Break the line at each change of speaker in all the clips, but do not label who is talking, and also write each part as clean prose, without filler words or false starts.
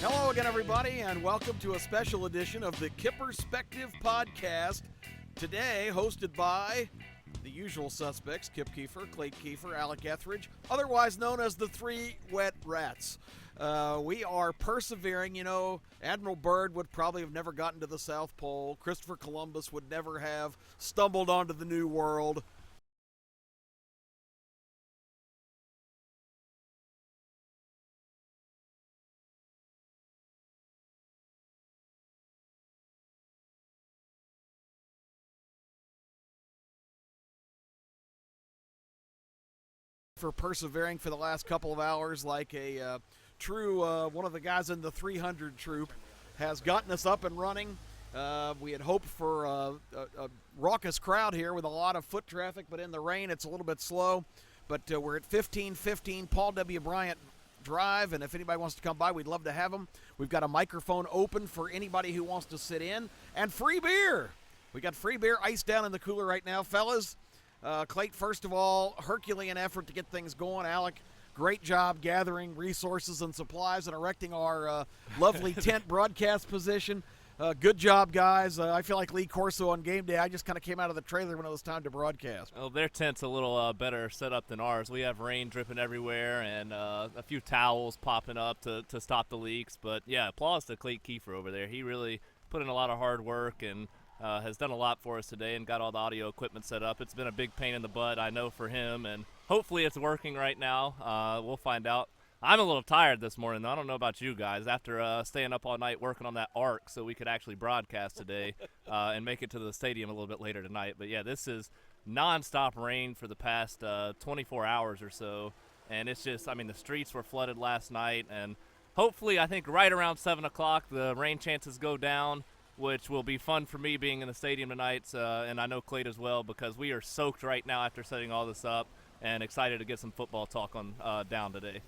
Hello again, everybody, and welcome to a special edition of the Kipperspective podcast. Today, hosted by the usual suspects, Kip Kiefer, Clayt Kiefer, Alec Etheridge, otherwise known as the Three Wet Rats. We are persevering. You know, Admiral Byrd would probably have never gotten to the South Pole. Christopher Columbus would never have stumbled onto the New World. For persevering for the last couple of hours like a true one of the guys in the 300 troop has gotten us up and running. We had hoped for a raucous crowd here with a lot of foot traffic, but in the rain it's a little bit slow. But we're at 1515 Paul W. Bryant Drive, and if anybody wants to come by, we'd love to have them. We've got a microphone open for anybody who wants to sit in, and free beer. We got free beer iced down in the cooler right now, fellas. Clayt, first of all, Herculean effort to get things going. Alec, great job gathering resources and supplies and erecting our lovely tent broadcast position. Good job, guys. I feel like Lee Corso on game day. I just kind of came out of the trailer when it was time to broadcast.
Well, their tent's a little better set up than ours. We have rain dripping everywhere and a few towels popping up to stop the leaks. But, yeah, applause to Clayt Kiefer over there. He really put in a lot of hard work and has done a lot for us today and got all the audio equipment set up. It's been a big pain in the butt, I know, for him, and hopefully it's working right now. We'll find out. I'm a little tired this morning, though. I don't know about you guys. After staying up all night working on that arc so we could actually broadcast today and make it to the stadium a little bit later tonight. But, yeah, this is nonstop rain for the past 24 hours or so, and it's just, I mean, the streets were flooded last night, and hopefully I think right around 7 o'clock the rain chances go down, which will be fun for me being in the stadium tonight, and I know Clayt as well, because we are soaked right now after setting all this up and excited to get some football talk on down today.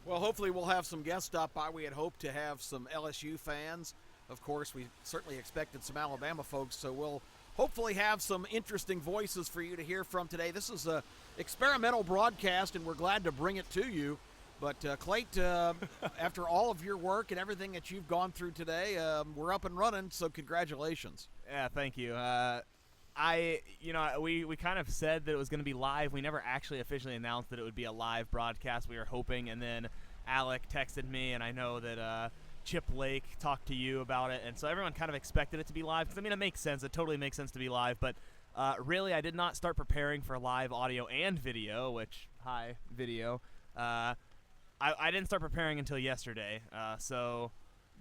Well, hopefully we'll have some guests stop by. We had hoped to have some LSU fans. Of course, we certainly expected some Alabama folks, so we'll hopefully have some interesting voices for you to hear from today. This is an experimental broadcast, and we're glad to bring it to you. But, Clayt, after all of your work and everything that you've gone through today, we're up and running, so congratulations.
Yeah, thank you. We kind of said that it was going to be live. We never actually officially announced that it would be a live broadcast. We were hoping, and then Alec texted me, and I know that Chip Lake talked to you about it, and so everyone kind of expected it to be live. Because, I mean, it makes sense. It totally makes sense to be live, but really I did not start preparing for live audio and video, which, hi, video. I didn't start preparing until yesterday, so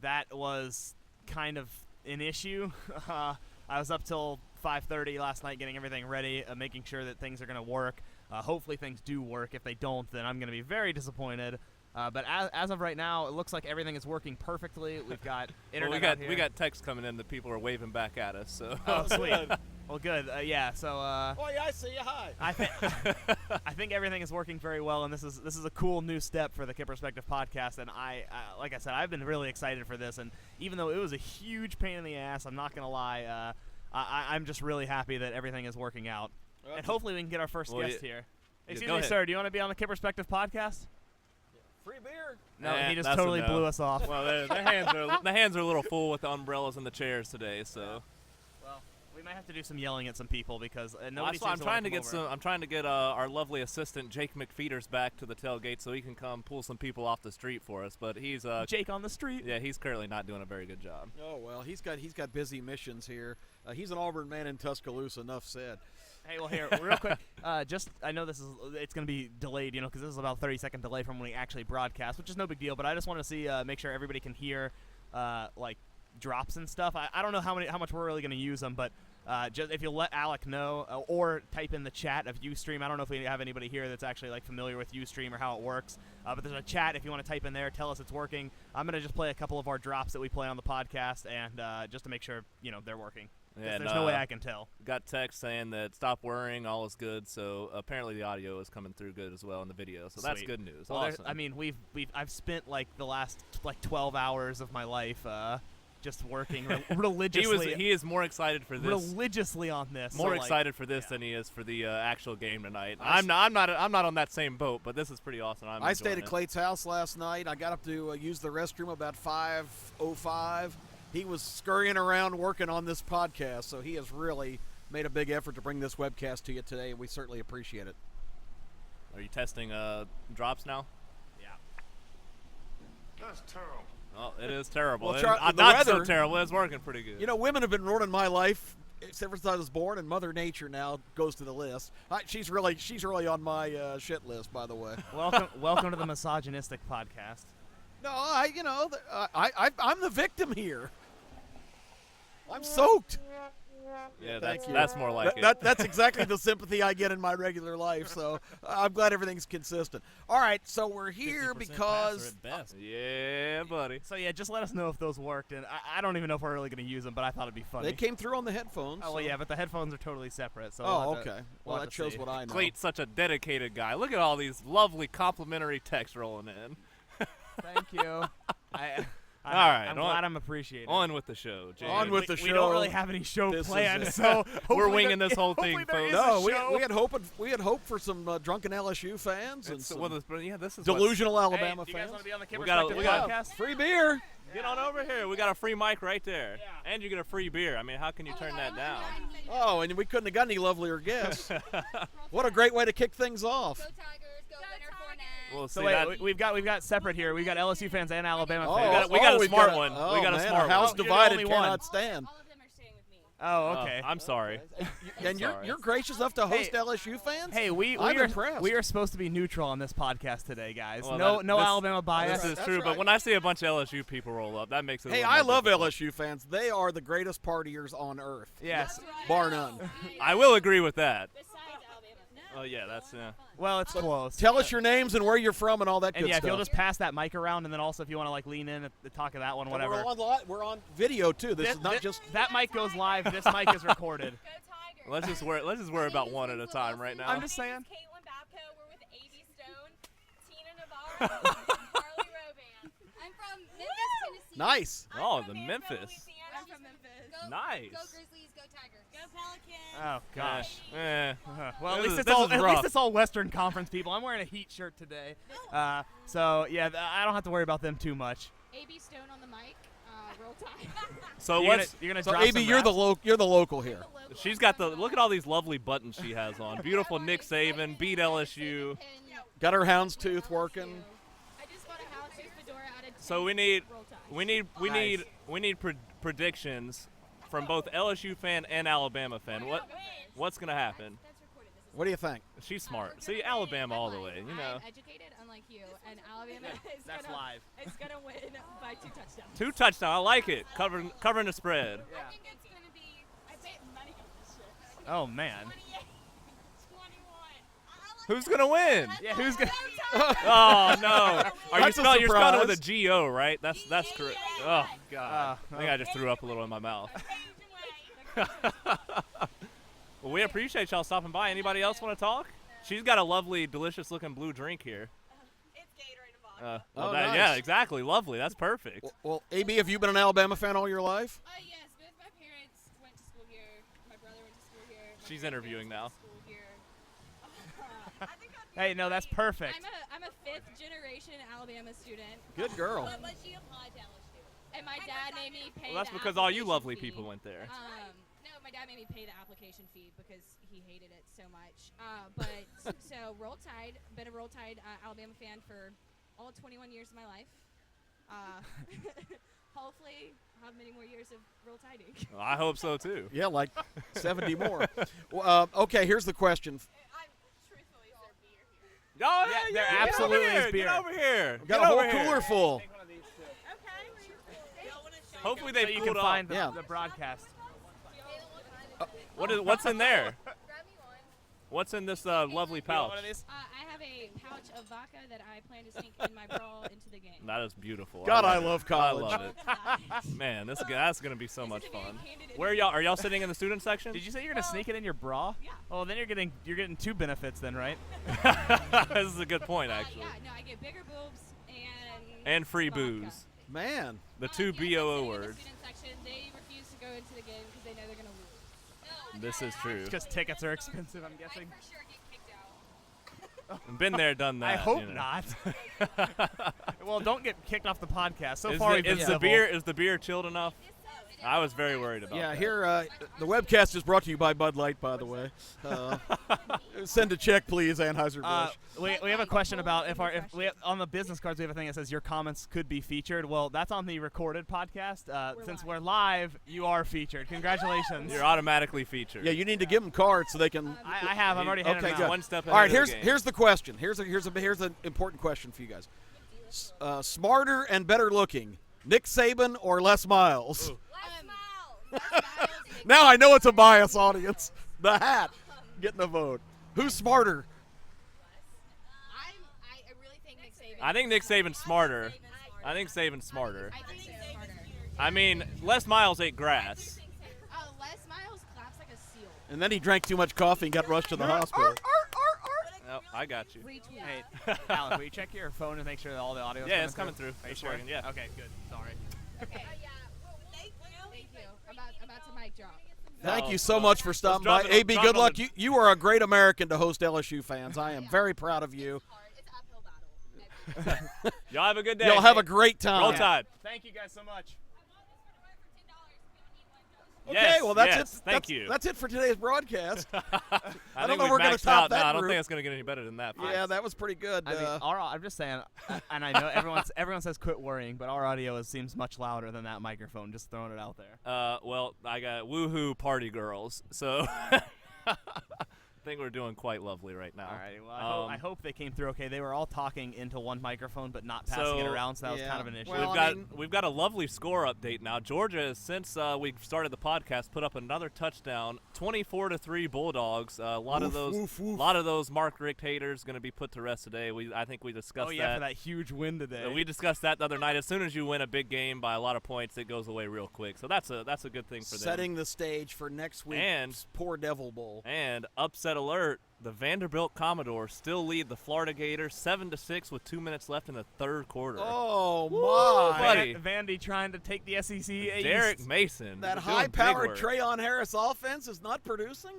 that was kind of an issue. I was up till 5:30 last night getting everything ready, making sure that things are going to work. Hopefully things do work. If they don't, then I'm going to be very disappointed. But as of right now, it looks like everything is working perfectly. We've got internet out here.
We got texts coming in that people are waving back at us. So.
Oh, sweet. Well, good. Yeah. So.
Oh yeah, I see you. Hi.
I think everything is working very well, and this is a cool new step for the Kipperspective podcast. And I like I said, I've been really excited for this. And even though it was a huge pain in the ass, I'm not gonna lie. I'm just really happy that everything is working out. Well, and hopefully we can get our first guest here. Excuse me, sir. Do you want to be on the Kipperspective podcast?
Free beer?
No, he just totally blew us off.
Well, the hands are a little full with the umbrellas and the chairs today, so.
Well, we might have to do some yelling at some people because nobody.
I'm trying to get our lovely assistant Jake McFeeters back to the tailgate so he can come pull some people off the street for us. But he's
Jake on the street.
Yeah, he's currently not doing a very good job.
Oh well, he's got busy missions here. He's an Auburn man in Tuscaloosa. Enough said.
Hey, well, here, real quick, I know it's going to be delayed, because this is about a 30-second delay from when we actually broadcast, which is no big deal, but I just want to see, make sure everybody can hear, like, drops and stuff. I don't know how much we're really going to use them, but just if you'll let Alec know, or type in the chat of Ustream. I don't know if we have anybody here that's actually, like, familiar with Ustream or how it works, but there's a chat if you want to type in there, tell us it's working. I'm going to just play a couple of our drops that we play on the podcast, and just to make sure, they're working. Yeah, there's no way I can tell.
Got text saying that stop worrying, all is good. So apparently the audio is coming through good as well in the video. So that's good news.
Well,
awesome.
I mean, I've spent like the last 12 hours of my life just working religiously.
He is more excited for this.
Religiously on this.
More
so,
excited for this than he is for the actual game tonight. I'm not on that same boat, but this is pretty awesome.
I stayed at Clay's house last night. I got up to use the restroom about 5:05. He was scurrying around working on this podcast, so he has really made a big effort to bring this webcast to you today, and we certainly appreciate it.
Are you testing drops now?
Yeah.
That's terrible.
Oh, it is terrible.
Well,
Not
the weather,
so terrible. It's working pretty good.
You know, women have been ruining my life ever since I was born, and Mother Nature now goes to the list. She's really on my shit list, by the way.
Welcome to the misogynistic podcast.
No, I'm the victim here. I'm soaked.
Yeah,
Thank you.
that's more like it.
That's exactly the sympathy I get in my regular life, so I'm glad everything's consistent. All right, so we're here because
Yeah, buddy.
So yeah, just let us know if those worked, and I don't even know if we're really going to use them, but I thought it'd be funny.
they came through on the headphones.
Oh well,
so-
yeah, but the headphones are totally separate. So
Oh,
we'll have to-
okay.
we'll
Well,
have
that
to
shows
see.
what I know.
Clay's such a dedicated guy. Look at all these lovely complimentary texts rolling in.
Thank you.
All right,
I'm glad I'm appreciated.
On with the show, James.
On with the
We
show.
don't really have any show
This is
planned,
it.
so
We're
hopefully
winging
there-
this whole thing,
hopefully there
folks.
is a
No,
show.
we had hoped for some drunken LSU fans and some
This is
delusional
Hey,
Alabama
do you guys
fans.
want to be on the
We gotta-
Kipperspective
we gotta-
podcast?
Free beer.
Get on over here. We got a free mic right there.
Yeah.
And you get a free beer. I mean, how can you turn that down?
Oh, and we couldn't have got any lovelier guests. What a great way to kick things off.
Go Tigers, go winner for now.
We'll
So
see
wait,
that.
we've got separate here. We've got LSU fans and Alabama
Oh,
fans.
we got a
we've
smart
got
one.
Oh,
We got a
man,
smart
a house
one.
You're the
divided
only one.
cannot stand.
All of them are staying with me.
Oh, okay.
I'm sorry.
And
sorry.
you're gracious enough to host
Hey,
LSU fans?
Hey, we
I'm
are
impressed.
we are supposed to be neutral on this podcast today, guys.
Well,
no
this-
Alabama bias.
This is
That's
true,
right.
but when I see a bunch of LSU people roll up, that makes it. a
Hey,
little
I
more
love
difficult.
LSU fans. They are the greatest partiers on earth,
Yes.
bar none.
I will agree with that.
Besides Alabama.
Oh yeah, that's
Well, it's close.
Tell us your names and where you're from and all that
And
good
yeah, if
stuff.
you'll just pass that mic around, and then also if you want to like lean in at the talk of that one,
And
whatever.
we're on video too. This is not just.
that mic goes live. This mic is recorded.
Go Tigers.
Let's just worry about one at a time right now.
I'm just saying.
My name is Caitlin Babco. We're with A.B. Stone, Tina Navarro, and Carly Roban. I'm from Memphis, Tennessee.
Nice.
I'm
Oh,
from
the
Nashville,
Memphis.
Louisiana. I'm from Memphis. Go,
Nice.
Go Grizzlies, go Tigers. Go Pelicans.
Oh gosh.
Well,
Well, at
this
least
is
at
rough.
least it's all Western Conference people. I'm wearing a Heat shirt today, so yeah, I don't have to worry about them too much.
A.B. Stone on the mic. Roll Tide.
So
You're
what's?
gonna
So
drop
AB,
some
you're the
raps?
you're the local here.
She's got the look at all these lovely buttons she has on. Beautiful Nick Saban, beat LSU.
Got her houndstooth working.
I just bought a houndstooth fedora out of
So we need
Roll Tide.
we need predictions from both LSU fan and Alabama fan. What's gonna happen?
That's recorded. This is
What do you think?
She's smart. See, Alabama all the way. You know,
I'm educated, unlike you, and Alabama is
That's
gonna,
live.
It's gonna win by 2 touchdowns.
2 touchdowns. I like it. Covering the spread.
I think it's gonna be. I bet money on this shit.
Oh man.
28, 21.
Who's gonna win?
Yeah, who's gonna?
Oh no! Are you
That's a
spelling? You're spelling it with a
surprise.
G-O, right? That's correct. Oh god!
Uh,
I think I just threw up a little in my mouth. Well, we appreciate y'all stopping by. Anybody else want to talk? She's got a lovely, delicious-looking blue drink here.
It's Gatorade and vodka.
Oh,
Yeah,
nice.
exactly. Lovely. That's perfect.
Well, AB, have you been an Alabama fan all your life?
Yes, both my parents went to school here. My brother went to school here. My
She's
grandparents
interviewing
went
now.
to school here. I think I'd be
Hey, no, that's perfect.
I'm a 5th generation Alabama student.
Good girl.
But she applied to LSU. And my dad made me pay.
Well, that's
the
because all you
application
lovely
fee.
people went there.
No, my dad made me pay the application fee because he hated it so much. But so Roll Tide, been a Roll Tide Alabama fan for all 21 years of my life. Hopefully, I'll have many more years of Roll Tiding.
I hope so too.
Yeah, like 70 more. Well, okay, here's the question.
Truthfully, is there beer here?
Oh
Yeah, there
get
absolutely
over here.
is beer.
Get over here.
Got
Get
a whole
over here.
cooler full.
Okay.
Hopefully
So
they
you
cooled
can
off.
find
Yeah.
the broadcast.
What's in there?
Grab me one.
What's in this lovely pouch?
One of these?
I have a pouch of vodka that I plan to sneak in my bra into the game.
That is beautiful.
God, I
it.
love
I
college.
love it.
Nice.
Man, that's gonna be so much
This is a very
fun.
candid
Where y'all are y'all sitting in the student section?
Did you say you're gonna sneak it in your bra?
Yeah.
Oh, then you're getting 2 benefits then, right?
This is a good point, actually.
Yeah, no, I get bigger boobs and
And free
vodka.
booze.
Man.
The two BOO
Sitting in the
words.
student section, they refuse to go into the game because they know they're going to lose.
This is true.
Because tickets are expensive, I'm guessing.
I for sure get kicked out.
Been there, done that.
I hope
you know.
not. Well, don't get kicked off the podcast. So
Is
far,
the,
we've been
is the
civil.
beer chilled enough? I was very worried about
Yeah,
that.
here, the webcast is brought to you by Bud Light, by the way. Send a check, please, Anheuser-Busch.
We have a question about if on the business cards we have a thing that says your comments could be featured. Well, that's on the recorded podcast. Since we're live, you are featured. Congratulations.
You're automatically featured.
Yeah, you need to give them cards so they can.
I have. I've already handed
Okay,
them
good.
out.
One step
All right,
ahead of the game.
here's the question. Here's an important question for you guys. Smarter and better looking, Nick Saban or Les Miles? Now I know it's a bias audience. The hat getting a vote. Who's smarter?
I really think Nick Saban.
I think Nick Saban's smarter. I think Saban's smarter.
I think Saban's smarter.
I mean, Les Miles ate grass.
Les Miles claps like a seal.
And then he drank too much coffee and got rushed to the hospital.
Oh, I got you.
Retweet.
Hey, Alan, will you check your phone and make sure that all the audio is
Yeah, it's coming through.
Are you
It's
sure?
working, yeah.
Okay, good. Sorry.
Okay. Thank you. About to mic drop.
Thank
Oh,
you so
well,
much for stopping
drop
by.
it on-
AB,
drop
good
it on
luck.
the-
You are a great American to host LSU fans. I am very proud of you.
It's uphill battle.
Y'all have a good day.
Y'all have a great time.
Roll Tide.
Thank you guys so much.
Okay,
Yes,
well, that's
yes,
it.
Thank you.
That's it for today's broadcast.
I
don't
think
know
we've
we're gonna
maxed
top
out.
that
No, I don't
group.
think it's going to get any better than that.
Yeah, that was pretty good.
I mean, I'm just saying, and I know everyone says quit worrying, but our audio seems much louder than that microphone. Just throwing it out there.
Well, I got woohoo party girls, so I think we're doing quite lovely right now.
All right. Well, I hope they came through okay. They were all talking into one microphone, but not passing it
So-
around, so that was
Yeah.
kind of an issue.
Well,
We've got a lovely score update now. Georgia, since we started the podcast, put up another touchdown, 24-3 Bulldogs. A lot of those Mark Richt haters going to be put to rest today. I think we discussed
oh yeah,
that.
for that huge win today.
We discussed that the other night. As soon as you win a big game by a lot of points, it goes away real quick. So that's a good thing for them.
setting the stage for next week's
And-
Poor Devil Bowl.
And upset alert, the Vanderbilt Commodores still lead the Florida Gators 7-6 with 2 minutes left in the third quarter.
Oh my!
buddy.
Vandy trying to take the SEC East.
Derek Mason.
That
doing big
high-powered
work.
Trayon Harris offense is not producing.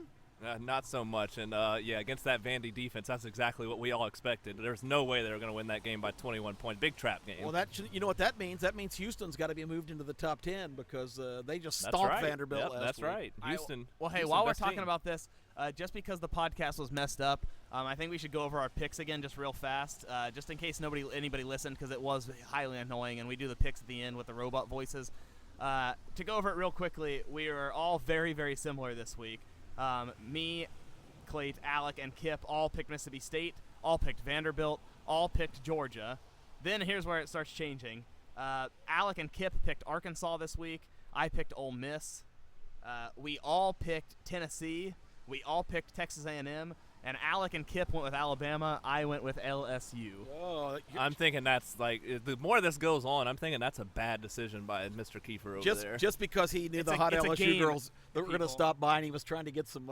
Not so much. And, against that Vandy defense, that's exactly what we all expected. There's no way they were going to win that game by 21 points. Big trap game.
Well, you know what that means? That means Houston's got to be moved into the top 10 because they just
that's
stomped
right.
Vanderbilt
Yep,
last
that's
week.
right. Houston.
Well, hey,
Houston
while we're
best
talking
team.
about this, just because the podcast was messed up, I think we should go over our picks again just real fast, just in case anybody listened, because it was highly annoying, and we do the picks at the end with the robot voices. To go over it real quickly, we were all very, very similar this week. Me, Clayt, Alec, and Kip all picked Mississippi State, all picked Vanderbilt, all picked Georgia. Then here's where it starts changing. Alec and Kip picked Arkansas this week. I picked Ole Miss. We all picked Tennessee. We all picked Texas A&M. And Alec and Kip went with Alabama. I went with LSU.
Oh,
I'm thinking that's the more this goes on, I'm thinking that's a bad decision by Mr. Kiefer over there.
just because he knew
It's
the
a-
hot
it's a
LSU
game,
girls that were going to
people.
stop by, and he was trying to get some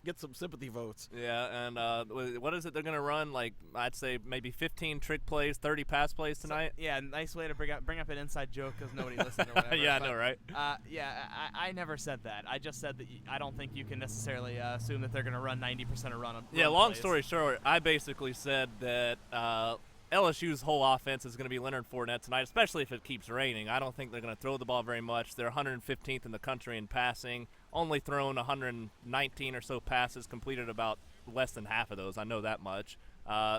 get some sympathy votes.
Yeah, and what is it they're going to run? Like, I'd say maybe 15 trick plays, 30 pass plays tonight.
Yeah, nice way to bring up an inside joke because nobody listened or whatever.
Yeah, I
but,
know, right?
I never said that. I just said that I don't think you can necessarily assume that they're going to run 90% of run.
Yeah, long story short, I basically said that LSU's whole offense is going to be Leonard Fournette tonight, especially if it keeps raining. I don't think they're going to throw the ball very much. They're 115th in the country in passing, only thrown 119 or so passes, completed about less than half of those. I know that much.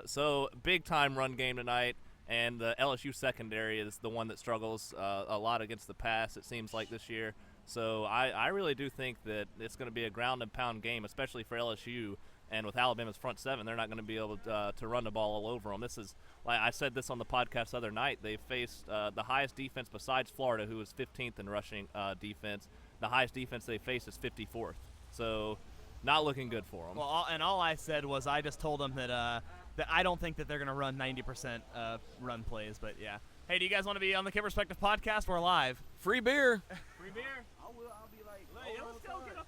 So big-time run game tonight, and the LSU secondary is the one that struggles a lot against the pass, it seems like, this year. So I really do think that it's going to be a ground-and-pound game, especially for LSU. And with Alabama's front seven, they're not going to be able to run the ball all over them. This is, like I said this on the podcast the other night, they faced the highest defense besides Florida, who is 15th in rushing defense. The highest defense they faced is 54th. So not looking good for them.
Well, all I said was I just told them that I don't think that they're going to run 90% run plays. But, yeah. Hey, do you guys want to be on the Kipperspective podcast? We're live.
Free beer.
Free beer?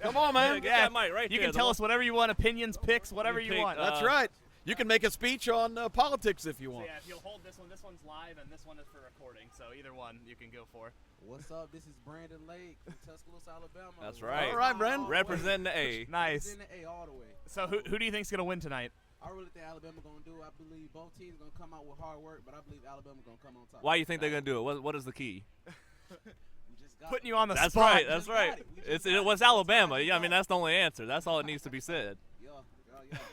Come on, man.
Get that mic right
You
there,
can
the
tell
one-
us whatever you want, opinions, picks, whatever you
pick,
want.
That's right. You can make a speech on politics if you
So
want.
yeah, if you'll hold this one's live, and this one is for recording. So either one you can go for.
What's up? This is Brandon Lake from Tuscaloosa, Alabama.
That's right.
All right, Brandon.
Representing the A.
Nice.
In the A all the way.
So who do you think's gonna win tonight?
I really think Alabama gonna do it. I believe both teams gonna come out with hard work, but I believe Alabama gonna come on top.
Why you think they're gonna do it? What is the key?
We just got
Putting
it.
you on the
That's
spot.
right. That's
got
right.
it. We just
It
got
was
it.
Alabama. Yeah, I mean that's the only answer. That's all it needs to be said.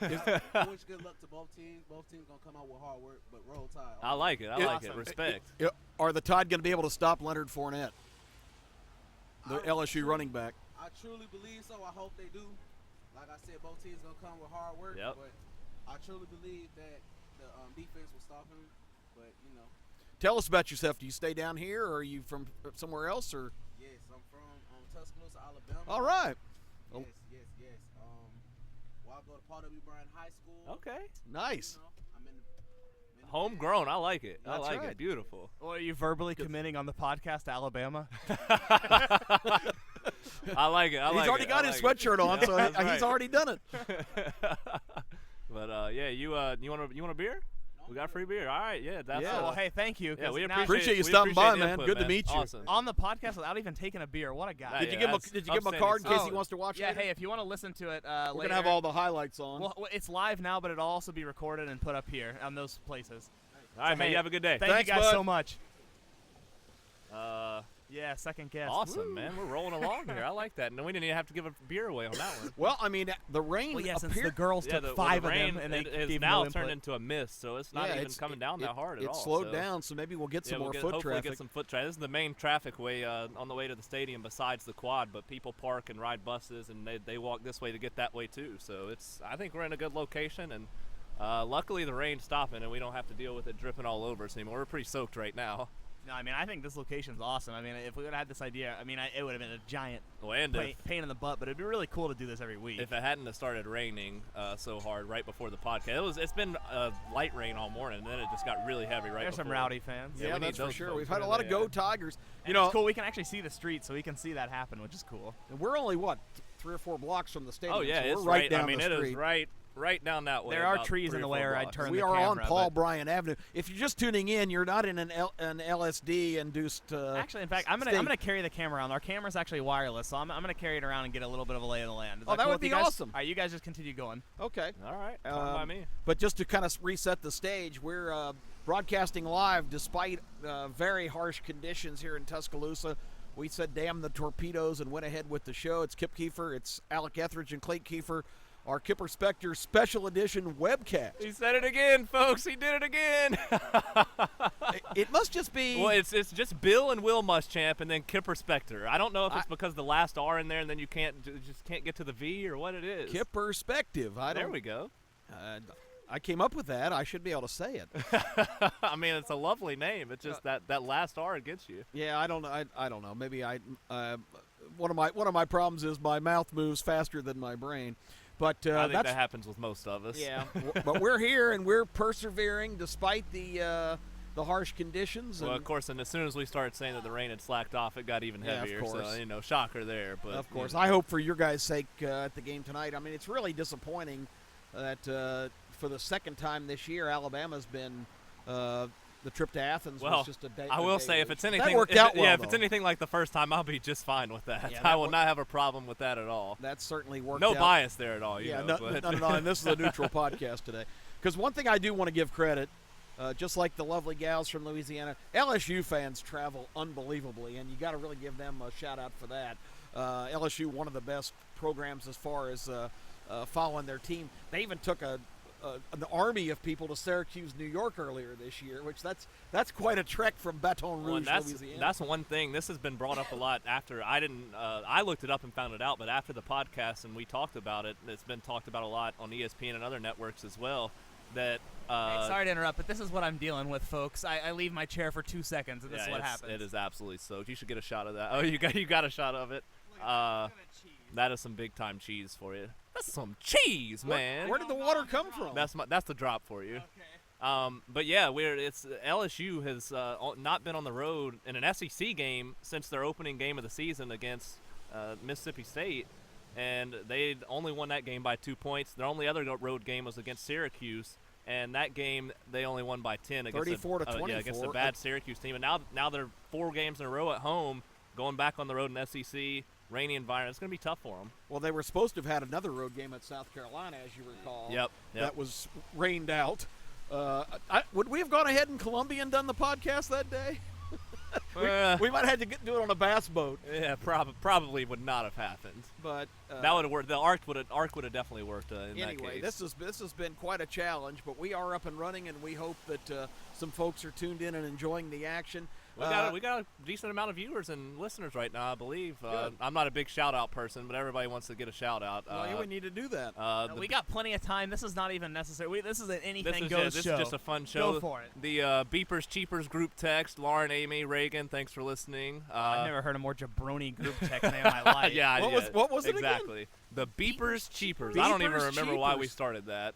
Yeah. I wish good luck to both teams. Both teams gonna come out with hard work, but roll tide.
I like it. I
Yeah.
like it.
Awesome.
Respect.
Are the Tide going to be able to stop Leonard Fournette, the
I
LSU
truly-
running back?
I truly believe so. I hope they do. Like I said, both teams gonna come with hard work.
Yep.
But I truly believe that the defense will stop him. But
Tell us about yourself. Do you stay down here, or are you from somewhere else? Or
yes, I'm from Tuscaloosa, Alabama.
all right,
Yes. Well, I go to Paul W. Bryan High School.
Okay.
nice.
I'm in the
Homegrown. I like it. I
That's
like
right.
it. Beautiful.
Well, are you verbally committing on the podcast to Alabama?
I like it. I like
He's already
it.
got
I
his
like it.
sweatshirt on,
Yeah,
so
that's
he's
right.
already done it.
But yeah, you want a beer? We got free beer. All right. Yeah. That's
Yeah.
Well, hey, thank you. 'cause
yeah, we
now-
Appreciate you
we
stopping by,
appreciate the
man.
input,
Good to meet you.
Awesome.
on the podcast without even taking a beer. What a guy.
Did you
Yeah,
give him
that's
a card in case
Oh,
he wants to watch
Yeah,
later?
hey, if you want to listen to it
We're
later,
gonna have all the highlights on.
well, it's live now, but it'll also be recorded and put up here on those places.
All right, man.
hey,
You have a good day.
Thank
Thanks,
you guys
bud.
so much.
Uh,
Yeah, second guest.
awesome,
Woo.
man. We're rolling along here. I like that. And we didn't even have to give a beer away on that one.
Well, I mean, the rain
Well, yeah, since
appeared.
the girls
Yeah,
took
well,
five
the
of
rain,
them, and they
it has
gave
now
no
turned
input.
into a mist, so it's not
yeah,
even
it's
coming down that hard at all.
It slowed
so.
down, so maybe we'll get some
Yeah,
more
we'll
foot
hopefully
traffic.
get some foot traffic. This is the main traffic way on the way to the stadium besides the quad, but people park and ride buses, and they walk this way to get that way too. So I think we're in a good location, and luckily the rain's stopping, and we don't have to deal with it dripping all over us anymore. We're pretty soaked right now.
No, I mean, I think this location's awesome. I mean, if we would have had this idea, I mean, it would have been a giant
Well, and
pain in the butt, but it'd be really cool to do this every week.
if it hadn't have started raining so hard right before the podcast, it's been light rain all morning, and then it just got really heavy right
There's some
before.
rowdy fans.
Yeah,
Yeah,
we need
that's for
those
sure.
folks
We've had a
where
lot of
they
Go
at.
Tigers.
And it's cool. We can actually see the street, so we can see that happen, which is cool.
We're only what 3 or 4 blocks from the stadium.
Oh yeah,
so
it's
we're right down
I mean,
the
it
street.
is right down that way.
There are
about
trees
3
in the
or
way,
4
or I'd
blocks.
turn
We
the
are on
camera,
Paul
but-
Bryan Avenue. If you're just tuning in, you're not in an LSD induced.
Actually, in fact, I'm gonna carry the camera around. Our camera's actually wireless, so I'm gonna carry it around and get a little bit of a lay of the land. Is
Oh, that
cool
would
with
be
you guys?
awesome.
All right, you guys just continue going.
Okay.
All right, fine by
Um,
me.
But just to kind of reset the stage, we're broadcasting live despite very harsh conditions here in Tuscaloosa. We said damn the torpedoes and went ahead with the show. It's Kip Kiefer, it's Alec Etheridge and Clayton Kiefer, our Kipperspective special edition webcast.
He said it again, folks. He did it again.
It must just be.
Well, it's just Bill and Will Muschamp and then Kipperspective. I don't know if it's
I-
because the last R in there and then you just can't get to the V or what it is.
Kipperspective. I don't.
There we go.
I came up with that. I should be able to say it.
I mean, it's a lovely name. It's just that last R gets you.
Yeah, I don't know. I don't know. Maybe one of my problems is my mouth moves faster than my brain. But
I think
that's
that happens with most of us.
yeah. But we're here and we're persevering despite the harsh conditions.
Well,
And
of course, and as soon as we started saying that the rain had slacked off, it got even
Yeah, of
heavier.
course.
So, shocker there. But
of course,
you know.
I hope for your guys' sake at the game tonight. I mean, it's really disappointing that for the second time this year, Alabama's been the trip to Athens
Well,
was just a day.
I will say if it's anything,
that worked out well.
if it's anything like the first time, I'll be just fine with that.
Yeah,
I
that
will
wor-
not have a problem with that at all.
that certainly worked.
No
out.
bias there at all. You
Yeah,
know,
no,
but
no. And this is a neutral podcast today. Because one thing I do want to give credit, just like the lovely gals from Louisiana, LSU fans travel unbelievably, and you got to really give them a shout out for that. LSU, one of the best programs as far as following their team. They even took an army of people to Syracuse, New York earlier this year, which that's quite a trek from Baton
Well,
Rouge,
and
Louisiana.
that's one thing. This has been brought up a lot after I didn't. I looked it up and found it out, but after the podcast and we talked about it, it's been talked about a lot on ESPN and other networks as well. That
Hey, sorry to interrupt, but this is what I'm dealing with, folks. I leave my chair for 2 seconds, and this is what happens.
It is absolutely soaked. You should get a shot of that. Oh, you got a shot of it. That is some big time cheese for you. That's some cheese, man.
Where did the water come from?
That's the drop for you. But yeah, LSU has not been on the road in an SEC game since their opening game of the season against Mississippi State, and they only won that game by 2 points. Their only other road game was against Syracuse, and that game they only won by 10 against
34 to 24
against a bad Syracuse team. And now they're 4 games in a row at home, going back on the road in SEC, rainy environment. It's going to be tough for them.
Well, they were supposed to have had another road game at South Carolina, as you recall.
Yep.
That was rained out. Would we have gone ahead in Columbia and done the podcast that day? We might have had to do it on a bass boat.
Yeah, probably would not have happened.
But
that would have worked. The arc would have definitely worked in that
anyway,
case.
this has been quite a challenge, but we are up and running, and we hope that some folks are tuned in and enjoying the action.
We got a decent amount of viewers and listeners right now, I believe. I'm not a big shout-out person, but everybody wants to get a shout-out.
Well, yeah, we need to do that.
We got plenty of time. This is not even necessary. This is an anything goes
this
show.
is just a fun show.
Go for it.
The Beepers Cheapers group text, Lauren, Amy, Reagan, thanks for listening.
I've never heard a more jabroni group text name in my life.
What was it again?
Exactly. The Beepers Cheapers. I don't even remember why we started that.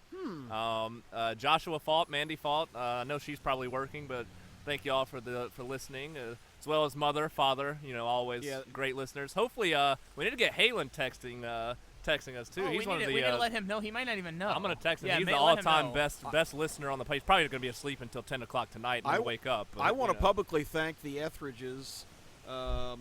Joshua Fault, Mandy Fault. I know she's probably working, but thank you all for listening, as well as mother, father. Always great listeners. Hopefully, we need to get Halen texting us too.
He's
one of the.
We need to let him know. He might not even know.
I'm gonna text him.
Yeah,
He's the all-time best listener on the page. He's probably gonna be asleep until 10 o'clock tonight and wake up. But,
I want to publicly thank the Etheridges for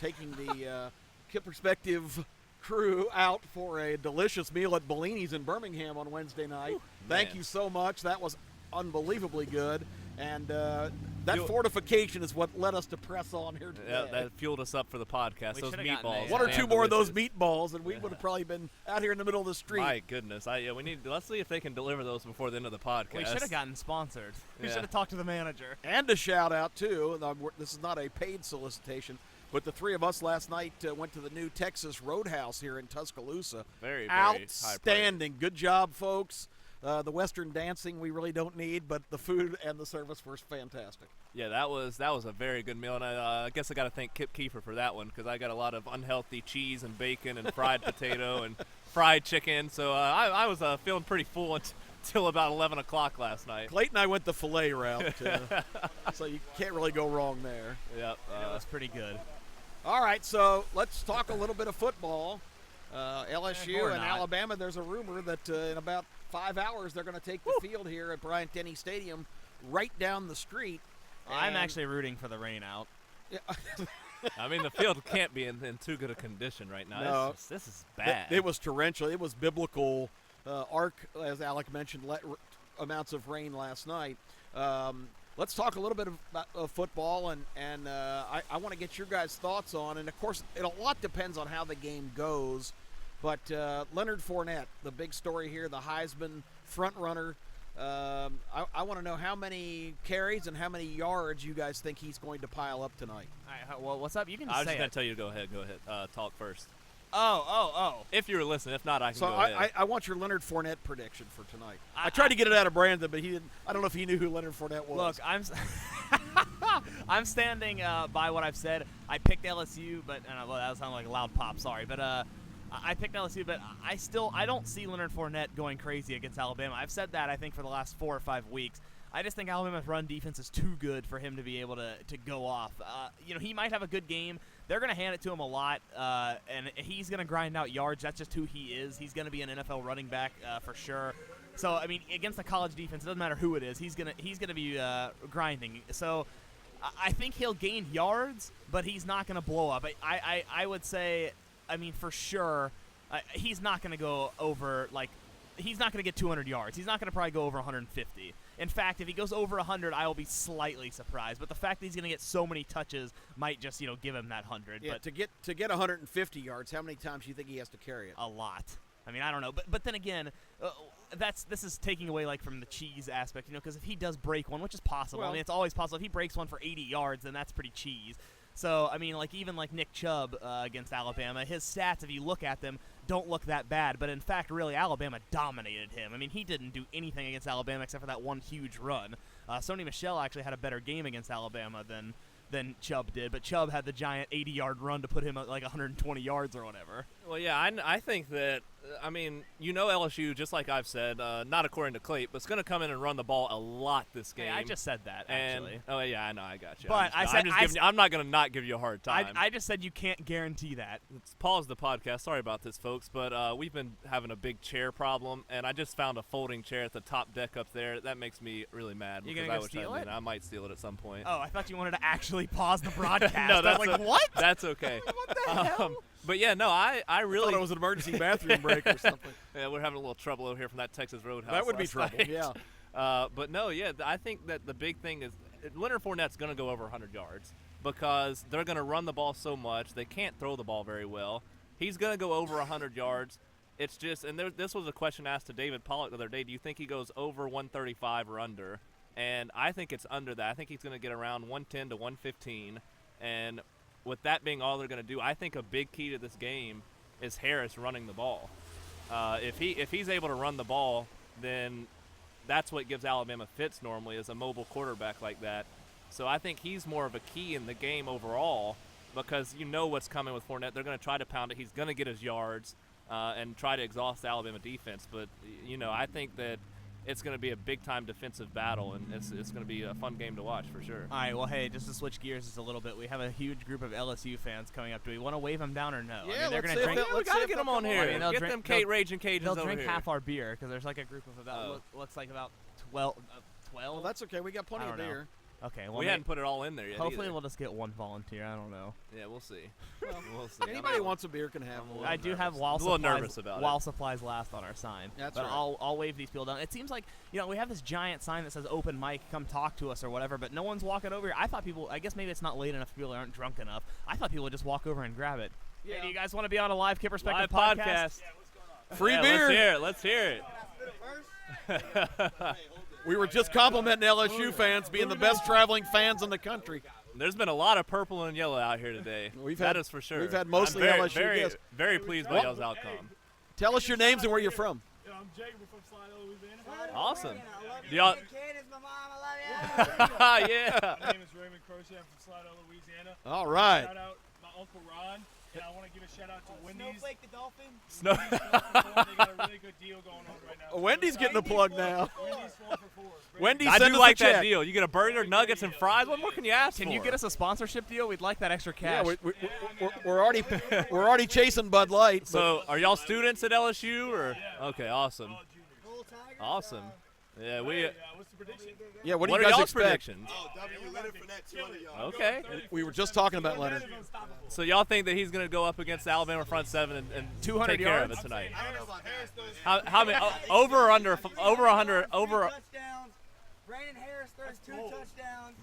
taking the Kipperspective crew out for a delicious meal at Bellini's in Birmingham on Wednesday night. Thank you so much. That was unbelievably good. And that fortification is what led us to press on here today.
Yeah, that fueled us up for the podcast. Those meatballs.
One or two more of those meatballs, and we would have probably been out here in the middle of the street.
My goodness. Let's see if they can deliver those before the end of the podcast.
We should have gotten sponsored. We should have talked to the manager.
And a shout-out, too. This is not a paid solicitation, but the three of us last night went to the new Texas Roadhouse here in Tuscaloosa.
Very, very
outstanding. Good job, folks. The Western dancing we really don't need, but the food and the service were fantastic.
Yeah, that was a very good meal, and I guess I got to thank Kip Kiefer for that one because I got a lot of unhealthy cheese and bacon and fried potato and fried chicken, so I was feeling pretty full until about 11 o'clock last night.
Clayton and I went the filet route, so you can't really go wrong there.
Yep,
it was pretty good.
All right, so let's talk a little bit of football. LSU and Alabama, there's a rumor that in about 5 hours they're going to take the field here at Bryant-Denny Stadium right down the street.
I'm actually rooting for the rain out.
Yeah.
I mean, the field can't be in too good a condition right now.
No.
This is bad.
It was torrential. It was biblical as Alec mentioned, amounts of rain last night. Let's talk a little bit of football, and I want to get your guys' thoughts on, and of course, a lot depends on how the game goes, but Leonard Fournette, the big story here, the Heisman front runner. I want to know how many carries and how many yards you guys think he's going to pile up tonight.
All right, well, what's up? You can say
I was just going
it.
to tell you to go ahead. Talk first.
Oh.
If you were listening. If not, I can
So
go ahead.
I want your Leonard Fournette prediction for tonight. I tried to get it out of Brandon, but he didn't. I don't know if he knew who Leonard Fournette was.
Look, I'm standing by what I've said. I picked LSU, but well, that sounded like a loud pop. Sorry, but I picked LSU, but I don't see Leonard Fournette going crazy against Alabama. I've said that I think for the last 4 or 5 weeks. I just think Alabama's run defense is too good for him to be able to go off. He might have a good game. They're going to hand it to him a lot, and he's going to grind out yards. That's just who he is. He's going to be an NFL running back for sure. So, I mean, against the college defense, it doesn't matter who it is. He's gonna be grinding. So, I think he'll gain yards, but he's not going to blow up. I would say, I mean, for sure, he's not going to go over, he's not going to get 200 yards. He's not going to probably go over 150. In fact, if he goes over 100, I will be slightly surprised. But the fact that he's going to get so many touches might just, give him that 100.
Yeah,
but
to get 150 yards, how many times do you think he has to carry it?
A lot. I mean, I don't know. But then again, this is taking away from the cheese aspect, because if he does break one, which is possible.
Well,
I mean, it's always possible. If he breaks one for 80 yards, then that's pretty cheese. So, I mean, even Nick Chubb against Alabama, his stats, if you look at them, don't look that bad. But, in fact, really, Alabama dominated him. I mean, he didn't do anything against Alabama except for that one huge run. Sony Michel actually had a better game against Alabama than Chubb did. But Chubb had the giant 80-yard run to put him at 120 yards or whatever.
Well, yeah, I think that I mean, LSU, just like I've said, not according to Clay, but it's going to come in and run the ball a lot this game.
Hey, I just said that,
And,
actually.
oh, yeah, I know, I got you.
But
I'm not going to not give you a hard time.
I just said you can't guarantee that.
Let's pause the podcast. Sorry about this, folks, but we've been having a big chair problem, and I just found a folding chair at the top deck up there. That makes me really mad.
You
because
gonna
I
go
wish
steal
I
it?
did. I might steal it at some point.
Oh, I thought you wanted to actually pause the broadcast.
No,
I was like, what?
That's okay.
What the hell?
But yeah, no, I really
thought it was an emergency bathroom break or something.
Yeah, we're having a little trouble over here from that Texas Roadhouse.
That would be
last
trouble,
night.
yeah.
But no, yeah, I think that the big thing is Leonard Fournette's going to go over 100 yards because they're going to run the ball so much. They can't throw the ball very well. He's going to go over 100 yards. It's just, and this was a question asked to David Pollock the other day. Do you think he goes over 135 or under? And I think it's under that. I think he's going to get around 110 to 115. And with that being all they're going to do, I think a big key to this game is Harris running the ball. If he's able to run the ball, then that's what gives Alabama fits normally, is a mobile quarterback like that. So I think he's more of a key in the game overall because you know what's coming with Fournette. They're going to try to pound it. He's going to get his yards and try to exhaust the Alabama defense. But, I think that it's going to be a big-time defensive battle, and it's going to be a fun game to watch for sure.
All right, well, hey, just to switch gears just a little bit, we have a huge group of LSU fans coming up. Do we want to wave them down or no?
Yeah,
they're
let's
going to
see if
drink.
they'll-
We
let's
got
see
to
if
get them
they'll
on
come
here.
on. I mean, they'll
Get
drink-
them Kate Raging Cajuns
They'll
over
drink
here.
half our beer because there's like a group of about
Oh.
looks like about 12.
Well, that's okay. We got plenty
I
of
don't know.
beer.
Okay, well,
We hadn't put it all in there yet.
hopefully
either.
we'll just get one volunteer. I don't know.
Yeah, we'll see.
Well,
We'll see.
Anybody who wants a beer can have one.
I do have
nervous.
while
A little
supplies,
nervous about it.
while supplies last on our sign.
That's
but
right.
I'll wave these people down. It seems like we have this giant sign that says open mic, come talk to us or whatever, but no one's walking over here. I thought people. I guess maybe it's not late enough. People aren't drunk enough. I thought people would just walk over and grab it.
Yeah.
Hey, do you guys want to be on a live Kipperspective
Live
podcast?
Free
Yeah,
beer.
Let's hear it.
We were just complimenting LSU fans being the best traveling fans in the country.
There's been a lot of purple and yellow out here today. That is for sure.
We've had mostly
I'm very,
LSU
very,
guests.
very pleased by y'all's outcome.
Tell us your names and where you're from.
I'm Jake. We're from Slidell, Louisiana.
Awesome.
Do
Y'all,
my mom, I love you.
yeah.
My name is Raymond Crochet. I'm from Slidell, Louisiana.
All right.
Shout out my Uncle Ron. And I want to give a shout out to Wendy's.
Snowflake the dolphin.
Snow.
They got a really good deal going on right now.
Wendy's getting a plug now.
Wendy's 4 for 4.
Wendy,
I
send
do
us
like
a check.
that deal. You get a burger, nuggets, and fries. What more can you ask
Can
for?
you get us a sponsorship deal? We'd like that extra
Yeah,
cash.
we're already chasing Bud Light.
So, are y'all students at LSU or? Okay, awesome.
Roll Tigers.
Awesome. Yeah, we.
What's the prediction?
Yeah, what do
What
you
are
guys
y'all's
expect?
predictions?
Leonard Fournette, 200 yards.
Okay.
We were just talking about Leonard.
So y'all think that he's going to go up against the Alabama front seven and
200
take care of
yards?
it tonight?
I don't know about Harris.
How many? Over or under? Over 100? Over?
Touchdowns. Brandon Harris throws 2 touchdowns.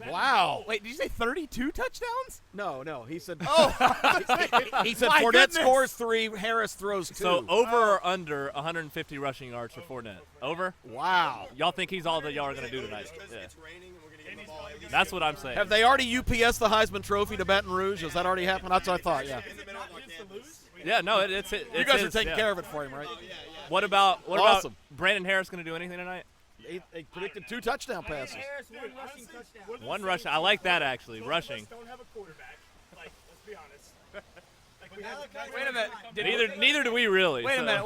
Wow.
Wait, did you say 32 touchdowns?
No. He said.
Oh,
He said
My
Fournette
goodness.
scores 3, Harris throws 2.
So over or under 150 rushing yards for Fournette? Over?
Wow.
Y'all think he's all that y'all are going to do tonight? Yeah. That's what I'm saying.
Have they already UPS the Heisman Trophy to Baton Rouge? Has that already happened? That's what I thought. Yeah.
Yeah, no, it's
You guys are taking care of it for him, right?
What about
Awesome.
Brandon Harris going to do anything tonight?
They predicted 2 touchdown passes.
Harris, 1 rushing touchdown.
One rushing. I like that actually. Rushing.
Don't have a quarterback. Like, let's be honest. Like, we have
wait a minute.
Neither do we really.
Wait a
so-
minute.
a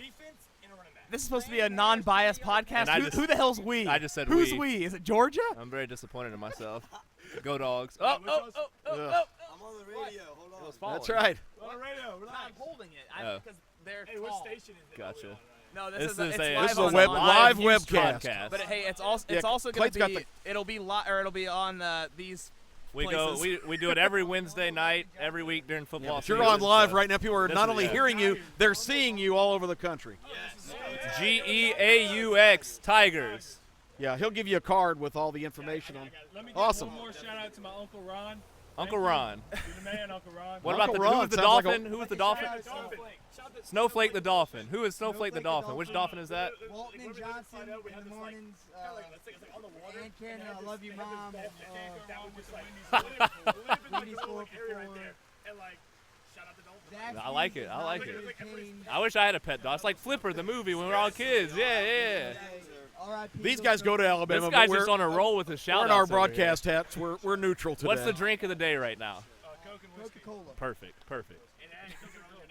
defense and a running back.
This is supposed to be a non-biased podcast.
And I
Who,
just-
who the hell's we?
I just said
Who's
we.
we? Is it Georgia?
I'm very disappointed in myself. Go Dogs. Oh.
Ugh.
I'm on the radio. Hold on.
That's right.
On the radio. Relax.
I'm holding it
Oh.
because they're
Hey, what station is it?
Gotcha.
No,
This
it's
is
live
This is a
on
web-
the
live
news
webcast.
podcast.
But hey, it's also
Yeah,
going
Clayton's
to
got
be
the-
it'll be on these.
We
places.
we do it every Wednesday night, every week during football
But you're
season,
on live
so-
right now. People are
This
not
is-
only
yeah.
hearing you, they're seeing you all over the country.
GEAUX Tigers.
Yeah, he'll give you a card with all the information on.
Let me give
Awesome.
one more shout out to my Uncle Ron.
Uncle Ron.
You're the man, Uncle Ron.
What
Uncle
about
Ron
who's the
sounds like a-
dolphin? Who is the dolphin? Snowflake the dolphin. Who is Snowflake the dolphin? Which dolphin is that?
Walton and Johnson in the mornings. And Ken, I love you, Mom. Wendy's 4 for 4.
I like it. I like it.
Kane.
I wish I had a pet dog. It's like Flipper, the movie when we were all kids. Yeah.
R.I.P.
These guys go to Alabama,
This
but
guy's
we're,
just on a roll with his
we're
shout
in our broadcast hats. We're neutral today.
What's the drink of the day right now?
Coca-Cola.
Perfect.
And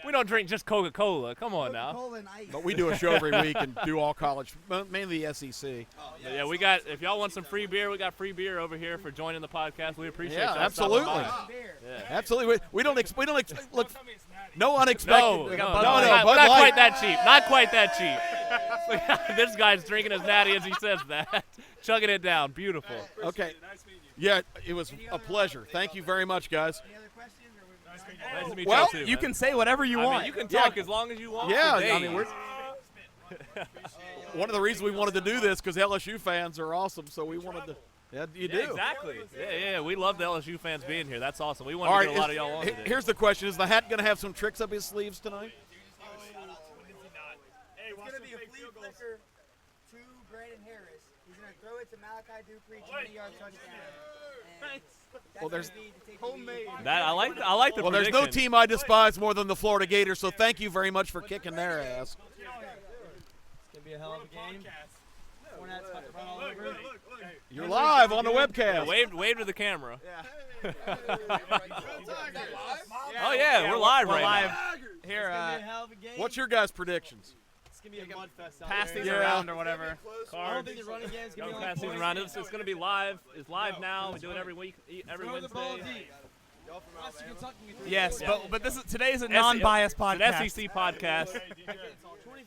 We don't drink just Coca-Cola. Come on now.
Coca-Cola and ice.
But we do a show every week and do all college, mainly the SEC.
But yeah, we got. If y'all want some free beer, we got free beer over here for joining the podcast. We appreciate.
Yeah,
y'all stopping
absolutely.
by.
Beer.
Yeah.
Absolutely. We don't look. No unexpected.
No,
no,
not,
Bud
not
Light.
quite that cheap. Not quite that cheap. This guy's drinking his natty as he says that, chugging it down. Beautiful.
Okay. Yeah, it was a pleasure. Thank you very much, guys.
Any other questions? Or
Nice to meet
Well,
you too.
You
man.
can say whatever you
I
want.
mean, you can talk as long as you want.
Yeah,
for
I mean,
days.
one of the reasons we wanted to do this because LSU fans are awesome, so we wanted to. Yeah, you do.
Yeah, exactly. Yeah. We love the LSU fans being here. That's awesome. We
All
want
right.
to get a lot of y'all on today.
Here's the question: is the hat going to have some tricks up his sleeves tonight?
It's going to be a flea flicker to Brandon Harris. He's going to throw it to Malachi Dupree, 20-yard touchdown. And
Well, there's
that's gonna be to take the lead.
That I like the
well, there's
prediction.
no team I despise more than the Florida Gators. So thank you very much for kicking their ass.
It's going to be a hell of a game. Fournette's about to run all over.
You're live on the
Yeah,
webcast.
wave to the camera.
Yeah.
Oh yeah, we're live
We're
right
live
now.
here.
It's going to be a hell of a game.
What's your guys' predictions?
It's going to be a mud fest out
Pass
there.
these
Yeah.
around or whatever.
I don't think the running game is going
Don't
to be
pass these around. It's going to be live. It's live now. We do it every week, every Wednesday.
Yes,
Yeah.
but this is today's a non-biased
It's an
podcast.
SEC podcast.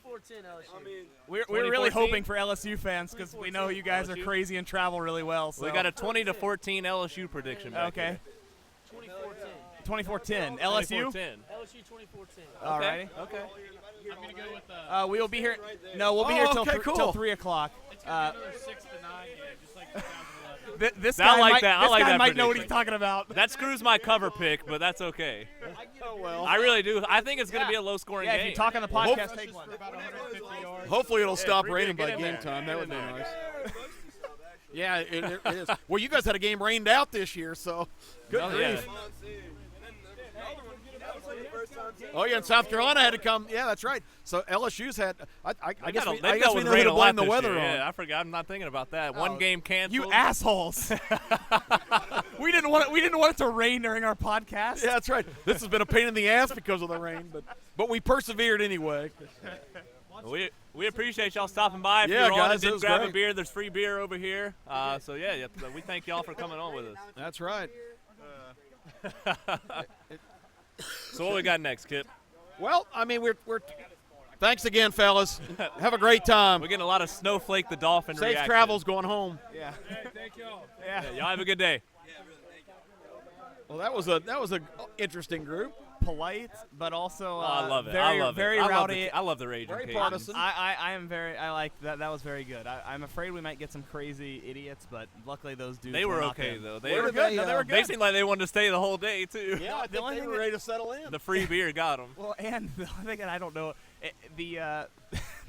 24-10 LSU.
We're really
2014?
hoping for LSU fans because we know you guys are
LSU?
crazy and travel really well. So
We got a 20-14 LSU prediction. back
okay.
here.
2014 LSU.
2014.
LSU 24-10.
Alrighty.
Okay.
I'm gonna go with
We will be here. No, we'll be here till
okay, cool.
3 o'clock.
another 6 to 9 game, just like 2011.
This
I
guy
like
might,
that. I
this
like
guy
that
might know what
prediction.
he's talking about.
That screws my cover pick, but that's okay.
Oh well.
I really do. I think it's going to be a low-scoring
Yeah,
game.
if you talk on the
Well,
podcast, take one.
About 150 yards.
Hopefully it'll stop
free
raining
beer,
by
get in
game
there.
time. That would be
Get in
nice. Yeah, it is. Well, you guys had a game rained out this year, so good
Oh,
grief.
yeah.
Oh yeah, and South Carolina had to come. Yeah, that's right. So LSU's had. I guess we,
They
I guess
dealt
we
with
know who
rain
to
a lot
blame the
this
weather
year.
on.
Yeah, I forgot. I'm not thinking about that.
Oh.
One game canceled.
You assholes! we didn't want it to rain during our podcast.
Yeah, that's right. This has been a pain in the ass because of the rain, but we persevered anyway.
We appreciate y'all stopping by. If
Yeah,
you're on
guys,
and
it
didn't
was
grab a
great.
beer, there's free beer over here. So yeah, we thank y'all for coming on with us.
That's right.
So what we got next, Kip?
Well, I mean, we're. Thanks again, fellas. Have a great time.
We're getting a lot of Snowflake the Dolphin
Safe
reaction.
travels going home.
Yeah.
Thank y'all.
Yeah.
Yeah, y'all have a good day.
Well, that was a interesting group.
Polite, but also
I love it.
very,
I love
very
it.
rowdy.
I love the raging
Very
Cajuns.
partisan.
I am very. I like that. That was very good. I'm afraid we might get some crazy idiots, but luckily those dudes.
They were
not
okay
them.
though.
They were
did
good.
they,
No, they were
uh,
good.
They seemed like they wanted to stay the whole day too.
Yeah, I
The
think
only
they
thing
were
that-
ready to settle in.
The free beer got them.
Well, and the only thing that I don't know,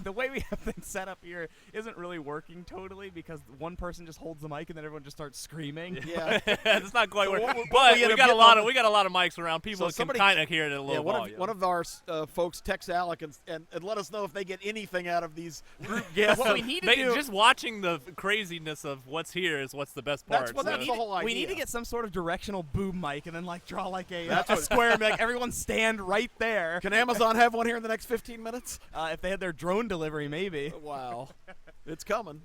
the way we have things set up here isn't really working totally because one person just holds the mic and then everyone just starts screaming.
Yeah.
It's not quite
So
working.
what
But
we
we
end up
got a
getting
lot
on
of
the-
a lot of mics around. People
So somebody-
can kind of hear it at a low
Yeah,
volume.
one of our folks text Alec and let us know if they get anything out of these group guests.
What we need to
They-
do.
just watching the craziness of what's here is what's the best part.
That's
so-
the whole idea.
We need to get some sort of directional boom mic and then like draw like a
That's
square and be like everyone stand right there.
Can Amazon have one here in the next 15 minutes?
If they had their drone delivery, maybe.
Wow, it's coming.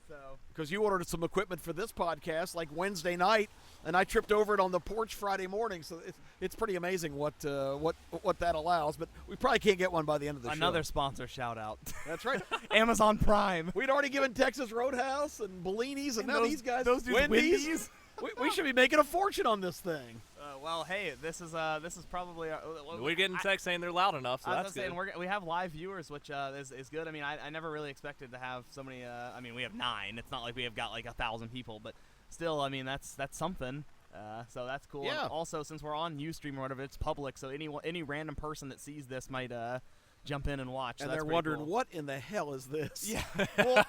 So
Because you ordered some equipment for this podcast like Wednesday night, and I tripped over it on the porch Friday morning. So it's pretty amazing what that allows. But we probably can't get one by the end of the
another
show.
sponsor shout out.
That's right.
Amazon Prime.
We'd already given Texas Roadhouse and Bellini's, and now
those-
these guys,
those dudes Wendy's.
We should be making a fortune on this thing.
Well, hey, this is probably
We're getting texts saying they're loud enough, so
I was
that's
saying
good.
we have live viewers, which is good. I mean, I never really expected to have so many. I mean, we have 9. It's not like we have got like 1,000 people, but still, I mean, that's something. So that's cool.
Yeah.
And also, since we're on Ustream or whatever, it's public, so any random person that sees this might jump in and watch. So
And
that's
they're
pretty
wondering,
cool.
what in the hell is this?
Yeah. Well,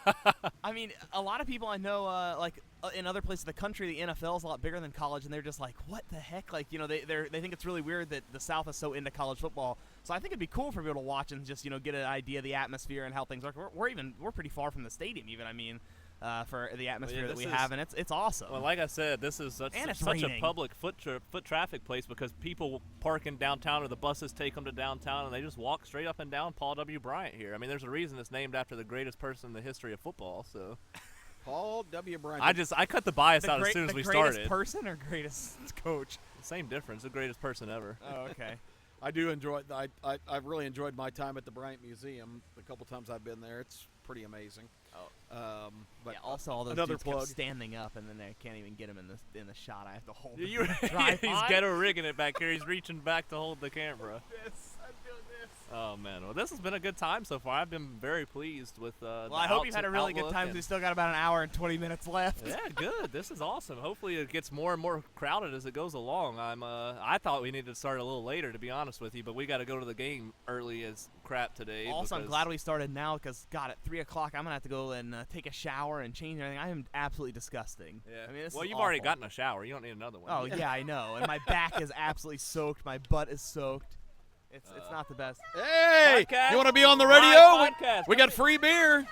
I mean, a lot of people I know, in other places of the country, the NFL is a lot bigger than college, and they're just like, what the heck? Like, you know, they think it's really weird that the South is so into college football. So I think it'd be cool for people to watch and just, you know, get an idea of the atmosphere and how things work. We're pretty far from the stadium, even. I mean, for the atmosphere that
this
we
is-
have, and it's awesome.
Well, like I said, this is such
And it's
a
raining.
public foot traffic place because people park in downtown or the buses take them to downtown and they just walk straight up and down Paul W. Bryant here. I mean, there's a reason it's named after the greatest person in the history of football. So
Paul W. Bryant.
I cut the bias
the
out as soon as
the
we
greatest
started.
person or greatest coach?
Same difference. The greatest person ever.
Oh, okay.
I do enjoy. I've really enjoyed my time at the Bryant Museum. The couple times I've been there, it's pretty amazing. But
Yeah, also, all those
another
dudes kept
plug.
standing up, and then they can't even get him in the shot. I have to hold
You,
him. Drive
he's
by.
ghetto rigging it back here. He's reaching back to hold the camera.
I'm doing this.
Oh man, well this has been a good time so far. I've been very pleased with.
Well, I hope you've had a really good time. 'Cause we still got about an hour and 20 minutes left.
Yeah, good. This is awesome. Hopefully it gets more and more crowded as it goes along. I thought we needed to start a little later, to be honest with you, but we got to go to the game early as crap today.
Also, I'm
because-
glad we started now because, God, at 3 o'clock, I'm going to have to go and take a shower and change everything. I am absolutely disgusting.
Yeah.
I mean, this
well,
is
you've already
awful.
gotten a shower. You don't need another one.
Oh, yeah, I know. And my back is absolutely soaked. My butt is soaked. It's not the best.
hey,
Podcast?
you want to be on the
Live
radio?
podcast.
We got free beer.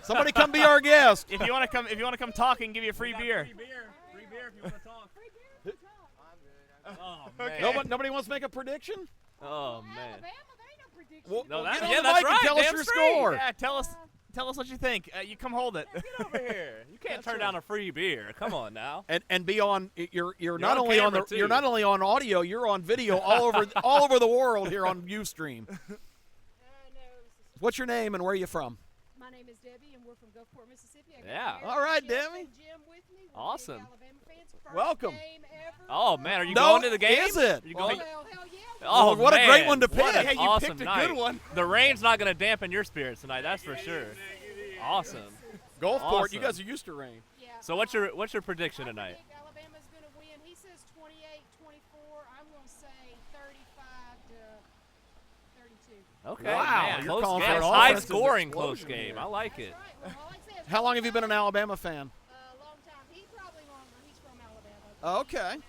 Somebody come be our guest.
If you want to come talk and give you a free beer.
Free beer if you want to talk. Oh
Okay.
man.
Nobody wants to make a prediction?
Oh man.
Alabama, there ain't no prediction.
Well,
No,
get
that-
on
yeah,
the
that's
mic and
right.
tell us
Damn
your
straight.
score.
Yeah, tell us what you think. You come hold it.
Get over here. You can't turn down a free beer. Come on now.
And be on. You're not
on
only on
camera,
the. You're
too.
not only on audio. You're on video all over the world here on UStream.
No, this is-
What's your name and where are you from?
my name is Debbie, and we're from Gulfport, Mississippi. I got
Yeah.
Mary,
All right,
Chip,
Debbie.
and Jim with me. We're big
Awesome.
Alabama fans. First
Welcome.
game ever.
Oh man, are you
No,
going to the game?
is it?
You
Well,
going?
Well, hell yeah.
Oh,
what a great
man.
one to
What
pick.
an
Yeah, you
awesome
picked a
night.
good one.
The rain's not going to dampen your spirits tonight, that's for sure. Awesome.
Gulfport.
Awesome.
You guys are used to rain.
Yeah,
So what's your prediction
I
tonight?
think Alabama's going to win. He says 28-24. I'm going to say 35 to 32.
Okay.
Wow,
man,
you're
close
calling
game.
for an
High
offensive
scoring close
explosion
game.
here.
I like it.
That's right. Well, all I said is
How long have you been an Alabama fan?
a long time. He probably longer. He's from Alabama.
Oh, okay.
Alabama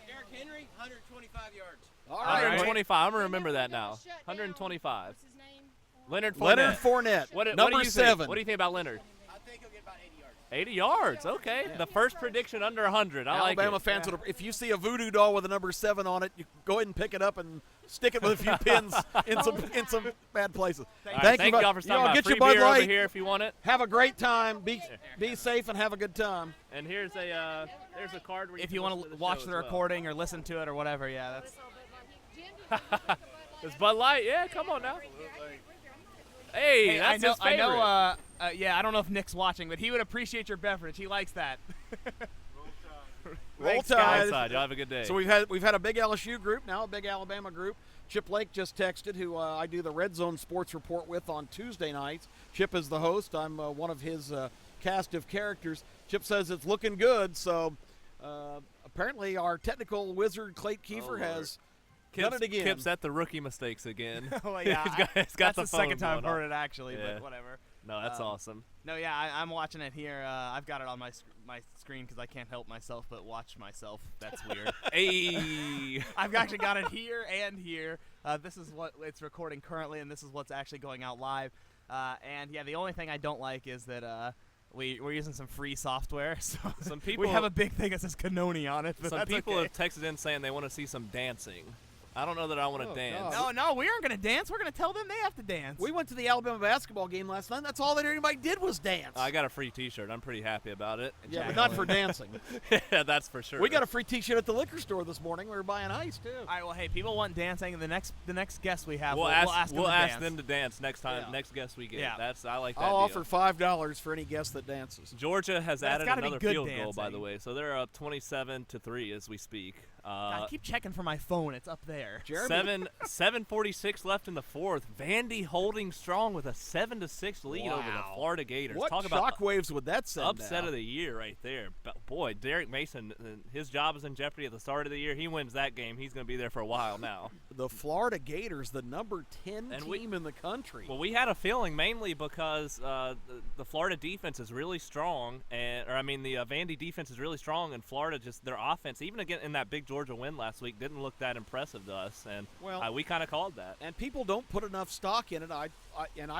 Derrick Henry, 125 yards.
All right.
125. I'm
fan.
gonna remember that
They're
now.
gonna shut down-
125.
What's his name?
Leonard Fournette.
Leonard Fournette,
What do
number
you think?
7.
What do you think about Leonard?
I think he'll get about 80 yards.
80 yards. Okay. The first prediction under 100. I like
Alabama
it.
fans, if you see a voodoo doll with a number 7 on it, you go ahead and pick it up and stick it with a few pins in some bad places.
All right,
Thank you,
y'all for stopping by.
Get
Free
your Bud
beer over
Light.
here if you want it.
Have a great time. Be safe and have a good time.
And here's a there's a card where
If
can
you want
listen
to
the
watch
show
the
as well.
recording or listen to it or whatever, yeah, that's.
It's Bud Light. Yeah, come on now. Hey,
Hey,
that's
I know.
his favorite.
Yeah, I don't know if Nick's watching, but he would appreciate your beverage. He likes that.
Roll
Thanks,
Tide.
guys.
Outside. Y'all have a good day.
So we've had a big LSU group, now a big Alabama group. Chip Lake just texted, who I do the Red Zone Sports Report with on Tuesday nights. Chip is the host. I'm one of his cast of characters. Chip says it's looking good, so apparently our technical wizard, Clayton Kiefer, has done it again.
Kip's at the rookie mistakes again.
Well, yeah,
he's got
that's
the
the second
phone
time I've
going
heard
on.
it actually,
Yeah.
but whatever.
No, that's
Um,
awesome.
No, yeah, I'm watching it here. I've got it on my screen because I can't help myself but watch myself. That's weird.
Hey.
I've actually got it here and here. This is what it's recording currently, and this is what's actually going out live. And yeah, the only thing I don't like is that we're using some free software. So
Some
we
people
have a big thing that says Canoni on it. But
Some
that's
people
okay.
have texted in saying they want to see some dancing. I don't know that I want to
Oh,
dance.
God.
No, we aren't gonna dance. We're gonna tell them they have to dance.
We went to the Alabama basketball game last night. That's all that anybody did was dance.
I got a free T-shirt. I'm pretty happy about it.
yeah, but not for dancing.
Yeah, that's for sure.
We got a free T-shirt at the liquor store this morning. We were buying ice too.
All right. Well, hey, people want dancing, and the next guest we have,
We'll
we'll
ask
ask
them to dance next time.
Yeah.
Next guest we get.
Yeah.
I like that.
I'll
deal.
offer $5 for any guest that dances.
Georgia has
But it's
added
gotta be
another
good
field goal, by the
dancing.
way. So they're up 27-3 as we speak.
God, I keep checking for my phone. It's up there.
Jeremy,
7:46 left in the fourth. Vandy holding strong with a 7-6 lead over the
Wow.
Florida Gators.
what
Talk about
shockwaves would that send
upset
out?
of the year right there. But boy, Derek Mason, his job is in jeopardy at the start of the year. He wins that game, he's going to be there for a while now.
The Florida Gators, the number 10
And
team in the country.
Well, we had a feeling mainly because the Florida defense is really strong, the Vandy defense is really strong, and Florida just their offense, even again in that big Georgia win last week, didn't look that impressive to us, and
Well-
we kind of called that.
and people don't put enough stock in it. I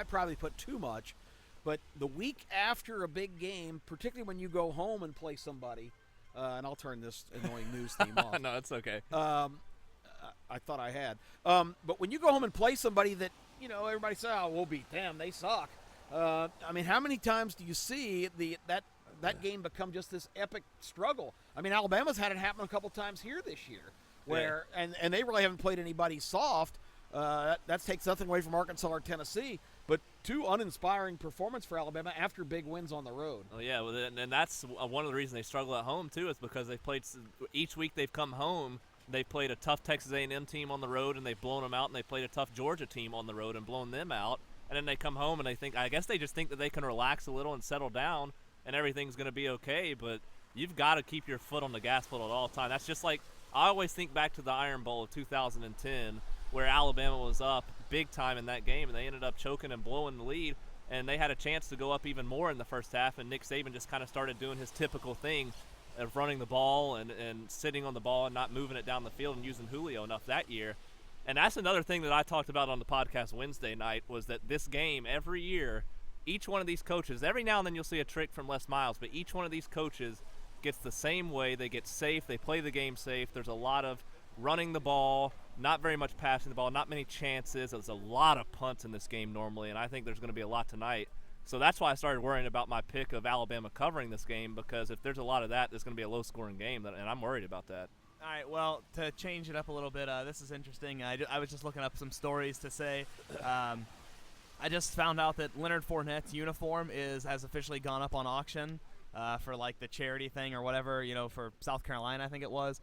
probably put too much. But the week after a big game, particularly when you go home and play somebody, and I'll turn this annoying news theme off.
No, it's okay.
I thought I had. But when you go home and play somebody that, everybody says, oh, we'll beat them, they suck. I mean, how many times do you see that game become just this epic struggle? I mean, Alabama's had it happen a couple times here this year, where and they really haven't played anybody soft. That takes nothing away from Arkansas or Tennessee, but two uninspiring performances for Alabama after big wins on the road.
Oh yeah, well, and that's one of the reasons they struggle at home too, is because they've played each week they've come home. They played a tough Texas A&M team on the road and they've blown them out, and they played a tough Georgia team on the road and blown them out. And then they come home and I guess they just think that they can relax a little and settle down and everything's going to be okay. But you've got to keep your foot on the gas pedal at all time. That's just like, I always think back to the Iron Bowl of 2010, where Alabama was up big time in that game and they ended up choking and blowing the lead. And they had a chance to go up even more in the first half, and Nick Saban just kind of started doing his typical thing of running the ball and sitting on the ball and not moving it down the field and using Julio enough that year. And that's another thing that I talked about on the podcast Wednesday night, was that this game, every year, each one of these coaches, every now and then you'll see a trick from Les Miles, but each one of these coaches gets the same way. They get safe. They play the game safe. There's a lot of running the ball, not very much passing the ball, not many chances. There's a lot of punts in this game normally, and I think there's going to be a lot tonight. So that's why I started worrying about my pick of Alabama covering this game, because if there's a lot of that, there's going to be a low-scoring game, and I'm worried about that.
All right, well, to change it up a little bit, this is interesting. I was just looking up some stories to say. I just found out that Leonard Fournette's uniform has officially gone up on auction for like the charity thing or whatever, for South Carolina, I think it was,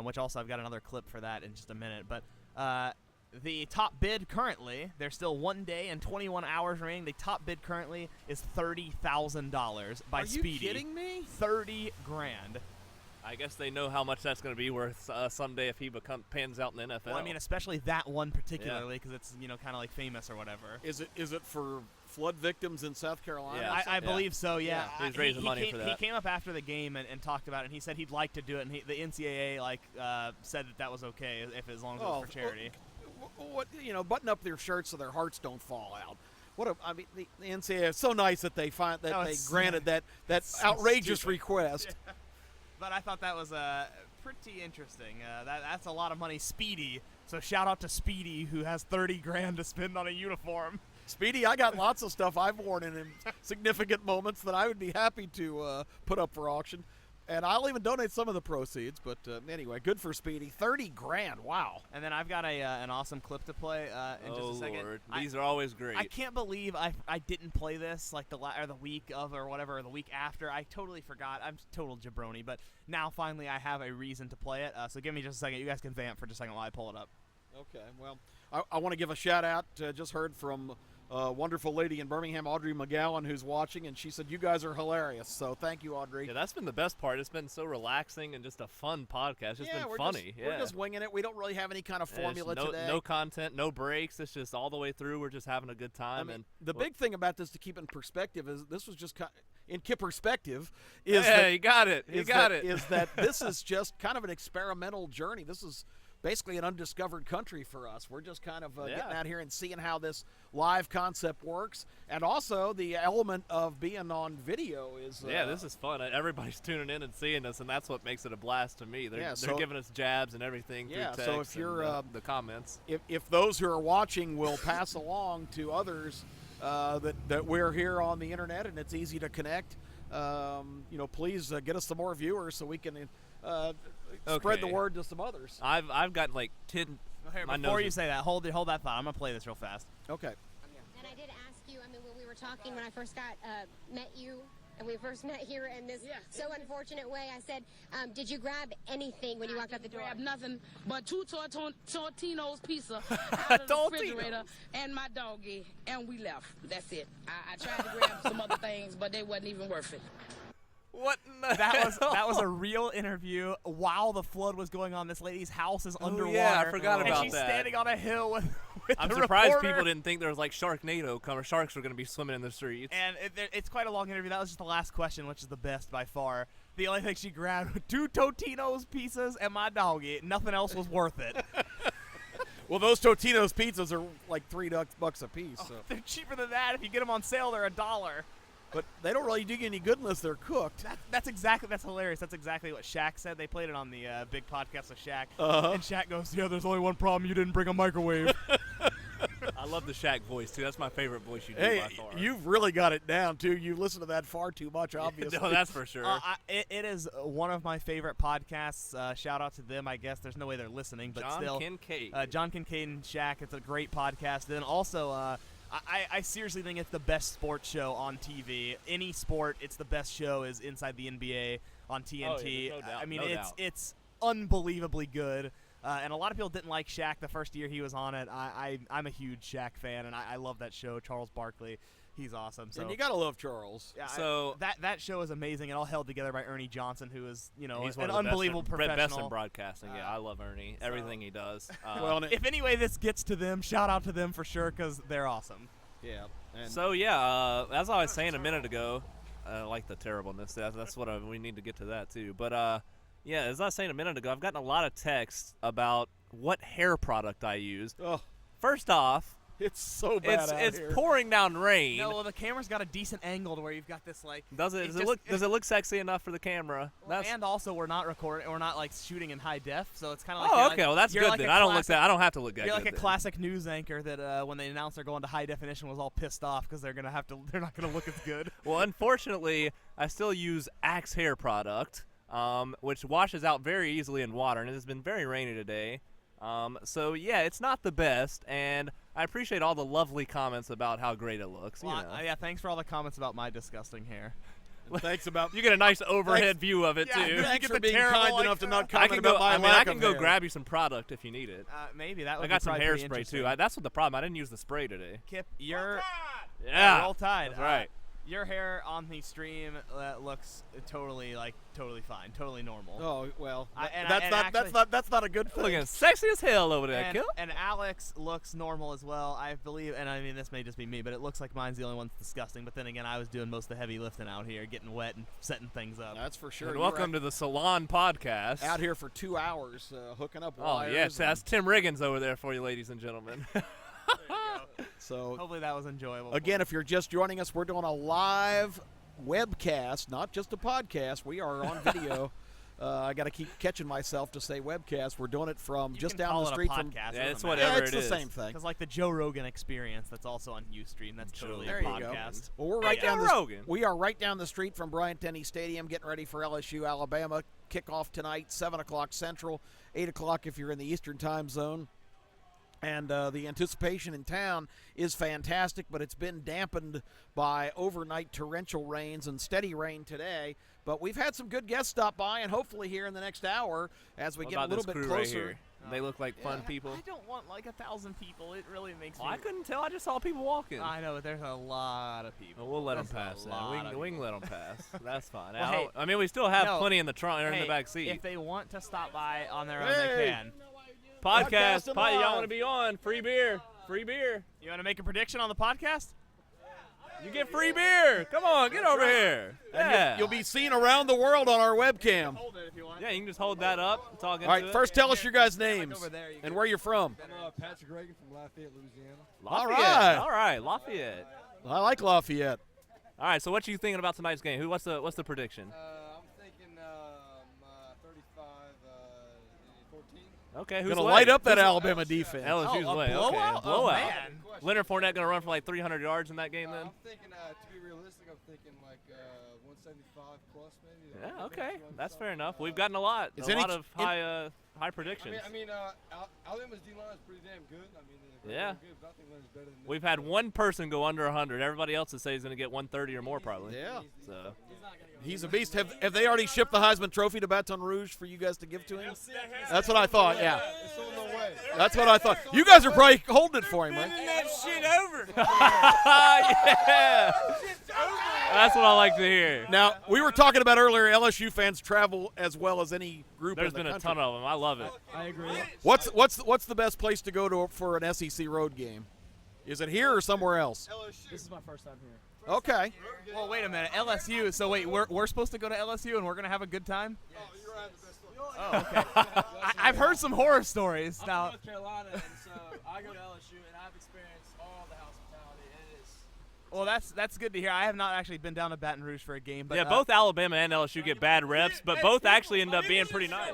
which also I've got another clip for that in just a minute. But the top bid currently, there's still 1 day and 21 hours remaining. The top bid currently is $30,000 by Speedy.
Are you kidding me?
$30,000.
I guess they know how much that's going to be worth someday if he pans out in the NFL.
Well, I mean, especially that one particularly, because it's kind of like famous or whatever.
Is it for flood victims in South Carolina?
Yeah.
I believe so. Yeah,
He's raising money for that.
He came up after the game and talked about it. And he said he'd like to do it, and the NCAA said that was okay as long as it was for charity.
Button up their shirts so their hearts don't fall out. The NCAA is so nice that they granted that outrageous request.
Yeah. But I thought that was pretty interesting. That's a lot of money. Speedy. So shout out to Speedy, who has $30,000 to spend on a uniform.
Speedy, I got lots of stuff I've worn in significant moments that I would be happy to put up for auction. And I'll even donate some of the proceeds. But anyway, good for Speedy. $30,000. Wow.
And then I've got an awesome clip to play in just a second.
Lord. These are always great.
I can't believe I didn't play this like the week of or whatever, or the week after. I totally forgot. I'm total jabroni. But now finally I have a reason to play it. So give me just a second. You guys can vamp for just a second while I pull it up.
Okay. Well, I want to give a shout out. Just heard from a wonderful lady in Birmingham, Audrey McGowan, who's watching, and she said, you guys are hilarious. So thank you, Audrey.
Yeah, that's been the best part. It's been so relaxing and just a fun podcast. It's been funny.
We're just winging it. We don't really have any kind of formula today.
No content, no breaks. It's just all the way through. We're just having a good time.
The big thing about this, to keep in perspective, is this was just in Kipperspective.
You got it. You got it.
Is that this is just kind of an experimental journey. This is basically an undiscovered country for us. We're just kind of getting out here and seeing how this live concept works. And also the element of being on video is...
this is fun. Everybody's tuning in and seeing us, and that's what makes it a blast to me. They're giving us jabs and everything through text.
So if you're
the comments.
If those who are watching will pass along to others that we're here on the internet and it's easy to connect, please get us some more viewers so we can... spread the word to some others.
I've got like 10.
Before you say that, hold that thought. I'm gonna play this real fast.
Okay.
And I did ask you. When we were talking when I first met you, and we first met here in this unfortunate way, I said, "Did you grab anything when you walked out the door?"
I grabbed nothing but two Tortino's pizza out of the refrigerator and my doggy, and we left. That's it. I tried to grab some other things, but they wasn't even worth it.
What in the
that was a real interview while the flood was going on. This lady's house is underwater.
Yeah, I forgot about that.
And she's standing on a hill with
I'm
the
surprised
reporter.
people didn't think there was like Sharknado coming. Sharks were going to be swimming in the streets.
And it's quite a long interview. That was just the last question, which is the best by far. The only thing she grabbed, 2 Totino's pizzas and my doggy. Nothing else was worth it.
Well, those Totino's pizzas are like $3 a piece. So.
They're cheaper than that. If you get them on sale, they're $1.
But they don't really do you any good unless they're cooked.
That's hilarious. That's exactly what Shaq said. They played it on the big podcast with Shaq. And Shaq goes, yeah, there's only one problem. You didn't bring a microwave.
I love the Shaq voice, too. That's my favorite voice you do
Hey,
by far.
you've really got it down, too. You listen to that far too much, obviously.
No, that's for sure.
It is one of my favorite podcasts. Shout out to them, I guess. There's no way they're listening, but still. John Kincaid and Shaq. It's a great podcast. Then also, I seriously think it's the best sports show on TV. Any sport, it's the best show is Inside the NBA on TNT.
Oh, yeah, no doubt,
I mean,
no doubt.
it's unbelievably good. And a lot of people didn't like Shaq the first year he was on it. I'm a huge Shaq fan, and I love that show. Charles Barkley, he's awesome. So
and you gotta love Charles.
Yeah,
so
that show is amazing, and all held together by Ernie Johnson, who is
he's
an
one of the
unbelievable
best
professional.
best in broadcasting. Yeah, I love Ernie. Everything he does.
Well,
If any way this gets to them, shout out to them for sure because they're awesome.
Yeah. And
So yeah, as I was saying a minute ago, I like the terribleness. That's what we need to get to that too. But yeah, as I was saying a minute ago, I've gotten a lot of texts about what hair product I use.
Oh,
First off,
it's so bad out
it's
here.
pouring down rain.
No, well, the camera's got a decent angle to where you've got this like.
Does it look sexy enough for the camera?
And also, we're not recording. We're not like shooting in high def, so it's kind of like.
Oh, okay. Well, that's
you're
good
like
then.
a
I don't
classic-
I don't have to look that
You're
good
like a
then.
classic news anchor that when they announced they're going to high definition was all pissed off because they're not gonna look as good.
Well, unfortunately, I still use Axe hair product, which washes out very easily in water, and it has been very rainy today. So yeah, it's not the best, and I appreciate all the lovely comments about how great it looks.
Well,
you know.
yeah, thanks for all the comments about my disgusting hair.
Thanks about
You get a nice overhead view of it
Yeah,
too.
Thanks
get
for
the
being
terrible,
kind
like,
enough to not
I
comment
can
about
go.
my
I mean,
lack
I can
of
go
hair.
grab you some product if you need it.
Maybe that would
I got
be
some
probably pretty
hairspray too.
interesting.
That's what the problem. I didn't use the spray today.
Kip, your
Yeah,
Roll Tide.
That's right.
Your hair on the stream looks totally fine, totally normal.
Oh well,
And
that's not a good thing.
Looking sexy as hell over there, Kip.
And Alex looks normal as well, I believe. And I mean, this may just be me, but it looks like mine's the only one that's disgusting. But then again, I was doing most of the heavy lifting out here, getting wet and setting things up.
That's for sure.
And
You
welcome
were
to the Salon Podcast.
out here for 2 hours hooking up
Oh
wires.
yes,
and-
that's Tim Riggins over there for you, ladies and gentlemen.
So
Hopefully that was enjoyable.
again, if you're just joining us, we're doing a live webcast, not just a podcast. We are on video. I got to keep catching myself to say webcast. We're doing it from
You
just
can
down
call
the
it a
street from.
podcast,
Yeah,
doesn't
it's
matter.
whatever
Yeah, it's
it
the
is.
same thing.
Because like the Joe Rogan Experience, that's also on Ustream. That's totally
There
a
you go.
podcast.
Well, we're right
Hey,
down
Joe
the
Rogan.
We are right down the street from Bryant Denny Stadium, getting ready for LSU Alabama kickoff tonight, 7:00 Central, 8:00 if you're in the Eastern Time Zone. And the anticipation in town is fantastic, but it's been dampened by overnight torrential rains and steady rain today. But we've had some good guests stop by, and hopefully here in the next hour, as we
What
get a
about
little
this
bit
crew right
closer.
here? They look like fun people.
I don't want like 1,000 people. It really makes
Well,
me.
I couldn't tell. I just saw people walking.
I know, but there's a lot of people.
Well, we'll let them
That's
pass.
a
Then.
lot of
We can let them pass. That's fine.
Well, hey,
I mean, we still have
no,
plenty in the trunk or in
Hey,
the back seat.
if they want to stop by on their own,
Hey.
they can.
Podcast.
Podcasting
Y'all
live.
want to be on? Free beer. Free beer.
You want to make a prediction on the podcast?
You get free beer. Come on, get over here.
And
Yeah.
you'll be seen around the world on our webcam.
Hold it if you want.
Yeah, you can just hold that up and talk into
All right,
it.
first tell us your guys' names
over there, you
and
can-
where you're from.
I'm Patrick Reagan from Lafayette, Louisiana.
Lafayette.
right.
All right, Lafayette.
I like Lafayette.
All right, so what you thinking about tonight's game? What's the prediction?
I'm thinking 35, 14.
Okay, who's
Gonna
led?
light up that Alabama defense.
LSU's
Oh, a
led.
blowout?
Okay, a
Oh,
blowout.
man.
Leonard Fournette gonna run for like 300 yards in that game then?
I'm thinking, to be realistic, I'm thinking like 175 plus maybe.
Yeah, okay, that's fair enough. We've gotten a lot
Is
of high predictions.
I mean, Alabama's D-line is pretty damn good. I mean, they're
Yeah.
good, but I think Leonard's better than them.
We've had one person go under 100. Everybody else would say he's gonna get 130 or more probably.
Yeah.
So
He's a beast. Have they already shipped the Heisman Trophy to Baton Rouge for you guys to give to him? That's what I thought, yeah.
It's on the way.
That's what I thought. You guys are probably holding it for him, right?
that shit over.
yeah, that's what I like to hear.
Now, we were talking about earlier, LSU fans travel as well as any group
There's
in the
been a
country.
ton of them. I love it.
I agree.
What's the best place to go to for an SEC road game? Is it here or somewhere else?
This is my first time here.
Okay.
Well, wait a minute. LSU. So wait, we're supposed to go to LSU and we're gonna have a good time?
You're gonna have the best
Oh, okay. I've heard some horror stories. Now,
North Carolina, and so
I go to LSU, and I've experienced all the hospitality, and it is.
Well, that's good to hear. I have not actually been down to Baton Rouge for a game, but
yeah, both Alabama and LSU get bad reps, but both actually end up being pretty nice.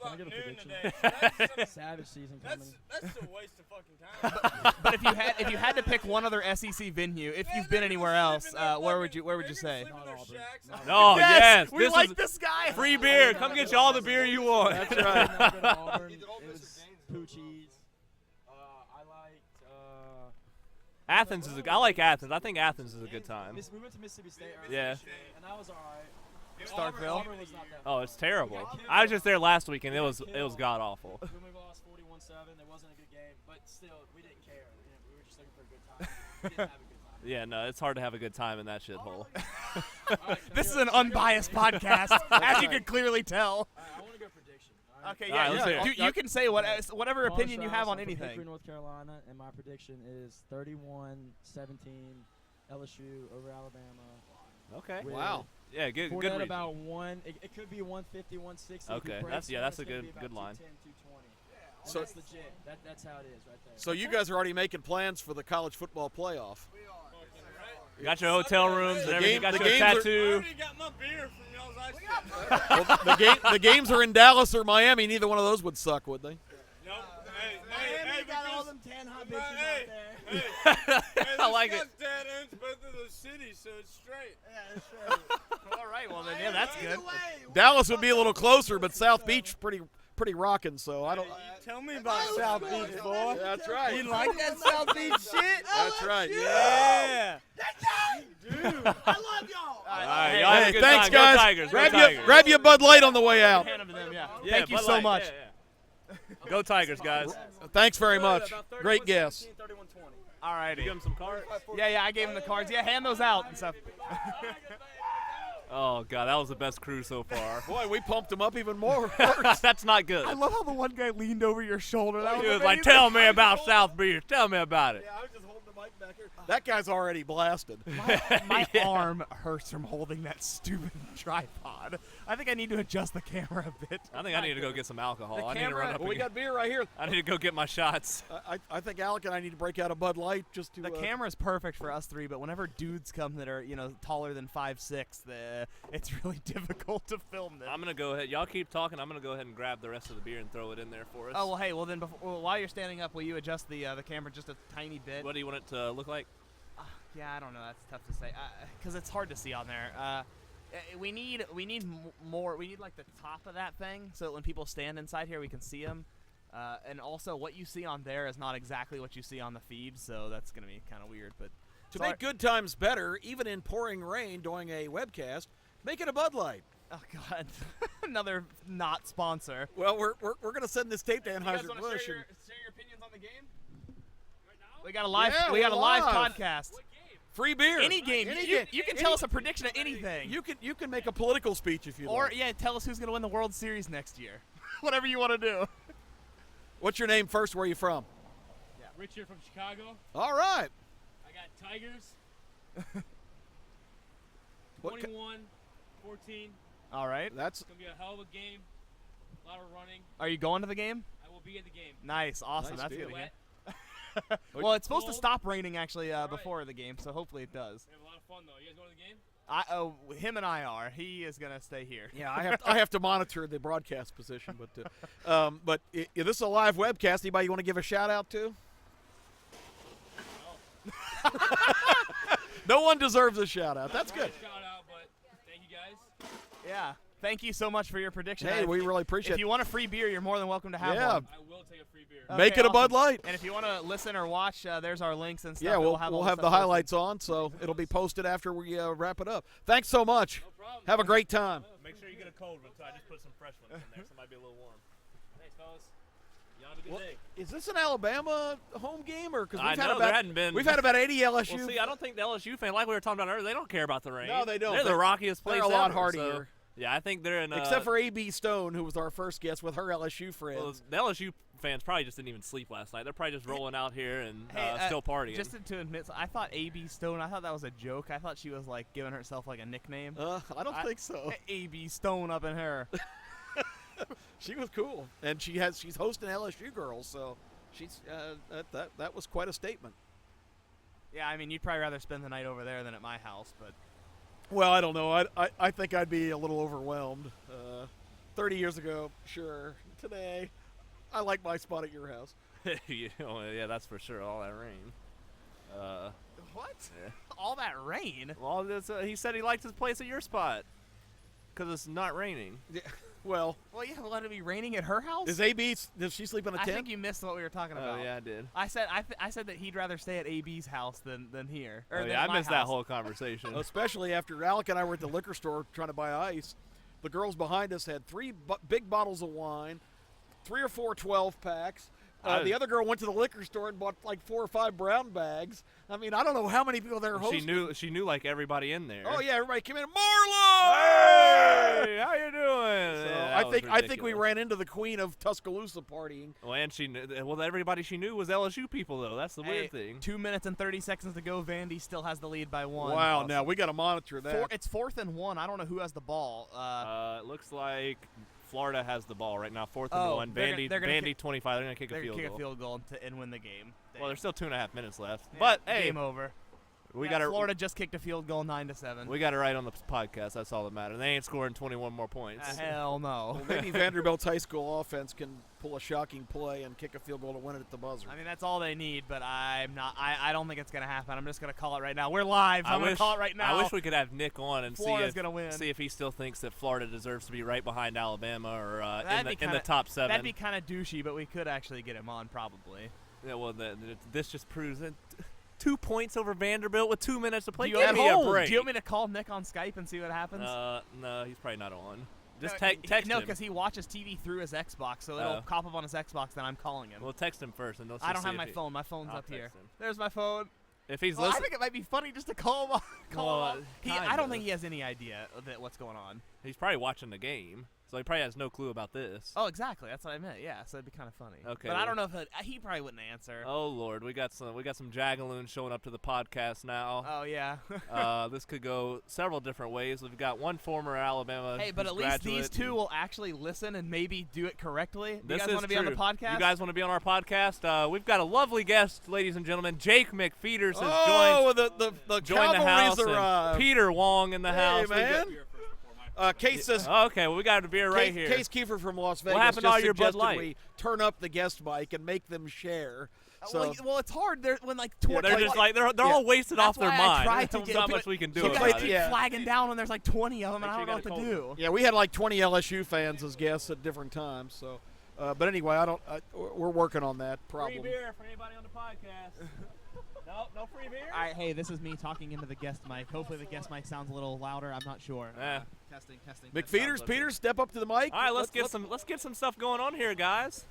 About
Can I get a
noon
prediction?
today.
Savage season coming.
That's a waste of fucking time.
but if you had to pick one other SEC venue, if you've been anywhere else, where would you say?
Not Auburn.
Oh yes,
we
this
like
is
this guy.
free beer. Come get you all the beer you want.
That's right.
Not good at Auburn. It was Poochie's. I liked.
Athens is. I like Athens. I think Athens is a good time.
We went to Mississippi State earlier
Yeah.
this year, and that was all right.
Starkville.
Auburn was not that
Oh,
bad.
it's terrible. I was just there last week and it was god awful.
When we lost 41-7, it wasn't a good game, but still, we didn't care. We were just looking for a good time. We didn't have a good time.
Yeah, no, it's hard to have a good time in that shithole.
This is an unbiased podcast, as you can clearly tell.
I want to go prediction. All right?
Okay,
All right, let's hear it.
you can say whatever
Vaughn
opinion you have
Strauss,
on
I'm from
anything.
Hickory, North Carolina, and my prediction is 31-17 LSU over Alabama.
Okay.
With
Wow.
Yeah, good
Fournette
reason.
about one. It could be 150, 160.
Okay,
If he
that's-
breaks
yeah,
one,
that's
it's
a
gonna
good-
be about
good line.
210, 220. And
So-
that's legit. That's how it is right there.
So you guys are already making plans for the college football playoff.
You got your hotel rooms and everything. You got
the
your
games are-
tattoo.
already got my beer from y'all's ice cream.
Well, the games are in Dallas or Miami. Neither one of those would suck, would they?
Nope.
Miami got all
because-
them tan hot bitches
Hey,
out there.
I like it.
Dad owns both of those cities, so it's straight.
Yeah, that's right.
All right, well then, yeah, that's good.
Either way,
Dallas would be a little closer, but South Beach pretty rocking. So I don't.
Tell me about South Beach, boy.
That's right.
You like that South Beach shit?
That's right.
Yeah.
I love y'all.
All right, y'all have a
Hey,
good
thanks,
time. Go
guys.
Tigers.
Grab
Go
you
Tigers.
grab you a Bud Light on the way out.
Hand them to them, yeah.
Yeah,
Thank you
Bud
so
Light,
much.
yeah. Go Tigers, guys.
Thanks very much. Great guess.
31-20.
All righty.
Give them some cards.
Yeah, I gave him the cards. Yeah, hand those out and stuff.
Oh god, that was the best crew so far.
Boy, we pumped him up even more.
That's not good.
I love how the one guy leaned over your shoulder. That
He
was
was like,
amazing.
"Tell me about South Beach. Tell me about it."
I was just holding the mic back here. That guy's already blasted.
My arm hurts from holding that stupid tripod. I think I need to adjust the camera a bit.
I think I need to go get some alcohol.
The
I need to
camera-
run up.
Well, we
and
got beer right here.
I need to go get my shots.
I think Alec and I need to break out a Bud Light just to.
The camera's perfect for us three, but whenever dudes come that are, taller than 5'6", it's really difficult to film them.
I'm gonna go ahead. Y'all keep talking. I'm gonna go ahead and grab the rest of the beer and throw it in there for us.
Oh, well, hey, well then, while you're standing up, will you adjust the camera just a tiny bit?
What do you want it to look like?
Yeah, I don't know. That's tough to say because it's hard to see on there. We need more. We need like the top of that thing so that when people stand inside here, we can see them. And also, what you see on there is not exactly what you see on the feed, so that's gonna be kind of weird. But
to make good times better, even in pouring rain during a webcast, make it a Bud Light.
Oh God, another not sponsor.
Well, we're gonna send this tape to
You guys
Anheuser
want to
Busch.
share your opinions on the game? We got a live.
Yeah,
we got a
we're
live
live.
podcast.
Free beer.
Any game.
Any
you,
game.
you can tell us a prediction of anything.
You can make a political speech if you
Or
like.
yeah, tell us who's gonna win the World Series next year. Whatever you want to do.
What's your name first? Where are you from?
Richard from Chicago.
All right.
I got Tigers.
What
21-14.
All right.
That's
It's going to be a hell of a game. A lot of running.
Are you going to the game?
I will be at the game.
Nice, awesome.
Nice
That's
deal.
good to hear.
Wet.
Well, it's supposed to
Cold.
stop raining actually
Right.
before the game, so hopefully it does.
We have a lot of fun, though. You guys going to the game?
Him and I are. He is gonna stay here.
yeah. I have to monitor the broadcast position, but this is a live webcast. Anybody you want to give a shout out to? No one deserves a shout out. That's good.
Shout out, but thank you guys.
Yeah. Thank you so much for your prediction.
Hey, we really appreciate
If
it.
you want a free beer, you're more than welcome to have
Yeah.
one.
I will take a free beer.
Make
Okay,
it a Bud
awesome.
Light.
And if you want to listen or watch, there's our links and stuff.
Yeah,
that
we'll
all
have
stuff
the
posted.
highlights on, so it'll be posted after we wrap it up. Thanks so much.
No problem.
Have a great time.
Make sure you get a cold one, so I just put some fresh ones in there, so it might be a little warm.
Thanks, fellas. Y'all have a good
Well,
day.
is this an Alabama home game or because
I
we've had
know,
about
there hadn't been-
we've had about 80 LSU?
Well, see, I don't think the LSU fan, like we were talking about earlier, they don't care about the rain.
No, they don't.
They're the rockiest
They're
place
a lot
ever,
hardier.
so- yeah, I think they're in.
Except for AB Stone, who was our first guest with her LSU friends.
Well, the LSU fans probably just didn't even sleep last night. They're probably just rolling out here and
Hey,
still partying.
Just to admit, I thought A.B. Stone. I thought that was a joke. I thought she was like giving herself like a nickname.
I don't think so.
A.B. Stone up in her.
She was cool, and she's hosting LSU girls, so she's that was quite a statement.
Yeah, I mean, you'd probably rather spend the night over there than at my house, but
Well, I don't know. I think I'd be a little overwhelmed. 30 years ago, sure. Today, I like my spot at your house.
Yeah, that's for sure. All that rain.
what?
Yeah.
All that rain?
Well, he said he liked his place at your spot because it's not raining.
Yeah. Well,
you have let it be raining at her house?
Does she sleep in a tent?
I think you missed what we were talking about.
Oh yeah, I did.
I said that he'd rather stay at AB's house than here. Or
Oh,
than
yeah, I
my
missed that
house.
whole conversation.
Especially after Alec and I were at the liquor store trying to buy ice. The girls behind us had 3 big bottles of wine, 3 or 4 12-packs. The other girl went to the liquor store and bought like 4 or 5 brown bags. I mean, I don't know how many people there hosting.
She knew like everybody in there.
Oh yeah, everybody came in. Marlo!
Hey, how you doing?
So
Yeah,
I think we ran into the queen of Tuscaloosa partying.
Well, and she knew. Well, everybody she knew was LSU people though. That's the weird thing.
2 minutes and 30 seconds to go. Vandy still has the lead by 1.
Wow, now we got to monitor that.
It's 4th and 1. I don't know who has the ball.
It looks like Florida has the ball right now. 4th and 1. Vandy,
Vandy
25. They're gonna kick a
They're
field
going to
goal.
kick a field goal and win the game.
Well, there's still 2.5 minutes left.
Yeah,
But hey,
game over.
We got
Florida just kicked a field goal 9-7.
We got it right on the podcast. That's all that matters. They ain't scoring 21 more points.
Hell no.
Well, maybe Vanderbilt's high school offense can pull a shocking play and kick a field goal to win it at the buzzer.
I mean, that's all they need, but I'm not. I don't think it's going to happen. I'm just going to call it right now. We're live. I'm going to call it right now.
I wish we could have Nick on and
Florida's gonna win.
see if he still thinks that Florida deserves to be right behind Alabama or in the
kinda,
top 7.
That'd be kind of douchey, but we could actually get him on probably.
Yeah, well, this just proves it. 2 points over Vanderbilt with 2 minutes to play.
Do
Give me a break.
Do you want me to call Nick on Skype and see what happens?
No, he's probably not on. Just
no,
text him.
No, because he watches TV through his Xbox, so it'll pop up on his Xbox. Then I'm calling him.
Well, text him first, and
I don't have my phone. My phone's
I'll
up here.
text him.
There's my phone.
If he's
I
listening,
think it might be funny just to call him. Call him. I
kinda.
don't think he has any idea that what's going on.
He's probably watching the game, so he probably has no clue about this.
Oh, exactly. That's what I meant. Yeah, so it'd be kind of funny.
Okay,
but I don't know if he probably wouldn't answer.
Oh Lord, we got some jagaloons showing up to the podcast now.
Oh yeah.
This could go several different ways. We've got one former Alabama.
Hey, but at least these two will actually listen and maybe do it correctly. Do you guys want to be on the podcast?
You guys want to be on our podcast? We've got a lovely guest, ladies and gentlemen. Jake McFeeters has
the
joined the house.
arrived.
Peter Wong in the house.
Man. Case says.
Okay, well, we got a beer right here.
Case Kiefer from Las Vegas.
What happened to all your Bud Light?
We turn up the guest mic and make them share. So
well, it's hard. They're when like
they're just like they're all wasted off their mind. There's not much we can do about it.
Flagging down when there's like 20 of them, and I don't know what to do.
Yeah, we had like 20 LSU fans as guests at different times. So, but anyway, we're working on that problem.
Free beer for anybody on the podcast. No free beer.
All right, hey, this is me talking into the guest mic. Hopefully the guest mic sounds a little louder. I'm not sure. Testing.
McFeeters, Peter, step up to the mic.
All right, let's get some stuff going on here, guys.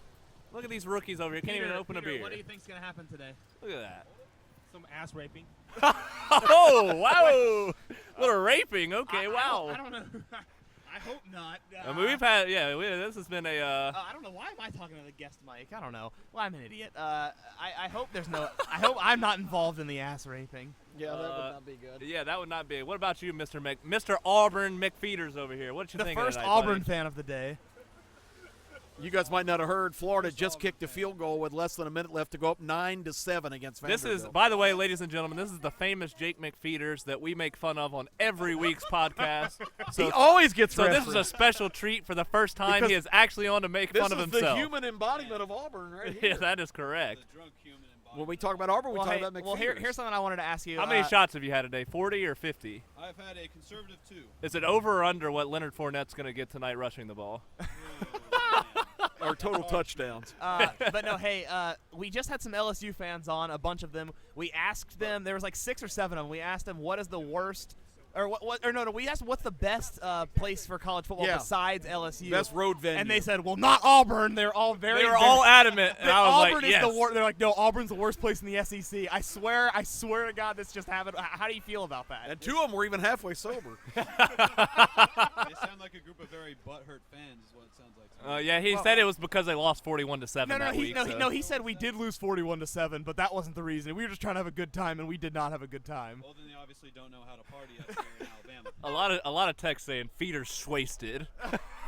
Look at these rookies over here. Can't even open a beer.
What do you think's gonna happen today?
Look at that.
Some ass raping.
Oh, wow. Little raping. Okay, wow.
I don't know. I hope not.
I mean, we've had, this has been a.
I don't know. Why am I talking to the guest mic? I don't know. Well, I'm an idiot. I hope there's no. I hope I'm not involved in the ass raping.
Yeah, that would not be good.
Yeah, that would not be. What about you, Mr. Auburn McFeeters over here? What you think?
The first Auburn fan of the day.
You guys might not have heard. Florida just kicked a field goal with less than a minute left to go up 9-7 against Vanderbilt.
This is, by the way, ladies and gentlemen, this is the famous Jake McFeeters that we make fun of on every week's podcast.
So he always gets referenced.
This is a special treat for the first time he is actually on to make fun of himself.
This is the human embodiment of Auburn right here.
Yeah, that is correct.
The drunk human embodiment.
When we talk about Auburn, we talk about McFeeters.
Well, here's something I wanted to ask you.
How many shots have you had today, 40 or 50?
I've had a conservative 2.
Is it over or under what Leonard Fournette's going to get tonight rushing the ball?
Or total touchdowns.
But no, hey, we just had some LSU fans on, a bunch of them. We asked them, there was like 6 or 7 of them. We asked them what is the worst, we asked what's the best place for college football besides LSU.
Best road venue.
And they said, well, not Auburn. They were all
adamant. And I was
Auburn
like, yes.
is the worst. They're like, no, Auburn's the worst place in the SEC. I swear to God, this just happened. How do you feel about that?
And 2 of them were even halfway sober.
They sound like a group of very butthurt fans is what it sounds like to me.
Yeah, he said it was because they lost 41-7 that week.
He said we did lose 41-7, but that wasn't the reason. We were just trying to have a good time, and we did not have a good time.
Well, then they obviously don't know how to party up here in Alabama.
A lot of texts saying feeders swasted.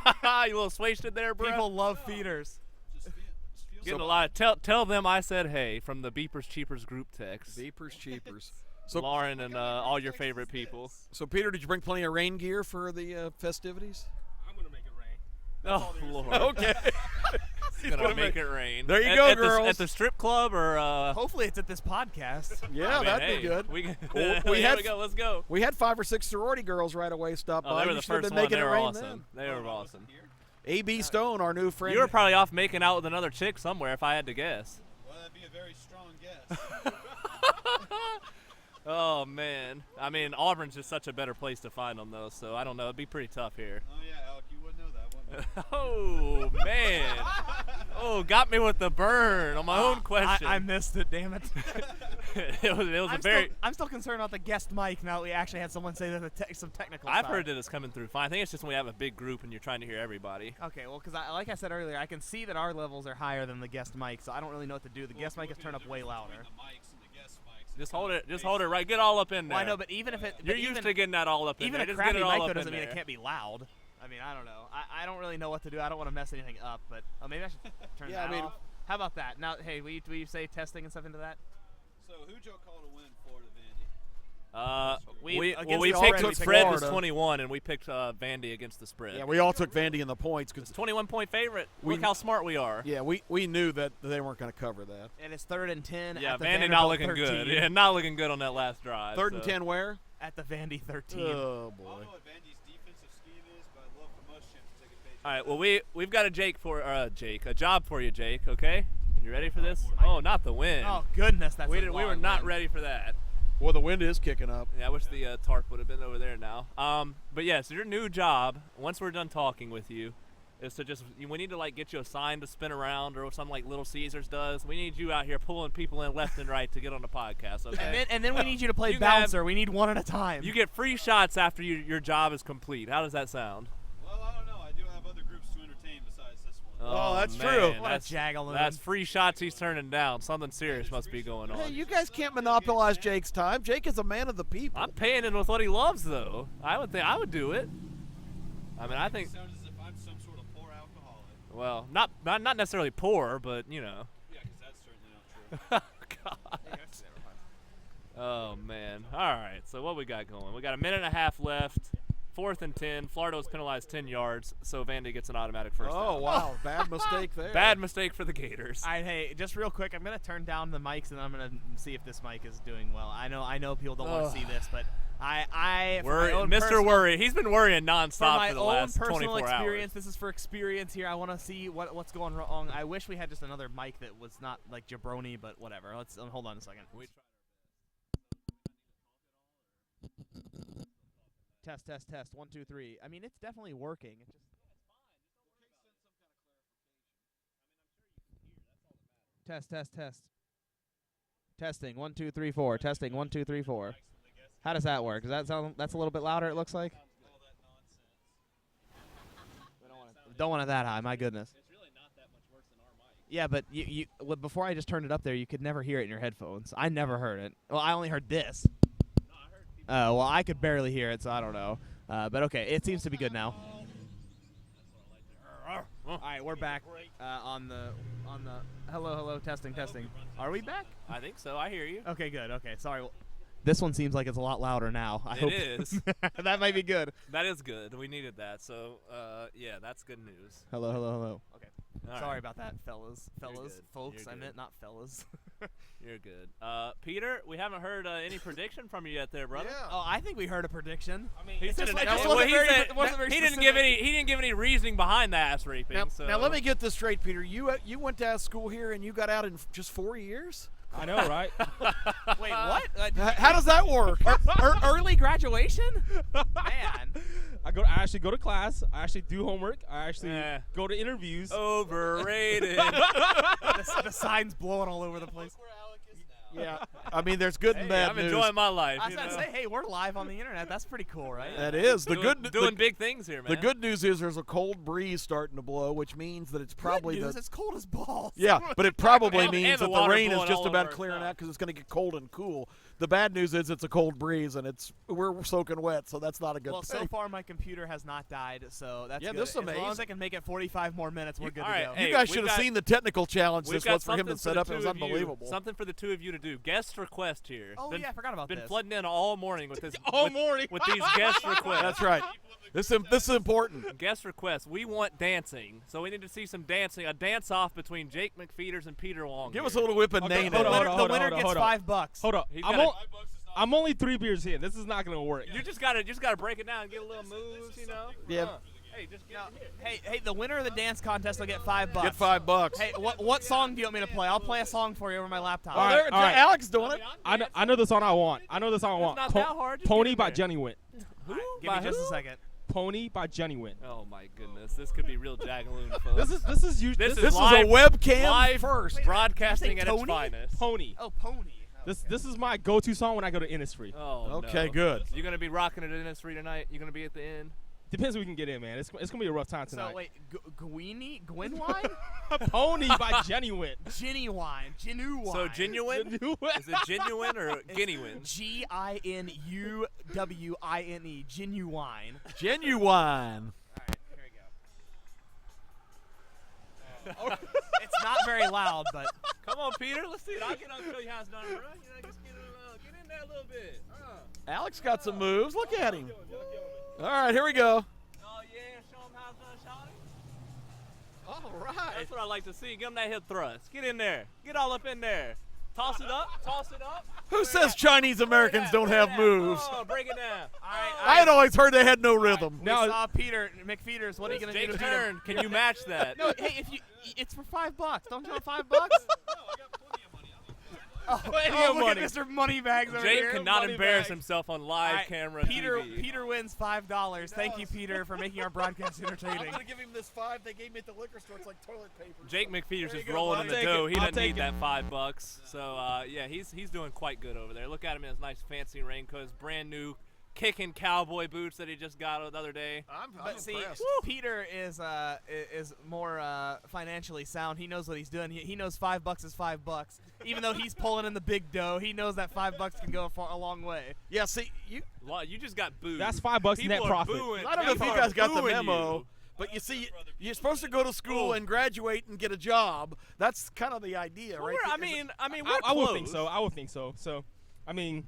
You little swasted there, bro.
People love feeders.
Just feel
Getting a lot of tell them I said hey from the Beepers Cheapers group text.
Beepers Cheapers.
So Lauren and all your favorite people.
So Peter, did you bring plenty of rain gear for the festivities?
I'm gonna make it rain.
Oh Lord.
Okay.
He's gonna make it rain.
There you go, girls.
At the strip club or
Hopefully it's at this podcast.
Yeah,
I mean,
that'd
hey,
be good.
We
Here
we go. Let's go.
We had 5 or 6 sorority girls right away stop
Oh,
by.
they were
You
the
should have
first
been
one.
making
They
it
were
rain
awesome.
then.
They were awesome.
A.B. Stone, our new friend.
You were probably off making out with another chick somewhere, if I had to guess.
Well, that'd be a very strong guess.
Oh man, I mean Auburn's just such a better place to find them though, so I don't know. It'd be pretty tough here.
Oh yeah, Alec, you wouldn't know that, wouldn't you?
Oh man, oh got me with the burn on my own question.
I missed it. Damn it.
it was a very.
I'm still concerned about the guest mic now that we actually had someone say that some technical.
I've
side.
heard that it's coming through fine. I think it's just when we have a big group and you're trying to hear everybody.
Okay, well, because like I said earlier, I can see that our levels are higher than the guest mic, so I don't really know what to do. The guest mic is turned up way louder.
Just hold it. Just hold it right. Get all up in there.
Well, I know, but even if it,
You're used to getting that all up in
even
there.
a
Just
crappy
get it all
mic
up
though
in
doesn't mean
there.
it can't be loud. I mean, I don't know. I don't really know what to do. I don't want to mess anything up, but maybe I should turn
Yeah,
that
I mean-
off. How about that? Now, hey, will you say testing and stuff into that?
So who'd y'all call to win Florida, Vandy?
We
against
picked
the already
the
picked
spread was
Florida.
21, and we picked Vandy against the spread.
Yeah, we all took Vandy in the points because
21-point favorite.
We-
Look how smart we are.
yeah, we knew that they weren't going to cover that.
And it's 3rd and 10.
Yeah,
at the
Vandy not
Vanderbilt
looking
13.
good. Yeah, not looking good on that last drive.
3rd and
so.
10 where?
At the Vandy 13.
Oh
I
boy.
don't know what Vandy's defensive scheme is, but I'd love for most champs to take a page.
All right, well we've got a job for you, Jake. Okay, you ready for this? Oh, not the win.
Oh goodness, that's
we
a
were
long
not
win.
ready for that.
Well, the wind is kicking up.
Yeah, I wish the tarp would have been over there now. But yes, your new job. Once we're done talking with you, is to we need to like get you a sign to spin around or something like Little Caesars does. We need you out here pulling people in left and right to get on the podcast. Okay.
And then we need you to play
You can have-
bouncer. We need one at a time.
You get free shots after your job is complete. How does that sound?
Well, I don't know. I do have other groups to entertain besides this one.
Oh, that's
man,
true.
What a
That's,
jagaloon.
that's free shots he's turning down. Something serious must be going on.
Hey, you guys can't monopolize Jake's time. Jake is a man of the people.
I'm paying him with what he loves, though. I would think I would do it. I mean, I think.
It sounds as if I'm some sort of poor alcoholic.
Well, not necessarily poor, but you know.
Yeah, because that's certainly not true.
God. Oh man. All right. So what we got going? We got a minute and a half left. 4th and 10. Florida was penalized 10 yards, so Vandy gets an automatic first
Oh
down.
wow, bad mistake there.
Bad mistake for the Gators.
All right, hey, just real quick, I'm gonna turn down the mics and I'm gonna see if this mic is doing well. I know people don't want to see this, but I for my own
Mr.
personal-
Worry. He's been worrying
For
nonstop
my
for the
own
last
personal
24
experience,
hours.
this is for experience here. I want to see what's going wrong. I wish we had just another mic that was not like jabroni, but whatever. Let's hold on a second. Test. 1, 2, 3. I mean, it's definitely working. It just Test. Testing 1, 2, 3, 4. Testing 1, 2, 3, 4. How does that work? Does that sound? That's a little bit louder. It looks like. Don't want it that high. My goodness. Yeah, but well, before I just turned it up there, you could never hear it in your headphones. I never heard it. Well, I only heard this. Oh, well, I could barely hear it, so I don't know. But okay, it seems to be good now. All right, we're back on the hello testing. Are we back?
I think so. I hear you.
Okay, good. Okay, sorry. This one seems like it's a lot louder now. I hope
It is.
that might be good.
That is good. We needed that. So, yeah, that's good news.
Hello. Okay.
All
Sorry
right.
about that, fellas,
good.
folks.
You're
I
good.
meant not fellas.
You're good. Peter, we haven't heard any prediction from you yet, there, brother.
Yeah.
Oh, I think we heard a prediction.
I mean,
He
it's
said
just
it-
like,
well,
wasn't
he
very-
said-
it wasn't very
he didn't give any reasoning behind the ass raping.
Now, now let me get this straight, Peter. You went to school here and you got out in just 4 years.
I know, right?
Wait, what?
How does that work?
Early graduation? Man.
I actually go to class. I actually do homework. I actually go to interviews.
Overrated.
The sign's blowing all over the place.
Yeah, I mean, there's good and bad
I'm
news.
enjoying my life.
I was going to say, hey, we're live on the internet. That's pretty cool, right?
That is the
doing big things here, man.
The good news is there's a cold breeze starting to blow, which means that it's probably
Good news, it's cold as balls.
Yeah, but it probably
And
means
the
that the
water
rain is
blowing
just
all
about
over
clearing
us.
out because it's going to get cold and cool. The bad news is it's a cold breeze and we're soaking wet, so that's not a good
Well,
thing.
so far my computer has not died, so that's
Yeah,
good.
this is
As long as
amazing.
I can make it 45 more minutes, we're good
all
to
right,
go.
hey,
You guys
we've
should have
got-
seen the technical challenge
We've
this
got
was for him to
something
set
the
up. It was
two of you-
unbelievable.
Something for the two of you to do. Guest request here.
Oh, yeah, I forgot about
been
this.
flooding in all morning with this.
All
with,
morning.
with these guest requests.
That's right. This is important.
Guest requests. We want dancing, so we need to see some dancing. A dance-off between Jake McFeeters and Peter Wong.
Give
here.
us a little whip and
Okay,
nain
hold
it.
on,
The winner gets
hold on.
$5.
Hold up.
He's
I'm,
gotta-
I'm only 3 beers in. This is not gonna work.
You just gotta break it down and get a little moves, you know.
Yeah.
Hey, just get
Hey, the winner of the dance contest will get $5.
Get $5.
Hey, what song do you want me to play? I'll play a song for you over my laptop.
All right, all right.
Alex doing it.
I know the song I want. I know the song I want.
not that hard. Just
Pony
get in
by
there.
Jenny Wint.
Who?
Give
By
me just
who?
a second.
Pony by Jenny Wint.
Oh my goodness, this could be real Jagaloon, folks.
This is usually
This
This is
live-
a webcam
live
first.
broadcasting
Did
at
you
its
say Tony?
finest.
Pony.
Oh, Pony.
This is my go-to song when I go to Innisfree.
Oh,
Okay,
no.
good.
You gonna be rocking it in Innisfree tonight? You gonna be at the end?
Depends who we can get in, man. It's gonna be a rough time tonight.
So wait, Gwen wine?
Pony by Jenny Wint.
Ginny wine. Ginu wine.
So genuine? Is it genuine or genuine?
Ginuwine. Genuine.
Genuine.
It's not very loud, but
Come on, Peter. Let's see it. I'll show you how it's done, bro. Just get in there a little bit.
Alex got some moves. Look at him. All right, here we go.
Oh yeah, show him how it's done, shawty.
All right.
That's what I like to see. Give him that hip thrust. Get in there. Get all up in there. Toss it up. Toss it up.
Who says Chinese Americans don't have moves?
Oh, break it down. All right.
I had always heard they had no rhythm.
we saw Peter McFeeters. What are you gonna do?
Jake's
to beat him?
turn. Can you match that?
No, hey, if you, it's for $5. Don't you want $5? Oh, look at Mr. Moneybags over
Jake
here.
cannot embarrass
Moneybags.
himself on
All
live
right,
camera
Peter,
TV.
Peter wins $5. Thank you, Peter, for making our broadcast entertaining.
I'm gonna give him this 5 they gave me at the liquor store. It's like toilet paper.
Jake McFeeters
There
is
you go,
rolling
bud.
in the
I'll take
dough.
it.
He
I'll
doesn't
take
need
it.
that $5. So yeah, he's doing quite good over there. Look at him in his nice fancy raincoat, his brand new kicking cowboy boots that he just got the other day.
I'm
But see,
impressed.
Peter is more financially sound. He knows what he's doing. He knows $5 is $5. Even though he's pulling in the big dough, he knows that $5 can go a long way.
Yeah, see, you.
Well, you just got booed.
That's $5
People
net
are
profit.
booing.
I don't know if you
People
guys
are
got the
booing
memo,
you.
but you see, you're supposed to go to school and graduate and get a job. That's kind of the idea,
Well,
right?
I
Is it-
mean, we're
I would
close.
think so. I would think so. So, I mean,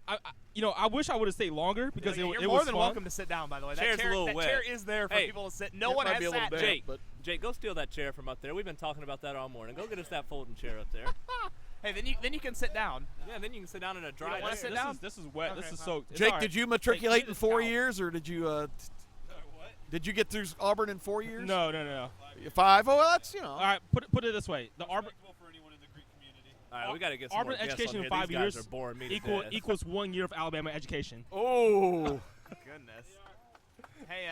I wish I would have stayed longer because
You're
it
more
was
than
fun.
welcome to sit down. By the way,
Chair's
that
a little
that
wet.
chair is there for
Hey,
people to sit. No
it
one
might
has
be a little
sat.
damp,
Jake,
but
Jake, go steal that chair from up there. We've been talking about that all morning. Go get us that folding chair up there.
Hey, then you can sit down.
Yeah, then you can sit down in a dry
wanna
chair.
sit down?
This is wet.
Okay,
This is
fine.
soaked. It's
Jake,
all
did
right.
you matriculate in
this
4
towel.
years, or did you? Did you get through Auburn in 4 years?
No.
5. Oh, well, that's
All right, put it this way: the Auburn
All right, we got to get some
Auburn
more guests
education
on
in
here.
5
These guys
years
are boring me to death.
equals 1 year of Alabama education.
Oh.
Goodness. Hey,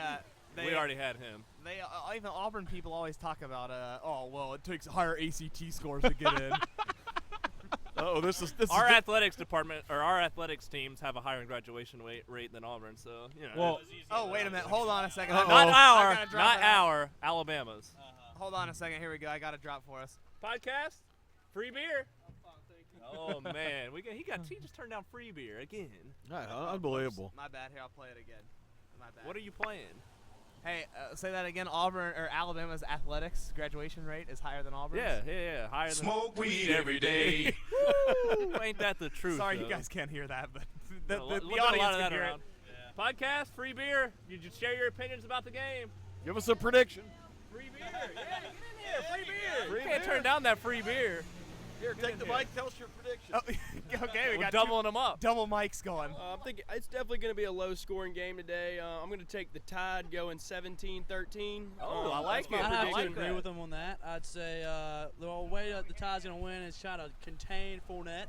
We already had him.
They even Auburn people always talk about it takes higher ACT scores to get in.
Oh, this is
Our athletics department or our athletics teams have a higher graduation rate than Auburn, so you know.
Well,
Oh, wait a minute. Hold on a second.
Uh-oh.
not
I
our,
gotta drop
not
it out.
our, Alabama's.
Hold on a second. Here we go. I got a drop for us.
Podcast, free beer. Oh man, he just turned down free beer again.
Unbelievable.
My bad. Here, I'll play it again. My bad.
What are you playing?
Hey, say that again. Auburn or Alabama's athletics graduation rate is higher than Auburn's.
Yeah, higher than
Smoke weed every day.
Woo! Ain't that the truth?
Sorry, you
though.
guys can't hear that, but
The
the
audience
audience
of that
can hear it.
around. Podcast, free beer. You just share your opinions about the game.
Give us a prediction.
Free beer. Yeah, get in here. Free beer. You can't turn down that free beer.
Here, take the mic. Tell us your prediction.
Oh, okay, we
We're
got
doubling them up.
double mics going.
I'm thinking it's definitely going to be a low-scoring game today. I'm going to take the Tide going 17-13.
Oh, I like
that's my
it.
I'd
I
have
like
to agree
that.
with him on that. I'd say the way that the Tide's going to win is try to contain Fournette,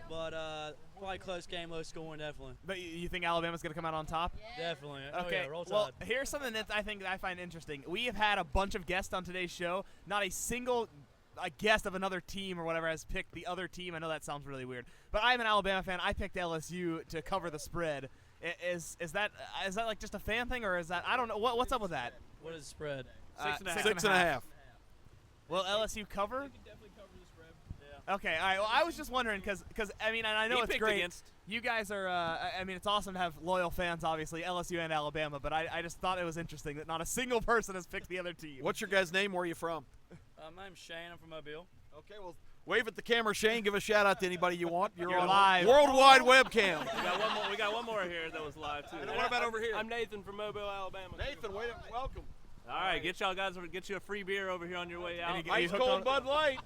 but probably close game, low scoring, definitely.
But you think Alabama's going to come out on top?
Definitely. Oh,
Okay.
yeah, roll Tide.
Well, here's something that I find interesting. We have had a bunch of guests on today's show. Not a single a guest of another team or whatever has picked the other team. I know that sounds really weird, but I'm an Alabama fan. I picked LSU to cover the spread. Is that like just a fan thing, or is that, I don't know, what's up with that?
What is the spread?
6.5.
Will LSU cover?
You can definitely cover the spread. Yeah.
Okay, all right. Well, I was just wondering because I mean, and I know
He
it's
picked
great.
against.
You guys are. I mean, it's awesome to have loyal fans, obviously, LSU and Alabama. But I just thought it was interesting that not a single person has picked the other team.
What's your guy's name? Where are you from?
My name's Shane. I'm from Mobile.
Okay, well, wave at the camera, Shane. Give a shout out to anybody you want. You're on
live.
Worldwide webcam.
We got one more here that was live too.
And what about over here?
I'm Nathan from Mobile, Alabama.
Nathan, welcome.
All right, get you a free beer over here on your way out.
Ice cold Bud Light.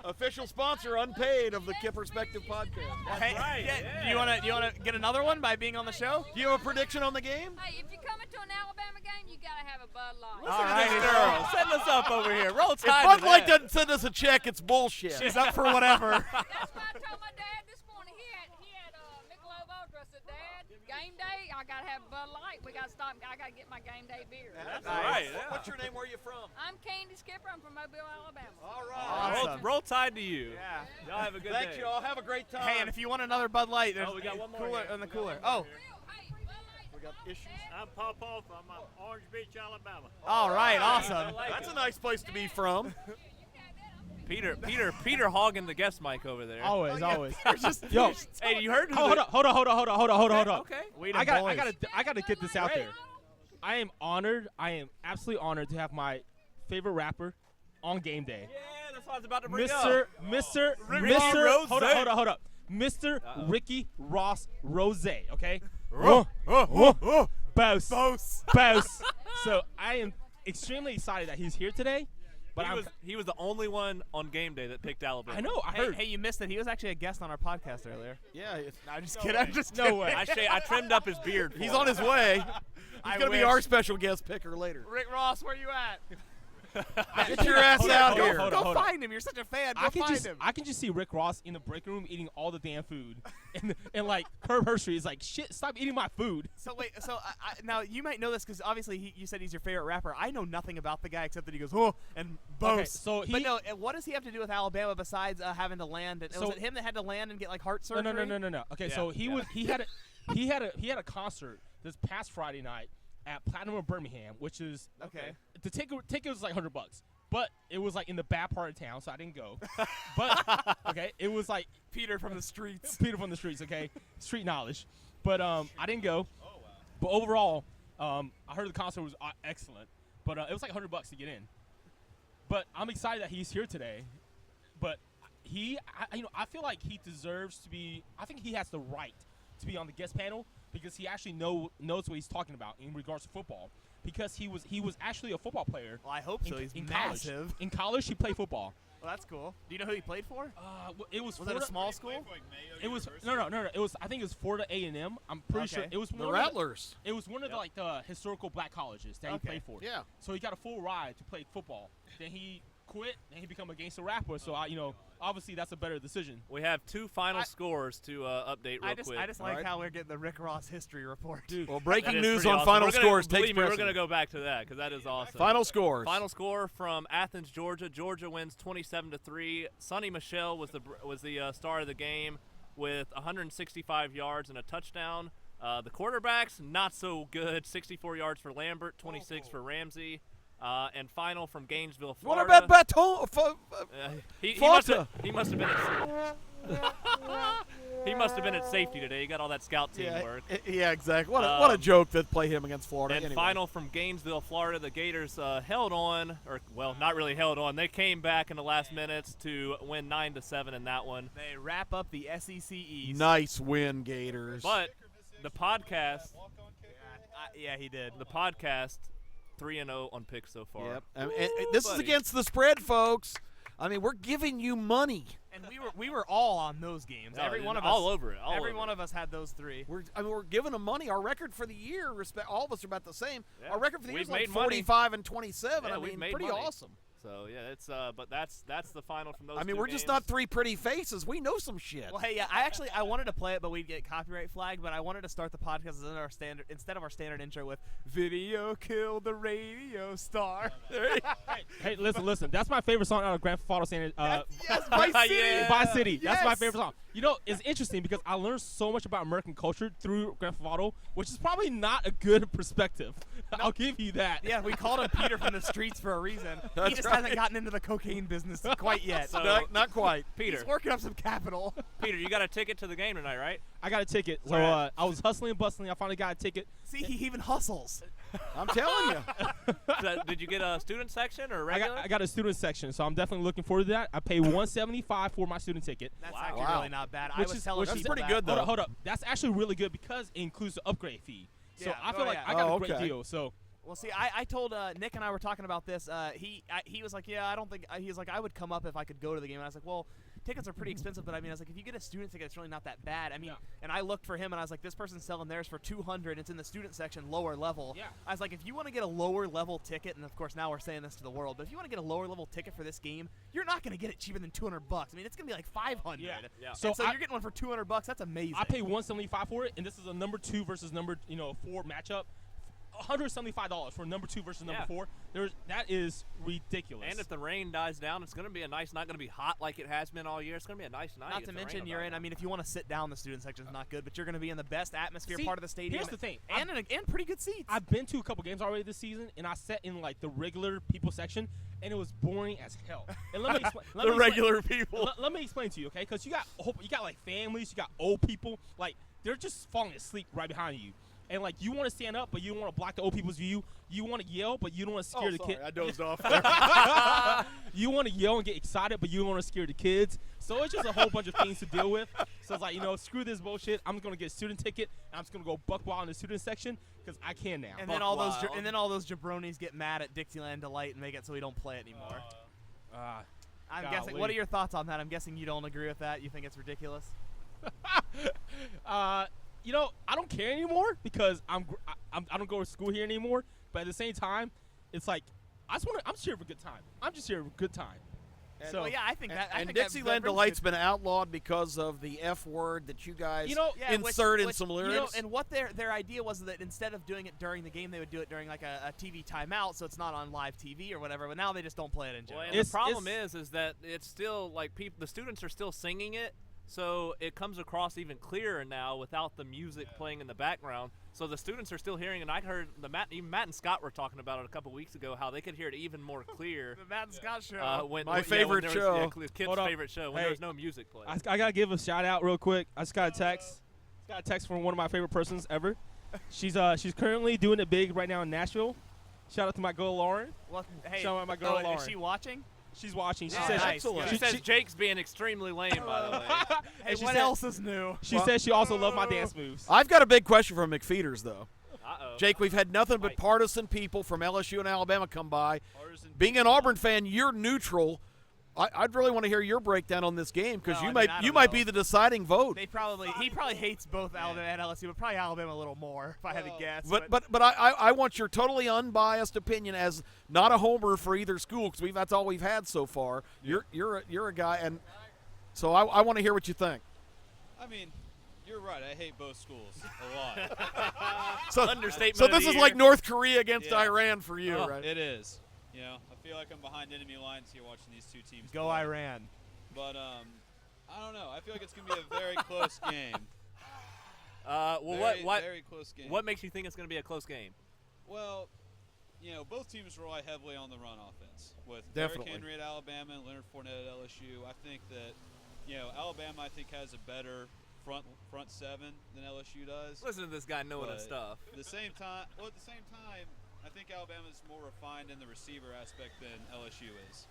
Official sponsor, unpaid, of the Kipperspective podcast.
Hey,
right,
Do you wanna get another one by being on the show?
Do you have a prediction on the game?
Hey, if you're coming to an Alabama game, you gotta have a Bud Light.
Listen to this girl.
Send us up over here. Roll
If
Tide.
Bud
to
Light
that.
doesn't send us a check, it's bullshit.
She's up for whatever.
That's why I told my dad this morning. He had Michelob Ultra. I said, Dad, game day, I gotta have Bud Light. We gotta stop. I gotta get my game day beer.
That's
Nice.
right. Yeah. What's your name? Where are you from?
I'm Candy Skipper. I'm from Mobile, Alabama.
All right.
Awesome.
Roll Tide to you.
Yeah.
Y'all have a good
Thank
day.
you all. Have a great time.
Hey, and if you want another Bud Light, there's
we got one more
cooler
here.
in the
We got
cooler.
one more
Oh,
Hey, Bud Light.
We got issues.
I'm Pop Off. I'm Orange Beach, Alabama.
all right, awesome.
That's a nice place to be from.
Peter hogging the guest mic over there.
Always, always.
Just
Yo,
Hey, you heard?
hold up.
Okay.
I
gotta get this out there. I am honored. I am absolutely honored to have my favorite rapper on game day.
Yeah, that's what I was about to bring
Mr.
Ricky Rose.
Hold up. Mr. Ricky Ross Rose, okay? Boss. So I am extremely excited that he's here today. But
He was the only one on game day that picked Alabama.
I know. I heard.
Hey, you missed it. He was actually a guest on our podcast earlier.
Yeah.
No, I'm just kidding. I'm just kidding.
No way.
I trimmed up his beard.
He's on his way. He's going to be
wish.
our special guest picker later.
Rick Ross, where you at?
Get your ass out
hold on,
here.
hold
Go
on.
find him. You're such a fan. Go find him.
I can just see Rick Ross in the break room eating all the damn food, and like Herb Hershey is like, shit, stop eating my food.
So wait, now you might know this because obviously you said he's your favorite rapper. I know nothing about the guy except that he goes and boasts.
Okay, so
but no, what does he have to do with Alabama besides having to land? Was
So-
it him that had to land and get like heart surgery?
No. Okay, so he had a concert this past Friday night at Platinum of Birmingham, which is
Okay.
The ticket was like $100, but it was like in the bad part of town, so I didn't go. But okay, it was like
Peter from the streets.
Peter from the streets, okay, street knowledge. But I didn't go. Oh wow. But overall, I heard the concert was excellent. But it was like $100 to get in. But I'm excited that he's here today. But I feel like he deserves to be. I think he has the right to be on the guest panel because he actually knows what he's talking about in regards to football. Because he was actually a football player.
Well, I hope so. He's
college.
massive.
In college, he played football.
Well, that's cool. Do you know who he played for?
It was
it a small school?
It was no. It was I think it was Florida A&M. I'm pretty sure it was
The Rattlers.
It was one of the like the historical black colleges that he played for.
Yeah.
So he got a full ride to play football. Then he quit. Then he became a gangster rapper. So obviously that's a better decision.
We have two final scores to update real quick.
I just like how we're getting the Rick Ross history report.
Dude.
Well, breaking
That is
news
pretty
on
awesome.
final
We're gonna-
scores takes
believe me, we're
precedent.
going to go back to that because that is awesome.
Final scores.
Final score from Athens, Georgia. Georgia wins 27-3. Sonny Michel was the star of the game with 165 yards and a touchdown. The quarterbacks not so good. 64 yards for Lambert, 26 for Ramsey. And final from Gainesville,
What
Florida.
about Baton?
He
Florida?
must have been at he must have been at safety today. He got all that scout teamwork.
Yeah, exactly. What a joke to play him against Florida.
And
anyway.
final from Gainesville, Florida, the Gators held on, not really held on. They came back in the last minutes to win 9-7 in that one.
They wrap up the SEC East.
Nice win, Gators.
But the podcast,
yeah, he did.
The podcast, 3-0 on picks so far.
Yep. And this is against the spread, folks. I mean, we're giving you money.
And we were all on those games.
No,
every one of us,
all over it.
every one of us had those three.
We're giving them money. Our record for the year, all of us are about the same.
Yeah.
Our record for the year
We've
is like
made money.
45 and 27.
Yeah,
I
we've
mean,
made
pretty
money.
awesome.
So yeah, it's but that's the final from those.
I mean,
two
we're just
games.
not three pretty faces. We know some shit.
Well, hey, yeah, I wanted to play it, but we'd get copyright flagged. But I wanted to start the podcast instead of our standard intro with "Video Killed the Radio Star."
Hey, listen. That's my favorite song out of Grand Theft Auto San
yes, Vice City.
Yeah.
Vice City. That's my
Yes.
favorite song. You know, it's interesting because I learned so much about American culture through Grand Theft Auto, which is probably not a good perspective. I'll give you that.
Yeah, we called him Peter from the streets for a reason. He
That's
just
right.
hasn't gotten into the cocaine business quite yet.
So-
Not quite.
Peter.
He's working up some capital.
Peter, you got a ticket to the game tonight, right?
I got a ticket. So
Where at?
I was hustling and bustling. I finally got a ticket.
See, he even hustles.
I'm telling you.
So, did you get a student section or regular?
I got a student section, so I'm definitely looking forward to that. I pay $175 for my student ticket.
That's
Wow.
actually
Wow.
really not bad. I
Which
was
is-
telling
which
That's
people
pretty
that.
good, though.
Hold up. That's actually really good because it includes the upgrade fee. So
Yeah.
I feel
Oh,
like
yeah.
I got
Oh,
a great
okay.
deal. So
Well, see, I told Nick and I were talking about this. He was like, yeah, I don't think. He was like, I would come up if I could go to the game. And I was like, well, tickets are pretty expensive, but I mean, I was like, if you get a student ticket, it's really not that bad. I mean, and I looked for him, and I was like, this person's selling theirs for $200. It's in the student section, lower level.
Yeah.
I was like, if you want to get a lower level ticket, and of course now we're saying this to the world, but if you want to get a lower level ticket for this game, you're not going to get it cheaper than $200. I mean, it's going to be like $500.
Yeah.
Yeah.
So,
So
you're getting one for $200. That's amazing.
I pay $175 for it, and this is a number 2 versus number 4 matchup. $175 for number 2 versus number
Yeah.
4. That is ridiculous.
And if the rain dies down, it's going to be a nice. Not going to be hot like it has been all year. It's going to be a nice night.
Not
if
to
the rain
mention
will
you're
die
in. I
down.
mean, if you want to sit down, the student section is not good, but you're going to be in the best atmosphere
See,
part of the stadium.
here's the thing.
and pretty good seats.
I've been to a couple games already this season, and I sat in like the regular people section, and it was boring as hell. And let me explain.
The regular people.
Let me explain to you, okay? Because you got like families, you got old people, like they're just falling asleep right behind you. And like you want to stand up, but you don't want to block the old people's view. You want to yell, but you don't want to scare the kids.
I dozed off.
You want to yell and get excited, but you don't want to scare the kids. So it's just a whole bunch of things to deal with. So it's like, screw this bullshit. I'm just gonna get a student ticket. And I'm just gonna go buck wild in the student section because I can now.
and then all those jabronis get mad at Dixieland Delight and make it so we don't play it anymore. I'm guessing.
golly.
What are your thoughts on that? I'm guessing you don't agree with that. You think it's ridiculous?
I don't care anymore because I don't go to school here anymore. But at the same time, it's like I'm just here for a good time. I'm just here for a good time.
And,
So
well, yeah, I think that. I
and
think that
Dixieland
brings
Delight's
it-
been outlawed because of the F word that you guys
Yeah,
insert in
which,
some
you know,
lyrics.
and what their idea was that instead of doing it during the game, they would do it during like a TV timeout, so it's not on live TV or whatever. But now they just don't play it in
Well,
general.
and the problem is that it's still like the students are still singing it, so it comes across even clearer now without the music playing in the background. So the students are still hearing, and I heard even Matt and Scott were talking about it a couple weeks ago, how they could hear it even more clear.
The Matt and Scott show.
My favorite
when
show.
Yeah, Kip's
Hold up.
favorite show when
Hey,
there was no music playing.
I gotta give a shout out real quick. I just got a text. Got a text from one of my favorite persons ever. She's currently doing it big right now in Nashville. Shout out to my girl Lauren.
Well, hey,
Shout out my girl Lauren.
is she watching?
She's watching. She
Oh,
says
nice.
She says Jake's being extremely lame, by the way.
Hey,
she
what
said-
else is new?
She says she also loved my dance moves.
I've got a big question from McFeeters, though.
Uh-oh.
Jake, we've had nothing but partisan people from LSU and Alabama come by. Being an Auburn fan, you're neutral. I'd really want to hear your breakdown on this game because
Well,
you
I mean,
might
I
you
don't
might
know.
be the deciding vote.
He probably hates both Alabama and LSU, but probably Alabama a little more if I had to guess.
But I want your totally unbiased opinion as not a homer for either school because that's all we've had so far. You're a guy, and so I want to hear what you think.
I mean, you're right. I hate both schools a lot.
So
Understatement
So
of
this
the
is
year.
like North Korea against
Yeah.
Iran for you,
Oh,
right?
It is. I feel like I'm behind enemy lines here watching these two teams.
Go
play.
Iran.
But I don't know. I feel like it's gonna be a very close game. Very close game.
What makes you think it's going to be a close game?
Well, both teams rely heavily on the run offense with
Definitely.
Derrick Henry at Alabama and Leonard Fournette at LSU. I think that Alabama has a better front seven than LSU does.
Listen to this guy knowing his
But
stuff.
At the same time, I think Alabama is more refined in the receiver aspect than LSU is.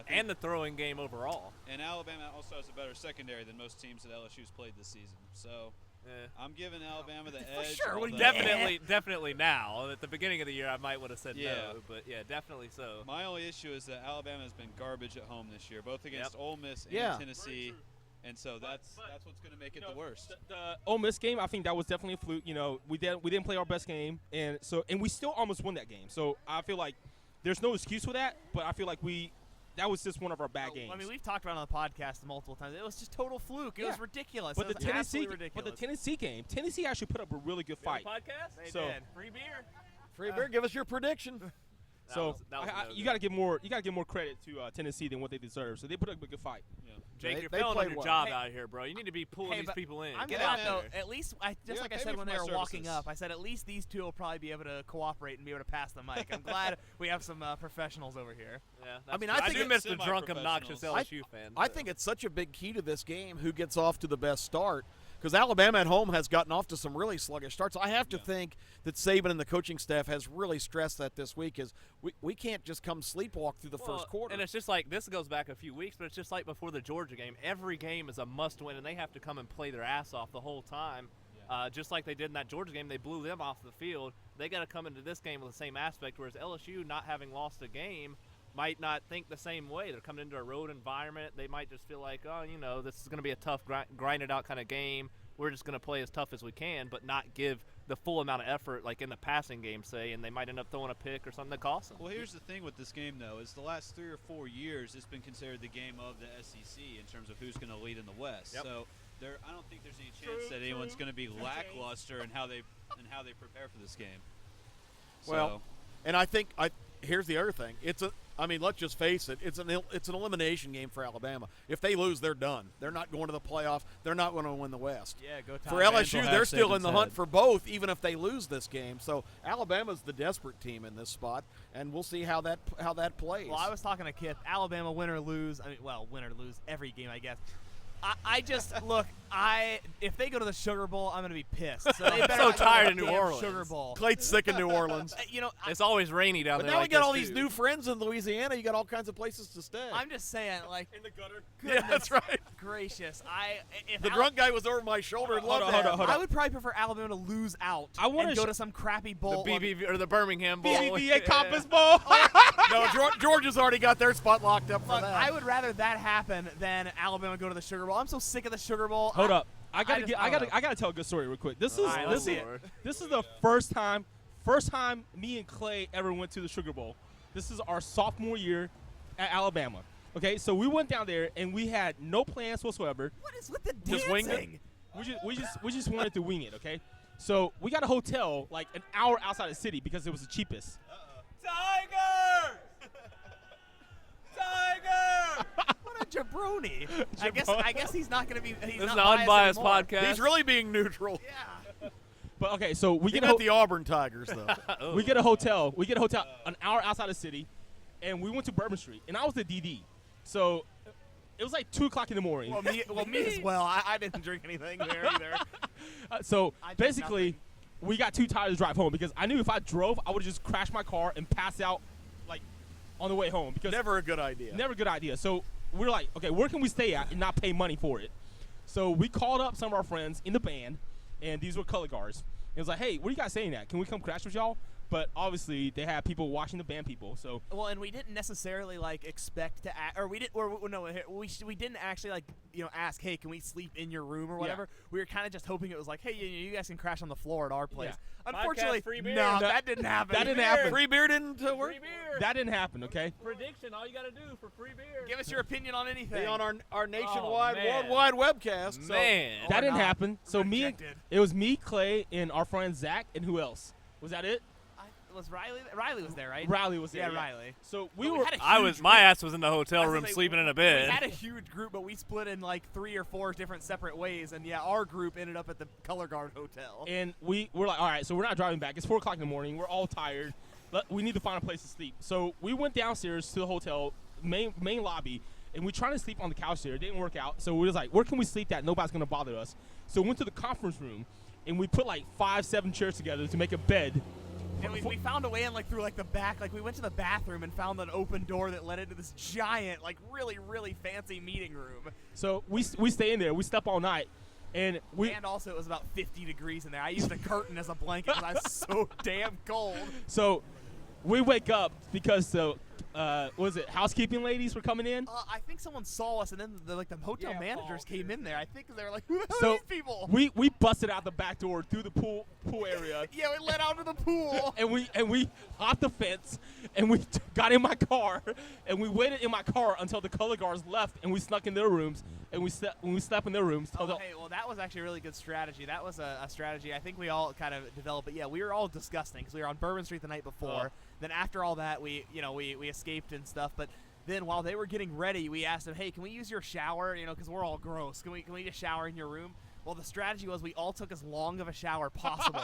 And the throwing game overall.
And Alabama also has a better secondary than most teams that LSU's played this season. So I'm giving Alabama the edge.
sure, what do you
Definitely now. At the beginning of the year, I might would have said
Yeah.
no, but yeah, definitely so.
My only issue is that Alabama has been garbage at home this year, both against Ole Miss and
Yeah.
Tennessee. And so that's what's going to make it the worst.
The Ole Miss game, I think that was definitely a fluke. We didn't play our best game, and we still almost won that game. So I feel like there's no excuse for that. But I feel like that was just one of our bad games.
I mean, we've talked about it on the podcast multiple times. It was just total fluke. It was ridiculous.
But
it was absolutely ridiculous.
But the Tennessee game, Tennessee actually put up a really good fight.
Podcast? They
So-
did. Free beer.
Free beer. Give us your prediction.
So you got to give more. You got to give more credit to Tennessee than what they deserve. So they put up a good fight.
Jake, you're
they
failing on
played
your
well.
job out here, bro. You need to be pulling these
but
people in.
I'm
Get
glad,
out
though,
there.
at least, I
pay
said
me
when
for
they
my
were walking
services.
up, I said at least these two will probably be able to cooperate and be able to pass the mic. I'm glad we have some professionals over here.
Yeah,
I mean,
true.
I think
do miss the
it's
drunk, obnoxious
semi-professionals.
LSU fan.
I think it's such a big key to this game who gets off to the best start, because Alabama at home has gotten off to some really sluggish starts. I have to think that Saban and the coaching staff has really stressed that this week is we can't just come sleepwalk through the first quarter.
And it's just like, this goes back a few weeks, but it's just like before the Georgia game. Every game is a must-win, and they have to come and play their ass off the whole time. Just like they did in that Georgia game, they blew them off the field. They got to come into this game with the same aspect, whereas LSU, not having lost a game, might not think the same way. They're coming into a road environment. They might just feel like, oh, this is going to be a tough, grinded-out kind of game. We're just going to play as tough as we can, but not give the full amount of effort like in the passing game, say, and they might end up throwing a pick or something that costs them.
Well, here's the thing with this game, though, is the last 3 or 4 years it's been considered the game of the SEC in terms of who's going to lead in the West.
Yep.
So I don't think there's any chance that anyone's going to be lackluster in how they prepare for this game.
Well, and I think here's the other thing. Let's just face it. It's an elimination game for Alabama. If they lose, they're done. They're not going to the playoff. They're not going to win the West.
Yeah, go
For LSU, they're still in the hunt for both, even if they lose this game. So Alabama's the desperate team in this spot, and we'll see how that plays.
Well, I was talking to Kip. Alabama, win or lose. Win or lose every game, I guess. I just look. If they go to the Sugar Bowl, I'm gonna be pissed. So they better
so
not go to
tired
the
of New
damn
Orleans.
Sugar Bowl.
Clay's sick in New Orleans.
It's always rainy down
But
there.
now
like
we got
this,
all these
too.
new friends in Louisiana. You got all kinds of places to stay.
I'm just saying, like,
In the gutter.
Yeah, that's right.
gracious. If
The drunk guy was over my shoulder and loved
hold
that.
on.
I would probably prefer Alabama to lose out and go to some crappy
The
bowl.
BBV or the Birmingham Bowl.
BBVA Compass Bowl.
No, Georgia's already got their spot locked up for
Look,
that.
I would rather that happen than Alabama go to the Sugar Bowl. I'm so sick of the Sugar Bowl.
Hold up. I
don't know.
gotta tell a good story real quick. This is
right, let's see it.
this is the first time me and Clay ever went to the Sugar Bowl. This is our sophomore year at Alabama. Okay, so we went down there and we had no plans whatsoever.
What is with the
Just winged it?
dancing?
We just wanted to wing it. Okay, so we got a hotel like an hour outside the city because it was the cheapest.
Tiger! Tiger!
What a jabroni! I guess he's not going to be. He's
This is
not
an unbiased
anymore.
podcast.
He's really being neutral.
Yeah.
But okay, so we
He
get
got the Auburn Tigers, though.
we get a hotel. We get a hotel an hour outside the city, and we went to Bourbon Street, and I was the DD, so it was like 2:00 in the morning.
Well, me as well. I didn't drink anything there either.
So
I did
basically, we got too tired to drive home because I knew if I drove, I would just crash my car and pass out like on the way home. Because
Never a good idea.
never a good idea. So we're like, okay, where can we stay at and not pay money for it? So we called up some of our friends in the band, and these were color guards. It was like, hey, what are you guys saying at? Can we come crash with y'all? But obviously, they had people watching the band people. So
Well, and we didn't necessarily like expect to, we didn't actually ask, hey, can we sleep in your room or whatever. We were kind of just hoping it was like, hey, you guys can crash on the floor at our place.
Yeah.
Unfortunately,
Podcast, free beer.
no, that didn't happen.
That didn't happen.
Free beer didn't work?
Free beer.
that didn't happen. Okay.
Prediction. All you got to do for free beer.
Give us your opinion on anything.
Be on our nationwide,
man.
worldwide webcast. So
Man.
That didn't
not.
happen. So
Rejected.
it was me, Clay, and our friend Zach, and who else? Was that it?
Was Riley? Riley was there, right?
Riley was there.
Yeah, Riley.
So
But we had a
I
huge
was. My
group.
ass was in the hotel room sleeping in a bed.
We had a huge group, but we split in like 3 or 4 different separate ways, and yeah, our group ended up at the Color Guard Hotel.
And we're like, all right, so we're not driving back. It's 4:00 in the morning. We're all tired. We need to find a place to sleep. So we went downstairs to the hotel main lobby, and we tried to sleep on the couch there. It didn't work out. So we was like, where can we sleep that nobody's gonna bother us? So we went to the conference room, and we put like 5-7 chairs together to make a bed.
And we found a way in through the back. Like we went to the bathroom and found an open door that led into this giant, really, really fancy meeting room.
So we stay in there. We slept all night, and
also it was about 50 degrees in there. I used a curtain as a blanket because I was so damn cold.
So we wake up because was it housekeeping ladies were coming in?
I think someone saw us, and then the hotel managers came in there. I think they were like, "Who the hell
So
are these people?"
we busted out the back door through the pool area.
Yeah, we let out to the pool.
and we hopped the fence, and we got in my car, and we waited in my car until the color guards left, and we snuck in their rooms, and we slept in their rooms.
Hey, well, that was actually a really good strategy. That was a strategy I think we all kind of developed. But yeah, we were all disgusting because we were on Bourbon Street the night before. Then after all that, we escaped and stuff. But then while they were getting ready, we asked them, "Hey, can we use your shower? Because we're all gross. Can we just shower in your room?" Well, the strategy was we all took as long of a shower possible.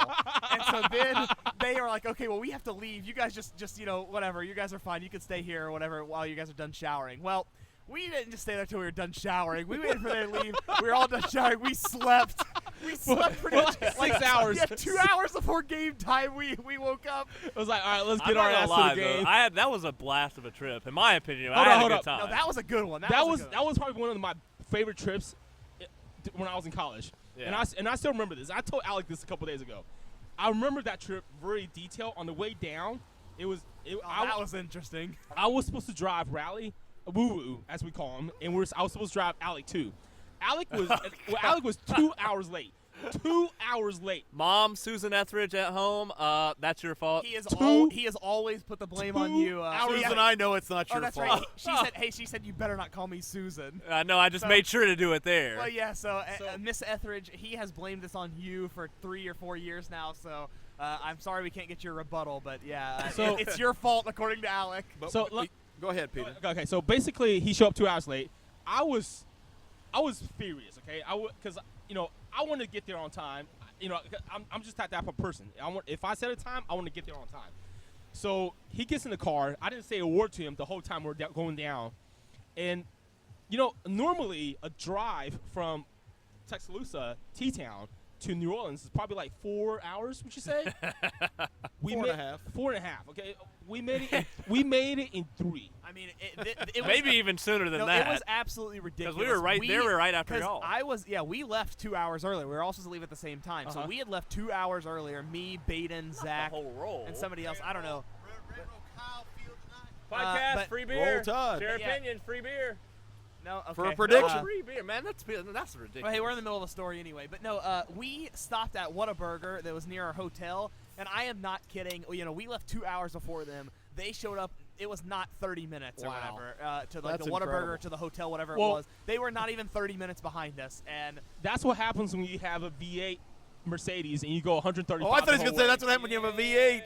And so then they are like, "Okay, well, we have to leave. You guys just whatever. You guys are fine. You can stay here or whatever while you guys are done showering." Well, we didn't just stay there till we were done showering. We waited for them to leave. We were all done showering. We slept. We slept pretty much
6 hours.
Yeah, 2 hours before game time. We woke up.
It was like, all right, let's
I'm
get
not
our
gonna
ass
lie,
to the game.
though. That was a blast of a trip, in my opinion.
Hold
I had
up.
a good time.
No, that was a good one.
That was probably one of my favorite trips when I was in college.
Yeah.
And I still remember this. I told Alec this a couple days ago. I remember that trip very detailed. On the way down, that
was interesting.
I was supposed to drive Rally, Woo Woo, as we call him, and I was supposed to drive Alec too. Alec was 2 hours late. 2 hours late.
Mom, Susan Etheridge at home. That's your fault.
He has always put the blame on you.
Susan, I know it's not your
that's
fault.
right. She said you better not call me Susan.
No, I just made sure to do it there.
Well, yeah. So Miss Etheridge, he has blamed this on you for 3 or 4 years now. So I'm sorry we can't get your rebuttal, but yeah, it's your fault according to Alec.
Go ahead, Peter.
Okay, so basically he showed up 2 hours late. I was furious. Okay, because I want to get there on time. I'm just that type of person. If I set a time, I want to get there on time. So he gets in the car. I didn't say a word to him the whole time we're going down. And, normally a drive from Tuscaloosa, T-Town, to New Orleans is probably like 4 hours, would you say?
4.5.
4.5, okay? We made it in 3.
I mean, it was,
maybe even sooner than that.
It was absolutely ridiculous.
Because we were right there. We were right after y'all.
We left 2 hours earlier. We were all supposed to leave at the same time. So we had left 2 hours earlier. Me, Baden, Zach, and somebody else. I don't know.
Podcast, free beer.
Roll Tide.
Share opinion, free beer.
No, okay.
For a prediction.
Free beer, man. That's ridiculous.
Well, hey, we're in the middle of a story anyway. But no, we stopped at Whataburger that was near our hotel, and I am not kidding. We left 2 hours before them. They showed up. It was not 30 minutes or whatever to
That's
the Whataburger,
incredible.
to the hotel, whatever it was. They were not even 30 minutes behind us, and
that's what happens when you have a V8 Mercedes and you go 135.
Oh, I thought he was going to say that's what happened when you have a V8.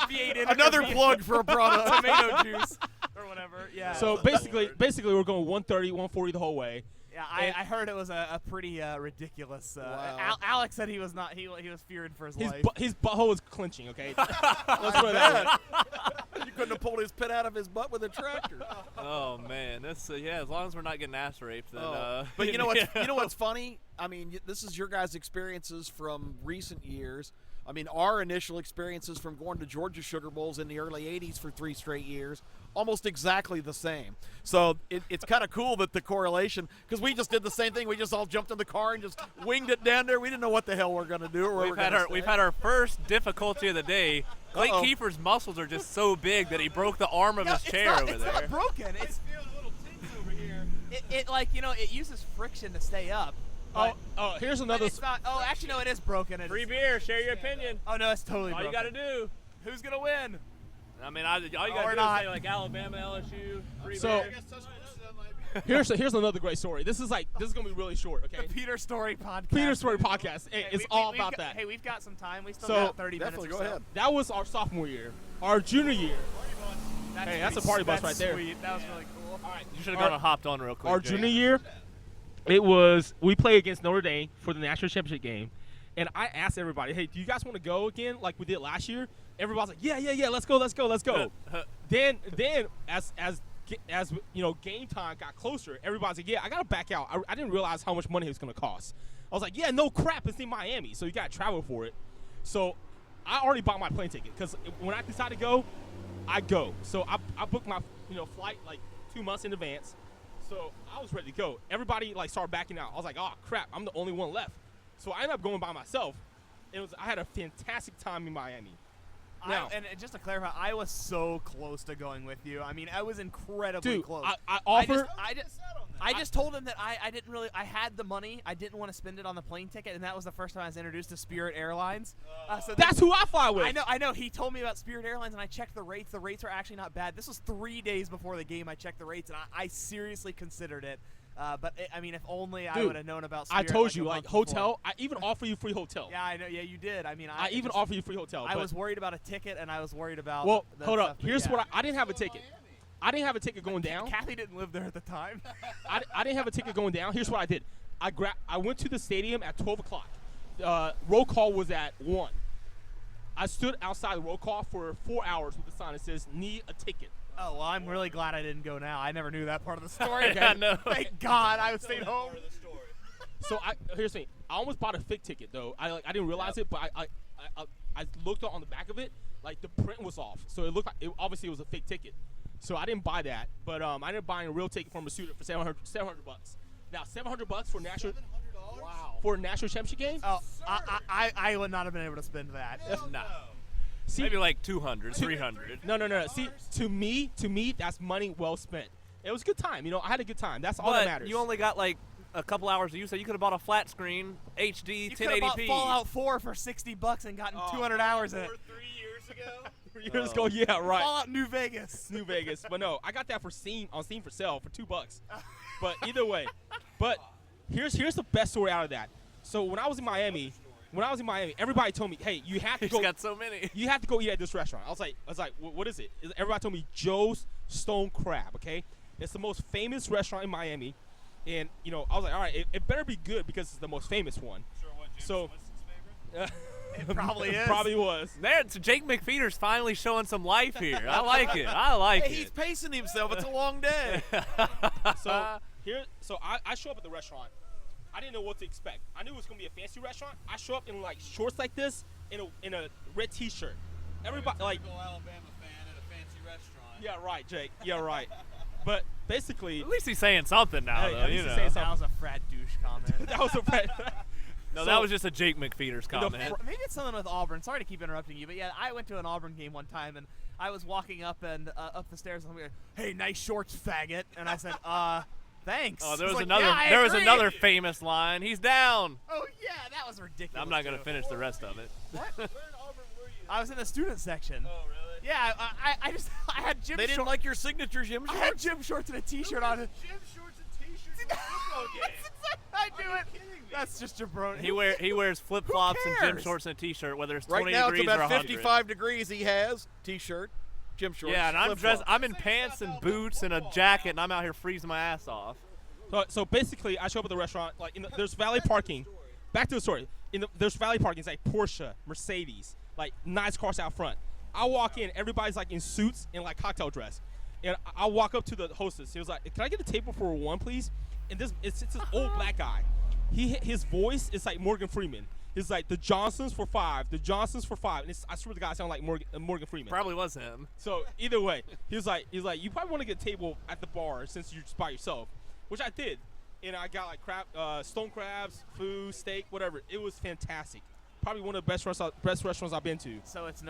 V8
Another plug for a product.
Tomato juice or whatever. Yeah.
So basically we're going 130, 140 the whole way.
Yeah, I heard it was a pretty ridiculous.
Wow.
Alex said he was not. He was fearing for his life.
His butthole was clenching. Okay. Let's put it that way.
You couldn't have pulled his pit out of his butt with a tractor.
Oh man, that's as long as we're not getting ass raped, then.
But you know what's funny? I mean, this is your guys' experiences from recent years. I mean, our initial experiences from going to Georgia Sugar Bowls in the early 80s for 3 straight years, almost exactly the same. So it's kind of cool that the correlation, because we just did the same thing. We just all jumped in the car and just winged it down there. We didn't know what the hell we're going to do. Or
We've had our first difficulty of the day. Clayton Kiefer's muscles are just so big that he broke the arm of his chair over there.
It's not broken. It's
feel a little tense over here.
It uses friction to stay up.
Here's another.
It's not. Oh, actually, no, it is broken.
Free beer. Share your opinion.
Oh no, it's totally
all
broken.
you got to do.
Who's gonna win?
I mean, all you got to do is say like Alabama, LSU, free beer.
Here's another great story. This is gonna be really short. Okay.
The Peter Story podcast.
Peter Story podcast. It's all about that.
Hey, we've got some time. We still got 30 minutes.
Definitely go ahead.
That was our sophomore year. Our junior year. That's a party bus right there.
Sweet. That was really cool.
All right.
You should have gone and hopped on real quick.
Our junior year, we played against Notre Dame for the national championship game, and I asked everybody, "Hey, do you guys want to go again like we did last year?" Everybody's like, "Yeah, let's go." Then as game time got closer, everybody's like, "Yeah, I gotta back out." I didn't realize how much money it was gonna cost. I was like, "Yeah, no crap, it's in Miami, so you gotta travel for it." So I already bought my plane ticket because when I decide to go, I go. So I booked my flight like 2 months in advance. So I was ready to go. Everybody started backing out. I was like, "Oh crap, I'm the only one left." So I ended up going by myself. I had a fantastic time in Miami. Now,
and just to clarify, I was so close to going with you. I mean, I was incredibly
dude,
close.
I offered.
I just told him that I didn't really. I had the money. I didn't want to spend it on the plane ticket, and that was the first time I was introduced to Spirit Airlines. So
That's who I fly with.
I know. He told me about Spirit Airlines, and I checked the rates. The rates are actually not bad. This was 3 days before the game. I checked the rates, and I seriously considered it. But I mean, if only I would have known about Spirit.
I told
like
you,
a
like
month
hotel.
before.
I even offer you free hotel.
Yeah, I know. Yeah, you did. I mean,
I even offer you free hotel.
I
but
was worried about a ticket, and I was worried about.
Well,
the
hold up.
stuff, but
Here's
yeah.
what I didn't have a ticket. I didn't have a ticket going down.
Kathy didn't live there at the time.
I didn't have a ticket going down. Here's what I did. I went to the stadium at 12 o'clock. Roll call was at 1. I stood outside the roll call for 4 hours with a sign that says, need a ticket.
Oh, well, I'm really glad I didn't go now. I never knew that part of the story.
Yeah, no.
Thank God I stayed home.
So here's the thing. I almost bought a fake ticket though. I didn't realize it, but I looked on the back of it, like the print was off. So it looked like obviously it was a fake ticket. So I didn't buy that, but I ended up buying a real ticket from a student for $700. Now $700 for national. Wow. For a national championship game?
Oh, I would not have been able to spend that.
No.
See,
Maybe like 200, 300.
No. See, to me, that's money well spent. It was a good time. You know, I had a good time. That's all that matters.
You only got like a couple hours of use, so you could have bought a flat screen HD
You could have bought
1080p.
Fallout 4 for $60 and gotten 200 hours in it.
3 years ago.
3 years ago, yeah, right.
Fallout New Vegas.
New Vegas. But no, I got that on Steam for sale for $2. But either way, here's the best story out of that. So when I was in Miami, everybody told me, "Hey, you have to go."
He's got so many.
You have to go eat at this restaurant. I was like, what is it? Everybody told me Joe's Stone Crab. Okay, it's the most famous restaurant in Miami, and you know, I was like, all right, it better be good because it's the most famous one.
Sure, what, James
So.
It probably is.
Probably was.
There, so Jake McFeeder's finally showing some life here. I like it. I like
Hey,
it.
he's pacing himself. It's a long day.
So I show up at the restaurant. I didn't know what to expect. I knew it was gonna be a fancy restaurant. I show up in like shorts like this, in a red T-shirt. Everybody like.
Typical Alabama fan at a fancy restaurant.
Yeah, right, Jake. Yeah, right. But basically,
At least he's saying something now,
Hey,
though.
at least
You
he's
know.
saying
That was a frat douche comment.
that was a red.
No,
So-
that was just a Jake McFeeder's comment.
Maybe it's something with Auburn. Sorry to keep interrupting you, but yeah, I went to an Auburn game one time, and I was walking up up the stairs, and I'm like, "Hey, nice shorts, faggot," and I said, thanks.
Oh, there was
He's like,
another.
"Yeah, I
there was
agree."
another famous line. He's down.
Oh yeah, that was ridiculous.
I'm not gonna
too.
finish the rest of it.
What?
Where in Auburn were you?
I was in the student section.
Oh, really?
Yeah, I just I had gym.
They didn't
shorts.
like your signature gym
I
shorts?
had gym shorts and a T-shirt on it.
Gym shorts and T-shirts at a football game.
I do
Are you
it.
kidding me?
That's just jabroni.
He wears flip flops and gym
cares?
shorts and a T-shirt, whether it's
Right
20
now it's
degrees or
about
100.
55 degrees. He has T-shirt, gym shorts.
Yeah, and I'm
flip-flops.
I'm in pants and boots and a jacket, and I'm out here freezing my ass off.
So basically, I show up at the restaurant. Like, there's valet parking. Back to the story. There's valet parking. It's like Porsche, Mercedes, like nice cars out front. I walk in. Everybody's like in suits and like cocktail dress. And I walk up to the hostess. He was like, "Can I get a table for one, please?" And it's this old black guy. His voice is like Morgan Freeman. It's like the Johnsons for $5. The Johnsons for $5. And I swear the guy sounded like Morgan Freeman.
Probably was him.
So either way, he was like, you probably want to get a table at the bar since you're just by yourself, which I did, and I got like stone crabs, food, steak, whatever. It was fantastic. Probably one of the best restaurants I've been to.
So it's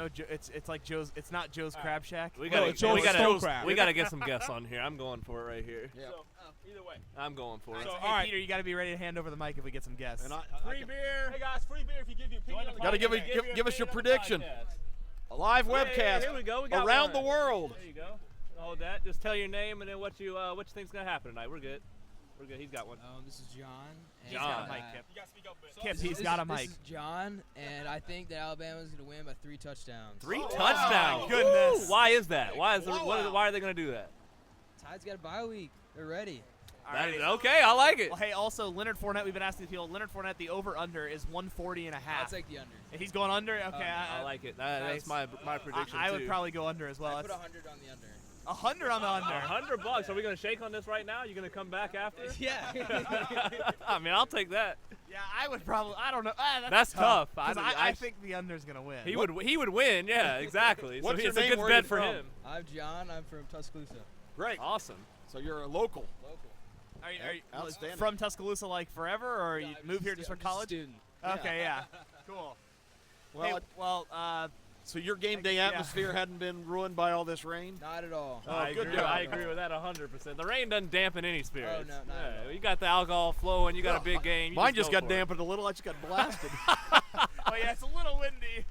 it's like Joe's. It's not Joe's Crab Shack.
We
No,
gotta
Joe's Stone Crab.
we gotta get some guests on here. I'm going for it right here.
Yeah.
So either way.
I'm going for it.
So,
Hey,
all right.
Peter, you got to be ready to hand over the mic if we get some guests.
And
Free beer. Hey guys, free beer if you give your opinion. on the
Gotta
podcast.
give us your prediction. A live webcast
Here we go. We got
around
one.
the world.
There you go. Hold that. Just tell your name and then what you think's gonna happen tonight. We're good. We're good. He's got one.
This is John. and,
He's got a
John.
mic, Kip.
You gotta speak up a bit.
Kip, he's
This
got
is-
a mic.
This is John, and I think that Alabama's going to win by 3 touchdowns.
3
Oh,
touchdowns.
my goodness.
Ooh, why is that? Why are they gonna do that?
Tide's got a bye week. They're ready.
That is- okay, I like it.
Well, hey, also Leonard Fournette. We've been asking people. Leonard Fournette, the over/under is 140 and a half.
I'll take the under.
If he's going under, okay.
I like it. That's
nice.
my prediction
I
too.
would probably go under as well.
I put
That's
100 on the under.
100 on the under.
$100. Are we gonna shake on this right now? You gonna come back after?
Yeah.
I mean, I'll take that.
Yeah, I would probably. I don't know.
That's tough.
'Cause
I
I think the under's gonna win.
He would win. Yeah, exactly.
What's
so
your
it's a
name?
good
Where are you
bet for
from?
him.
I'm John. I'm from Tuscaloosa.
Great.
Awesome.
So you're a local.
Local.
Are you
Outstanding.
from Tuscaloosa like forever, or you
I'm
moved here just for
I'm
college?
Just a student.
Okay, yeah. Cool.
Well,
Hey, well,
So your game day atmosphere hadn't been ruined by all this rain?
Not at all.
I agree with that 100%. The rain doesn't dampen any spirits.
Oh, no, not at all.
You got the alcohol flowing. You got a big game.
Mine just got dampened a little. I just got blasted.
Oh, yeah, it's a little windy.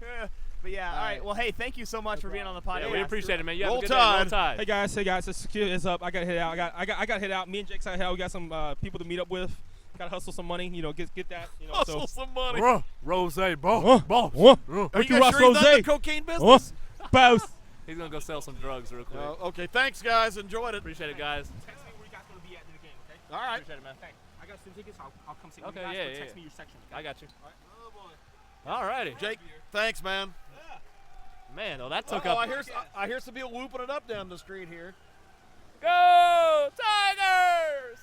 But, yeah, all right. Well, hey, thank you so much for being on the podcast.
Yeah, we appreciate it, man. You have
Roll
a good day.
Tide.
Roll Tide.
Hey guys, it's up. I got to hit out. I got to hit out. Me and Jake's out. We got some people to meet up with. Got to hustle some money. Get that.
Hustle some money.
Rose,
Thank
Are
you,
you
Ross
guys sure he's not in
Rose.
the cocaine business?
Both.
He's going to go sell some drugs real quick.
Okay, thanks, guys. Enjoyed it.
Appreciate it, guys.
Text me where you guys going to be at in the game, okay?
All right.
Appreciate it, man.
Thanks. I got some tickets. I'll come see you
Okay,
guys.
yeah,
Text
yeah.
me your section.
I got you.
Oh, boy.
All righty.
Jake, thanks, man.
Man, oh, that took
Oh,
up.
I hear some people whooping it up down the street here.
Go Tigers!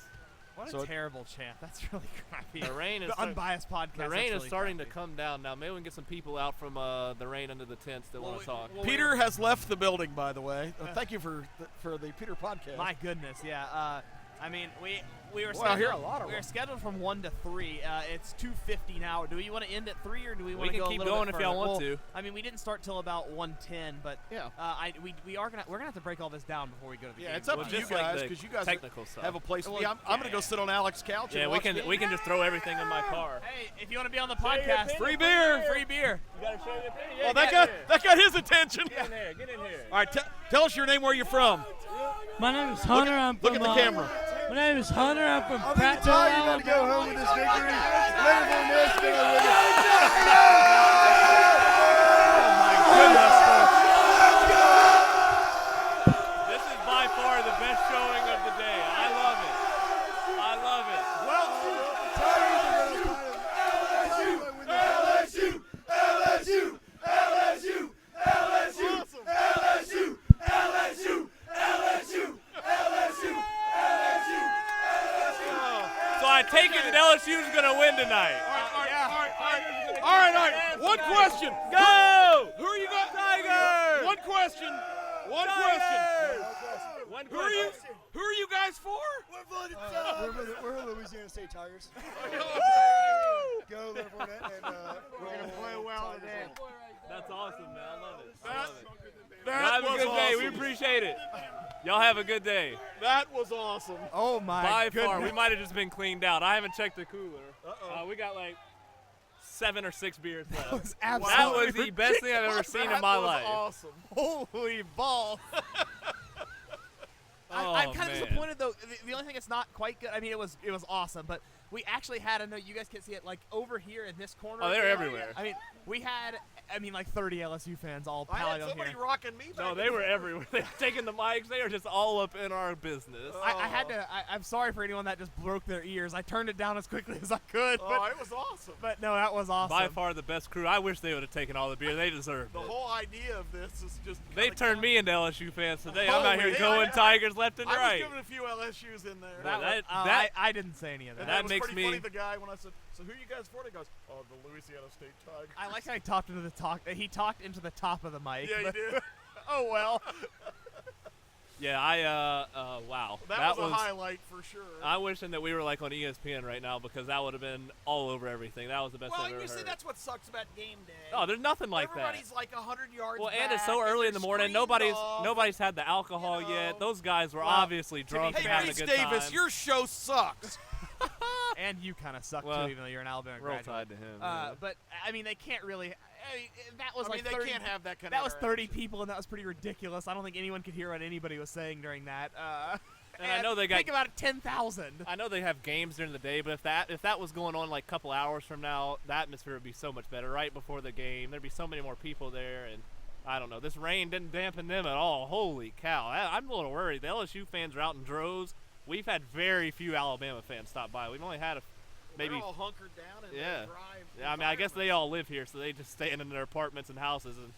What
So
a terrible chant. That's really crappy.
The rain is
the unbiased podcast.
The rain
that's
is
really
starting to
crappy.
come down now. Maybe we can get some people out from the rain under the tents that want to talk.
Peter has left the building, by the way. Thank you for the Peter podcast.
My goodness, yeah. I mean, we were
Well, I hear
scheduled,
a lot of
we were
them.
scheduled from 1 to 3. It's 2:50 now. Do we want to end at 3 or do we want to
can
go
keep
a little
going
bit
if y'all
further?
want
Well,
to.
I mean, we didn't start till about 1:10, but
Yeah.
we're gonna have to break all this down before we go to the game.
Yeah, it's up
Well,
to you
just like
guys
the
because you guys
technical stuff.
have a place.
Well,
Yeah, I'm gonna go sit on Alex's couch.
Yeah,
and
we
watch
can
the-
we can just throw everything in my car.
Hey, if you want to be on the podcast,
Free beer.
Free beer.
You gotta show your opinion.
Well, that got his attention.
Get in here. Get in here.
All right, tell us your name, where you're from.
My name is Hunter. I'm
Look
from
at the camera.
My name is Hunter. I'm from
I
Prattville,
tell you got to go
Alabama.
home with this victory. Later on this, then I
This is by far the best showing of the day. I love it. I love it. So I take it that LSU's gonna win tonight.
All right. One question.
Go!
Who are you going?
Tigers!
One question. One
Tigers!
question.
One
Who are you guys for?
we're Louisiana State Tigers. Go, Leonard Fournette, and we're going to play well today.
That's awesome, man. I love it.
That
Y'all have a
was
good day. We
awesome.
appreciate it. Y'all have a good day.
That was awesome.
Oh my
By
goodness.
far, we might have just been cleaned out. I haven't checked the cooler. We got like 7 or 6 beers left.
That was
That
absolutely
was the best thing I've ever seen in my life.
Awesome.
Holy balls.
Oh,
I'm kind of
man.
disappointed though. The only thing that's not quite good. I mean, it was awesome, but we actually had. I know you guys can't see it. Like over here in this corner.
Oh, they're everywhere.
I mean, we had. I mean, like 30 LSU fans all
I
piling
had
on
somebody
here.
rocking me back.
No, they were everywhere. They were taking the mics. They were just all up in our business.
I had to. I'm sorry for anyone that just broke their ears. I turned it down as quickly as I could.
Oh,
But,
it was awesome.
but no, that was awesome.
By far the best crew. I wish they would have taken all the beer. They deserved
The
it.
whole idea of this is just.
They
kinda
turned me into LSU fans today. I'm out here
Holy-
going Tigers left and
I
right.
was giving a few LSUs in there.
Well,
That,
that-
I didn't say any of that.
And
that
that was
makes
pretty
me-
funny. The guy when I said, "So who are you guys for?" He goes, "Oh, the Louisiana State Tigers."
I like how he talked into the talk. He talked into the top of the mic.
Yeah, he
but-
did.
Oh well.
Yeah, wow.
That was a highlight for sure.
I'm wishing that we were like on ESPN right now because that would have been all over everything. That was the best
Well,
I've ever
you see,
heard.
that's what sucks about game day.
Oh, there's nothing like
Everybody's
that.
like 100 yards
Well,
back,
and it's so early in the morning.
screened
Nobody's
off.
had the alcohol
you know.
yet. Those guys were
Well,
obviously
to be
drunk and
Hey,
having a
Reese
good
Davis,
time.
your show sucks.
And you kind of suck
Well,
too, even though you're an Alabama
roll
graduate.
tide to him.
But I mean, they can't really. I mean, that was
I mean,
like
they
30,
can't have that kind
That
of
was 30
interaction.
people, and that was pretty ridiculous. I don't think anyone could hear what anybody was saying during that.
And I know they got-
think about it, 10,000.
I know they have games during the day, but if that was going on like a couple hours from now, the atmosphere would be so much better. Right before the game, there'd be so many more people there, and I don't know. This rain didn't dampen them at all. Holy cow! I'm a little worried. The LSU fans are out in droves. We've had very few Alabama fans stop by. We've only had maybe.
They're all hunkered down in
Yeah.
their drive.
Yeah, I mean, I guess they all live here, so they just staying in their apartments and houses and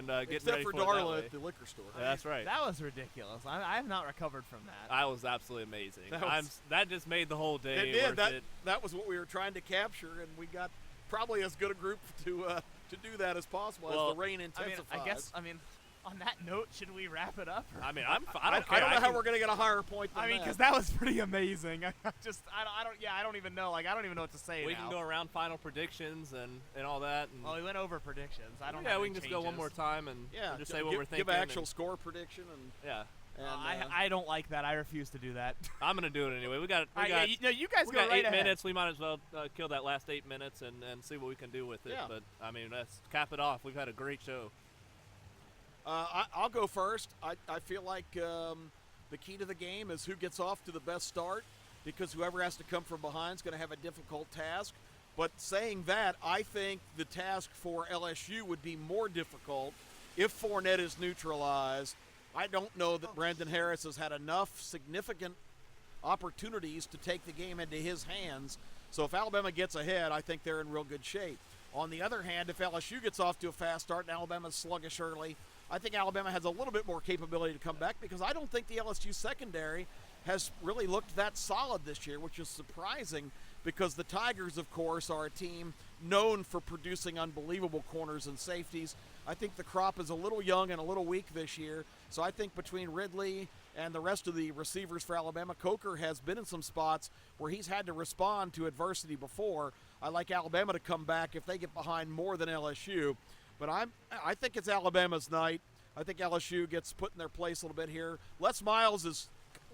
getting
Except
ready
for
for it that
Darla
way.
at the liquor store.
Yeah, that's right.
That was ridiculous. I have not recovered from that.
I was absolutely amazing.
That was-
That just made the whole day
It did.
worth
That
it.
that was what we were trying to capture, and we got probably as good a group to do that as possible
Well,
as the rain
I mean,
intensifies.
I guess. I mean, On that note, should we wrap it up?
I mean, I don't care.
I don't know how we're going to get a higher point than
I mean, because that was pretty amazing. I don't even know. Like, I don't even know what to say
We
now.
can go around final predictions and all that. And
Well, we went over predictions. I don't.
yeah,
have
we
any
can just go one
changes.
more time and just say what we're thinking.
Give an actual score prediction. And
yeah.
And,
I don't like that. I refuse to do that.
I'm gonna do it anyway. We got
you guys
we
go
got
right
8
ahead.
minutes. We might as well kill that last 8 minutes and see what we can do with it.
Yeah.
But I mean, let's cap it off. We've had a great show.
I'll go first. I feel like the key to the game is who gets off to the best start, because whoever has to come from behind is going to have a difficult task. But saying that, I think the task for LSU would be more difficult if Fournette is neutralized. I don't know that Brandon Harris has had enough significant opportunities to take the game into his hands. So if Alabama gets ahead, I think they're in real good shape. On the other hand, if LSU gets off to a fast start and Alabama's sluggish early, I think Alabama has a little bit more capability to come back, because I don't think the LSU secondary has really looked that solid this year, which is surprising because the Tigers, of course, are a team known for producing unbelievable corners and safeties. I think the crop is a little young and a little weak this year. So I think between Ridley and the rest of the receivers for Alabama, Coker has been in some spots where he's had to respond to adversity before. I like Alabama to come back if they get behind more than LSU. But I think it's Alabama's night. I think LSU gets put in their place a little bit here. Les Miles is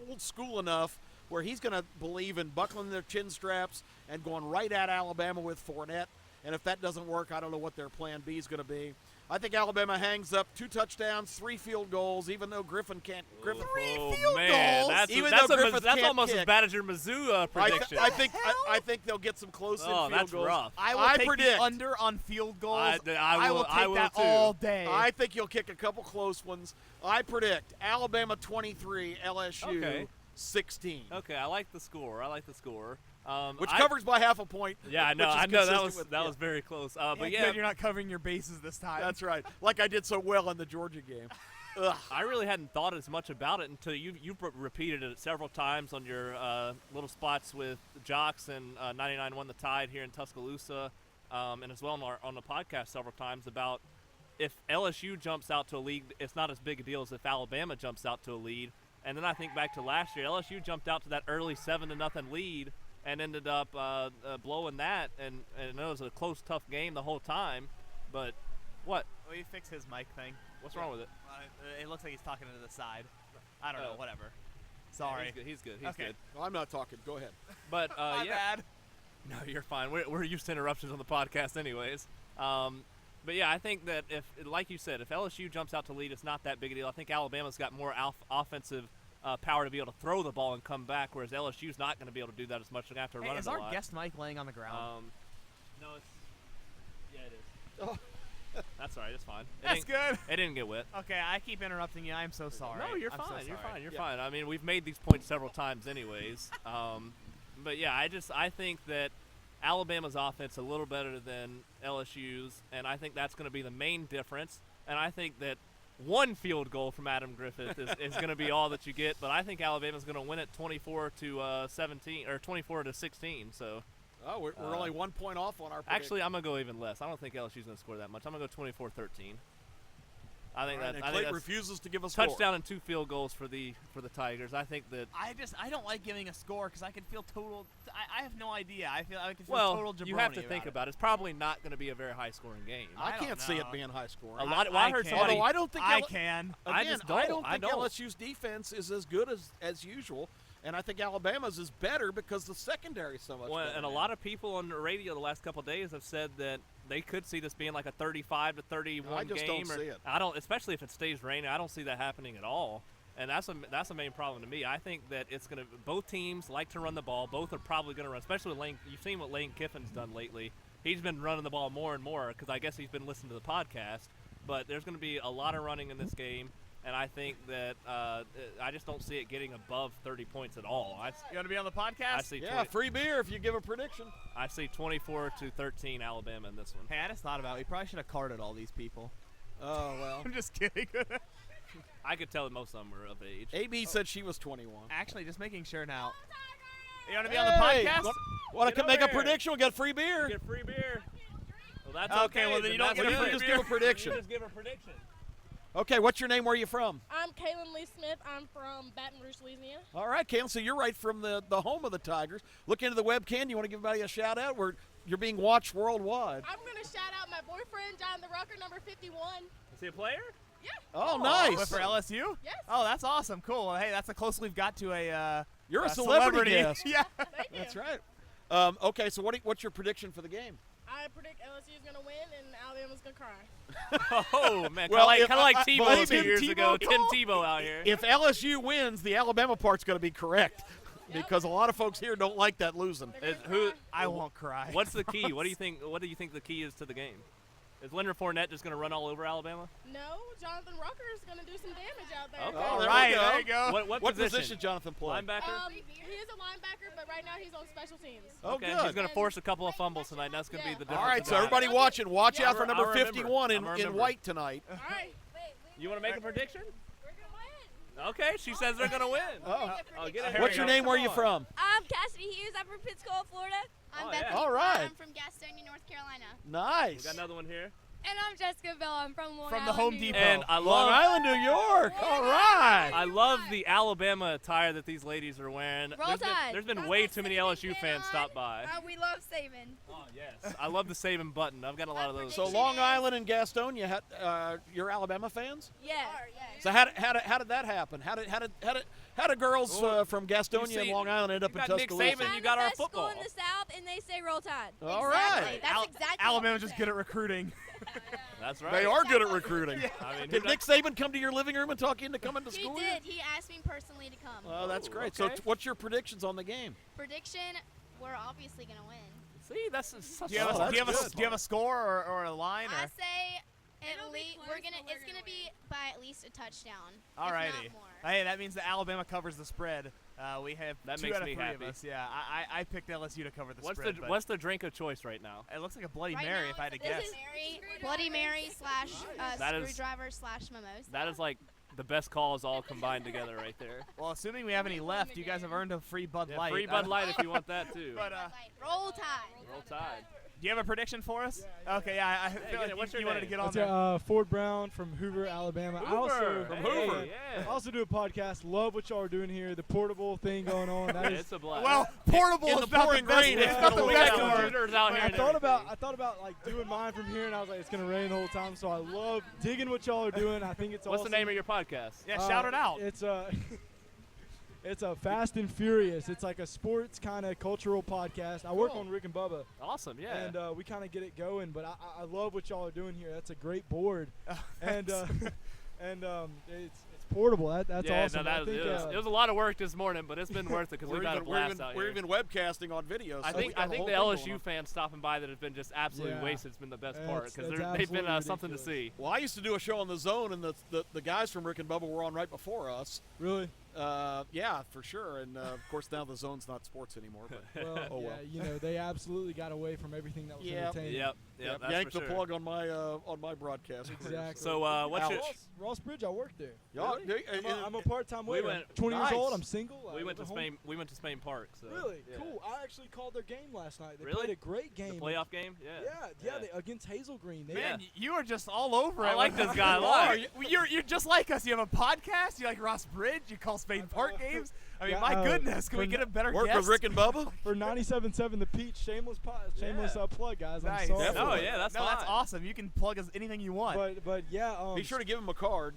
old school enough where he's going to believe in buckling their chin straps and going right at Alabama with Fournette. And if that doesn't work, I don't know what their plan B is going to be. I think Alabama hangs up 2 touchdowns, 3 field goals, even though Griffin can't. Griffin, 3 field goals?
That's almost as bad as your Mizzou prediction.
I think they'll get some close in field
that's
goals.
rough.
I will take
predict
the under on field goals.
I
will take that
too.
all day.
I think you'll kick a couple close ones. I predict Alabama 23, LSU 16.
Okay, I like the score.
Which covers by half a point.
Yeah, I know. That was very close. But yeah,
good you're not covering your bases this time.
That's right. Like I did so well in the Georgia game.
I really hadn't thought as much about it until you repeated it several times on your little spots with Jocks and 99 Won the Tide here in Tuscaloosa, and as well on the podcast several times about if LSU jumps out to a lead, it's not as big a deal as if Alabama jumps out to a lead. And then I think back to last year, LSU jumped out to that early 7-0 lead and ended up blowing that, and it was a close, tough game the whole time. But what?
Will you fix his mic thing?
What's wrong with it?
It looks like he's talking to the side. I don't know. Whatever. Sorry.
Yeah, he's good. He's
Okay.
good.
Well, I'm not talking. Go ahead.
But
My bad.
No, you're fine. We're used to interruptions on the podcast, anyways. But yeah, I think that if, like you said, if LSU jumps out to lead, it's not that big a deal. I think Alabama's got more offensive power to be able to throw the ball and come back, whereas LSU's not going to be able to do that as much. They're going to have to run it a lot.
Is our guest mic laying on the ground?
No, it is.
Oh.
That's all right. It's fine.
That's good.
It didn't get wet.
Okay, I keep interrupting you. I'm so sorry.
No, you're
I'm
fine.
so sorry.
You're fine. You're fine. I mean, we've made these points several times, anyways. But yeah, I think that Alabama's offense a little better than LSU's, and I think that's going to be the main difference. And I think that one field goal from Adam Griffith is going to be all that you get. But I think Alabama's going to win it 24-17 or 24-16. So.
Oh, we're only 1 point off on our prediction.
Actually, I'm going to go even less. I don't think LSU's going to score that much. I'm going to go 24-13. I think
and
that
Clayton refuses to give a
touchdown
score.
and 2 field goals for the Tigers. I think that
I don't like giving a score because I can feel total. I have no idea. I can feel total jabroni
you have to think
it.
about it. It's probably not going to be a very high scoring game.
I can't see it being high scoring.
A lot. I heard somebody.
Although I don't think
I can.
Again,
I just don't.
I don't think LSU's defense is as good as usual. And I think Alabama's is better because the secondary is so much better.
And a lot of people on the radio the last couple of days have said that they could see this being like a 35-31 game.
I just don't see it.
I don't, especially if it stays raining. I don't see that happening at all. And that's a main problem to me. I think that it's going to. Both teams like to run the ball. Both are probably going to run, especially with Lane. You've seen what Lane Kiffin's done lately. He's been running the ball more and more because I guess he's been listening to the podcast. But there's going to be a lot of running in this game. And I think that I just don't see it getting above 30 points at all.
You want to be on the podcast?
I see
free beer if you give a prediction.
I see 24-13 Alabama in this one.
Hey, I just thought about it. We probably should have carded all these people.
Oh, well.
I'm just kidding.
I could tell that most of them were of age.
AB said she was 21.
Actually, just making sure now. You want to be on the podcast?
Want to make a prediction? We'll get free beer.
Get free beer. Well, that's
okay. Well, then you don't
get
get a free
Just give a prediction.
You just give a prediction.
Okay, what's your name? Where are you from?
I'm Kaylin Lee Smith. I'm from Baton Rouge, Louisiana.
All right, Kaylin, so you're right from the home of the Tigers. Look into the webcam. You want to give everybody a shout-out? You're being watched worldwide.
I'm going to shout out my boyfriend, Jonathan Rucker, number 51.
Is he a player?
Yeah.
Oh, nice.
For LSU?
Yes.
Oh, that's awesome. Cool. Well, hey, that's the closest we've got to a
You're a celebrity
celebrity.
guest.
Yeah.
Thank you.
That's right. Okay, so what's your prediction for the game?
I predict LSU is going to win and Alabama's going to cry.
Oh, man.
Well,
kind of like Tebow
believe
2
him,
years ago.
Tebow-
Tim Tebow out here.
If LSU wins, the Alabama part's going to be correct because a lot of folks here don't like that losing.
I won't cry.
What's the key? What do you think the key is to the game? Is Leonard Fournette just going to run all over Alabama?
No, Jonathan Rucker is going to do some damage out there.
Okay.
Oh,
There you go.
What
position Jonathan play?
Linebacker?
He is a linebacker, but right now he's on special teams.
Okay,
good.
he's going to force a couple of fumbles tonight. That's going to be the difference.
All right, so
tonight.
everybody watching, watch out for
I'll
number
remember.
51
I'll
in
remember.
white tonight.
All right.
You want to make a prediction? Okay, she says they're going to win. Get it.
What's your name? Where are you from?
I'm Cassidy Hughes. I'm from Pensacola, Florida.
I'm
Bethany.
All right.
I'm from Gastonia, North Carolina.
Nice.
We got another one here.
And I'm Jessica Bell. I'm from Long
From
Island,
the Home
New
Depot.
York.
And I
Long
love
Island, New York. All right.
I love the Alabama attire that these ladies are wearing.
Roll Tide.
There's been way too many LSU fans stop by.
We love Saban.
Oh, yes. I love the Saban button. I've got a lot of those.
So Long Island and Gastonia, you're Alabama fans?
Yeah.
So how did that happen? How did girls from Gastonia
see,
and Long Island end up
you
in
got Nick
Tuscaloosa?
Saban, you got our
Best school
football.
in the South, and they say Roll Tide.
All
Exactly.
right.
That's exactly
Alabama's
what
just good at recruiting.
That's right.
They are good at recruiting.
I mean,
Did Nick Saban come to your living room and talk you into coming to
He
school?
did. He asked me personally to come.
Oh, that's great.
okay.
So what's your predictions on the game?
Prediction: we're obviously gonna win.
See, that's such
Do you have,
Oh,
a, do you have, a,
that's
do you have a score or a line?
I
Or?
say
It'll be close,
it's
but we're
gonna
gonna
be by at least a touchdown.
Alrighty.
If not more.
Hey, that means that Alabama covers the spread. We have
That
two
makes
out of
me
three
happy.
of us. Yeah, I picked LSU to cover the
What's
spread.
the
but
what's the drink of choice right now?
it looks like a Bloody
Right
Mary
now
if I had to
this
guess.
is Bloody Mary slash
That is-
screwdriver slash mimosa.
That is like the best calls all combined together right there.
Well, assuming we have any left, you guys have earned a free Bud
Yeah,
Light.
free Bud Light if you want that too.
But
Roll Tide.
Roll Tide.
do you have a prediction for us? Okay, yeah, I feel like
what's
you
your
wanted to
name?
get on
That's
there.
Ford Brown from Hoover, Alabama. I also,
Hoover. From Hoover. Yeah.
I also do a podcast. Love what y'all are doing here. The portable thing going on. That is.
It's a blast.
Well, portable
in
is
the
not
pouring
the best.
rain,
It's
it's
not
gonna
the
look
best
like
word.
computers out here.
I
and
thought
everything.
about like doing mine from here, and I was like, it's gonna rain the whole time. So I love digging what y'all are doing. I think it's
What's
awesome.
the name of your podcast?
Yeah, shout it out.
It's it's a Fast and Furious. It's like a sports kind of cultural podcast. I work
Cool.
on Rick and Bubba,
Awesome, yeah.
and we kind of get it going. But I love what y'all are doing here. That's a great board, and it's portable. That's
yeah,
awesome.
no,
I think,
it was a lot of work this morning, but it's been worth it because we've had a blast out
we're
here.
even webcasting on video.
I
so
think
we got a
the
whole thing going
LSU
on.
fans stopping by that have been just absolutely
Yeah.
wasted has been the best
That's-
part because
that's
they've been
absolutely
something to
ridiculous.
see.
Well, I used to do a show on the Zone, and the guys from Rick and Bubba were on right before us.
Really?
Yeah, for sure. And of course now the Zone's not sports anymore. But
Well,
oh well.
yeah, they absolutely got away from everything that was
Yep.
entertaining.
Yep, that's
Yanked
for
the
sure.
plug on my broadcast.
Exactly.
So what's your?
Ross Bridge, I worked there.
Y'all-
I'm a part-time
We
waiter.
went-
I'm 20
Nice.
years old. I'm single. I
We
live
went to
at home.
Spain. We went to Spain Park. So
Really?
yeah.
Cool. I actually called their game last night. They
Really?
played a great game.
The playoff game.
Yeah, they, against Hazel Green. They
Man, you are just all over it.
I like this guy a
You
lot.
are. You're just like us. You have a podcast. You like Ross Bridge. You call Spain Park games. I mean,
Yeah,
my goodness, can we get a better
Work
guest?
with Rick and Bubba?
For 97.7 The Peach, shameless plug, guys.
Nice.
I'm sorry.
Oh yeah, that's
no, that's
fine.
awesome. You can plug us anything you want.
But yeah.
Be sure to give him a card.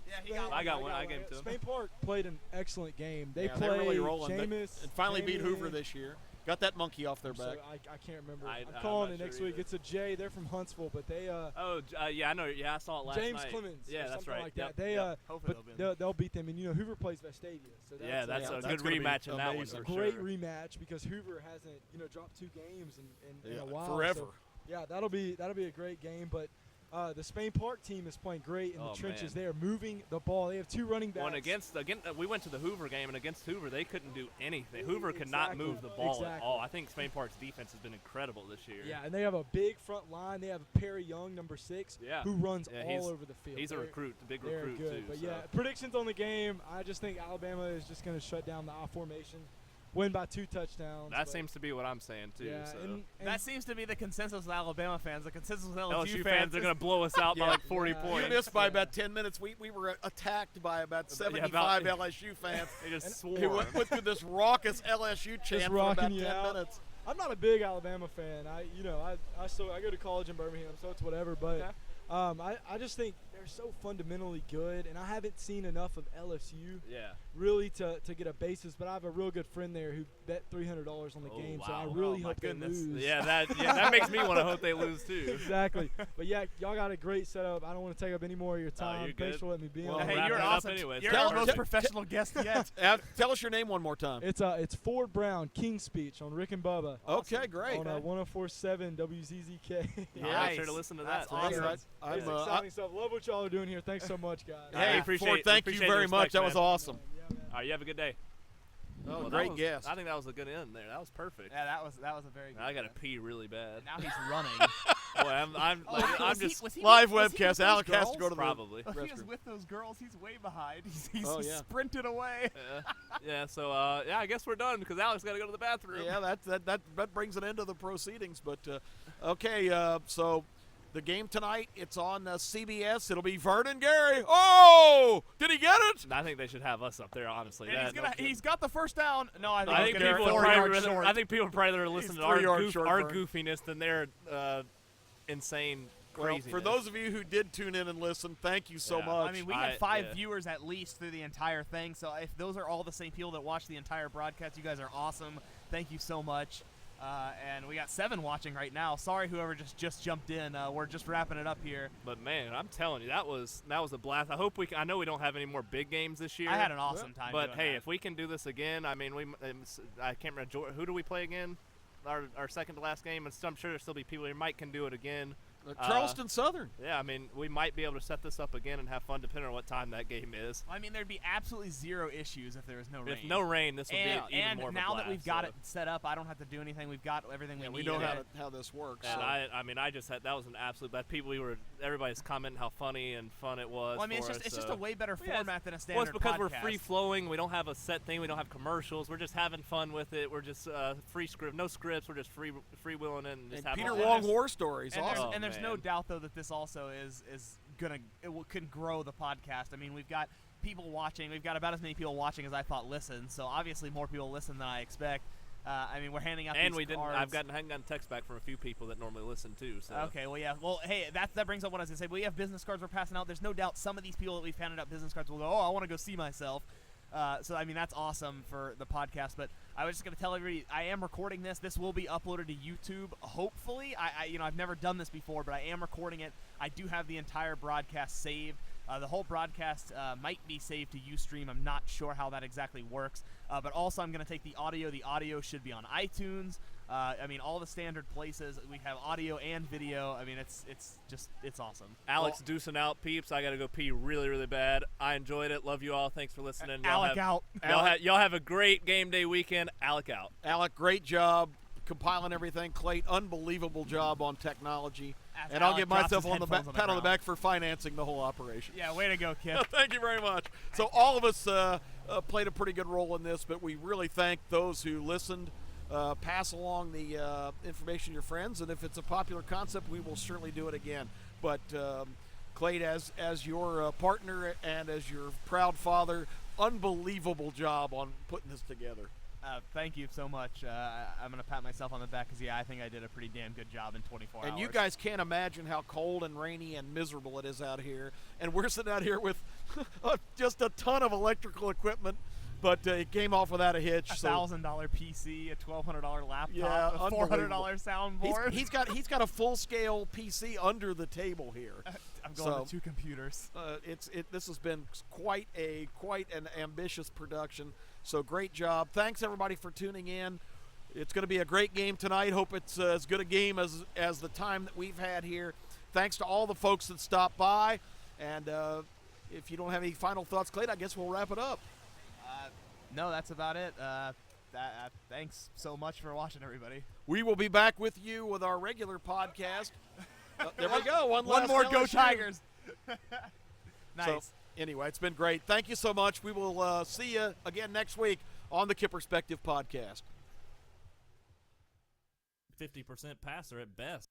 I got one. I gave it to him.
Spain Park played an excellent game. They
Yeah,
played
they're really rolling.
Jameis,
And finally beat
Jamie.
Hoover this year. Got that monkey off their
So
back.
I can't remember.
I'm
I'm calling
not
it next
sure
week.
either.
It's a J. They're from Huntsville, but they
Yeah, I know. Yeah, I saw it last
James
night.
Clemens.
Yeah,
or
that's
something
right.
like
Yep,
that. They
yep.
Hopefully
but they'll beat them. And Hoover plays Vestavia, so
Yeah, that's a
that's
good
gonna be
rematch in that one
amazing.
for
great
sure.
rematch because Hoover hasn't dropped 2 games in
Yeah,
a while.
forever.
So, yeah, that'll be a great game. But the Spain Park team is playing great in the trenches.
man.
They are moving the ball. They have 2 running backs.
One against we went to the Hoover game, and against Hoover, they couldn't do anything. Hoover could not
Exactly.
move the ball at
Exactly.
all. I think Spain Park's defense has been incredible this year.
Yeah, and they have a big front line. They have Perry Young, number 6,
Yeah.
who runs
Yeah,
all over the field.
He's a
They're-
recruit, a big
they're
recruit
good.
too.
But
so.
yeah, predictions on the game. I just think Alabama is just going to shut down the I formation. win by 2 touchdowns.
That
but-
seems to be what I'm saying too.
Yeah,
so.
and
That seems to be the consensus of Alabama fans. The consensus of
LSU
LSU
fans are
is-
going to blow us out by
Yeah.
like 40 points.
You missed by about 10 minutes. We were attacked by about 75 LSU fans.
They just
who
swore.
went through this raucous LSU chant
Just
for about
rocking
10
you out.
minutes.
I'm not a big Alabama fan. I go to college in Birmingham, so it's whatever. But I just think they're so fundamentally good, and I haven't seen enough of LSU.
Yeah.
Really to get a basis. But I have a real good friend there who bet $300 on the game, so I really hope they lose.
Yeah, that makes me want to hope they lose too.
Exactly. But yeah, y'all got a great setup. I don't want to take up any more of your time.
you're
Thanks
good.
for letting me be
Well,
on.
Hey, you're awesome.
anyways.
You're
Tell-
our most
tell-
professional guest yet.
Tell us your name one more time.
It's Ford Brown, King's Speech on Rick and Bubba.
Okay, great.
On 104.7 WZZK.
Yeah, be sure to listen to that.
That's awesome.
Right. I'm,
It's exciting stuff. Love what y'all are doing here. Thanks so much, guys.
Hey,
appreciate
Ford,
it.
thank you
Appreciate the
very much.
respect,
That was
man.
awesome.
All right, you have a good day.
Oh,
Well,
great
was,
guest.
I think that was a good end there. That was perfect.
Yeah, that was a very good
I got to
one.
pee really bad.
Now he's running.
Boy, I'm
was he-
just
was he
Live
with- was he
webcast.
with those
Alec has to
girls?
go to the
probably.
If he was
restroom.
with those girls, he's way behind. He's
Oh, yeah.
sprinted away.
Yeah, so I guess we're done because Alex got to go to the bathroom.
Yeah, that brings an end to the proceedings. But okay, so the game tonight, it's on CBS. It'll be Vernon Gary. Oh, did he get it?
I think they should have us up there, honestly.
And
That-
he's got the first down. No, I think,
I think
he's
people
gonna
would
4
probably
yards
rather,
short.
I think people would probably rather listen to our,
3 yards short,
our
Vern.
goofiness than their insane
Well,
craziness.
for those of you who did tune in and listen, thank you so
Yeah.
much.
I mean, we had 5
yeah.
viewers at least through the entire thing. So if those are all the same people that watch the entire broadcast, you guys are awesome. Thank you so much. And we got 7 watching right now. Sorry, whoever just jumped in. We're just wrapping it up here.
But man, I'm telling you, that was a blast. I hope I know we don't have any more big games this year.
I had an awesome time.
But
doing
hey,
that.
if we can do this again, I mean, I can't remember who do we play again? Our second to last game, and I'm sure there'll still be people here. Mike can do it again.
Charleston Southern.
Yeah, I mean, we might be able to set this up again and have fun depending on what time that game is.
I mean, there'd be absolutely 0 issues if there was no rain.
If no rain, this would be even more of a
now that
blast,
we've got
so.
it set up, I don't have to do anything. We've got everything we
We
need.
know
in it.
how this works.
And
so.
I mean, I just had that was an absolute. But everybody's commenting how funny and fun it was.
Well, I mean,
for
it's
us,
just
so.
a way better
Yeah,
format than a
Well,
standard
it's because
podcast.
we're free flowing. We don't have a set thing. We don't have commercials. We're just having fun with it. We're just free script, no scripts. We're just free wheeling it and just
And
having
Peter
fun.
Wong horror stories.
And
Awesome.
there's no
man.
doubt though that this also is can grow the podcast. I mean, we've got people watching. We've got about as many people watching as I thought listen. So obviously more people listen than I expect. I mean, we're handing out
And
these
we didn't.
cards.
I haven't gotten text back from a few people that normally listen too. So
Okay, well, yeah. Well, hey, that brings up what I was going to say. We have business cards we're passing out. There's no doubt some of these people that we've handed out business cards will go, oh, I want to go see myself. So, I mean, that's awesome for the podcast. But I was just going to tell everybody, I am recording this. This will be uploaded to YouTube, hopefully. I've never done this before, but I am recording it. I do have the entire broadcast saved. The whole broadcast might be saved to Ustream. I'm not sure how that exactly works. But also, I'm going to take the audio. The audio should be on iTunes. I mean, all the standard places. We have audio and video. I mean, it's awesome.
Alex deucing out, peeps. I got to go pee really, really bad. I enjoyed it. Love you all. Thanks for listening.
Alec out.
Y'all have a great game day weekend. Alec out.
Alec, great job compiling everything. Clayton, unbelievable job on technology.
As
And I'll
Alec
give
drops
myself
his
pat on the
ground.
back for financing the whole operation.
Yeah, way to go, kid.
Thank you very much. So all of us played a pretty good role in this, but we really thank those who listened. Pass along the information to your friends, and if it's a popular concept, we will certainly do it again. But Clayt, as your partner and as your proud father, unbelievable job on putting this together.
Thank you so much. I'm going to pat myself on the back because, I think I did a pretty damn good job in 24 hours.
And you guys can't imagine how cold and rainy and miserable it is out here. And we're sitting out here with just a ton of electrical equipment, but it came off without a hitch.
A $1,000 PC, a $1,200 laptop,
Yeah,
a $400 soundboard.
He's got a full-scale PC under the table here.
I'm going to 2 computers.
This has been quite an ambitious production. So great job. Thanks everybody for tuning in. It's going to be a great game tonight. Hope it's as good a game as the time that we've had here. Thanks to all the folks that stopped by. And if you don't have any final thoughts, Clayton, I guess we'll wrap it up.
No, that's about it. Thanks so much for watching, everybody.
We will be back with you with our regular podcast. There we go. One
more
last
Go
LSU.
Tigers. Nice.
So, anyway, it's been great. Thank you so much. We will see you again next week on the Kipperspective podcast.
50% passer at best.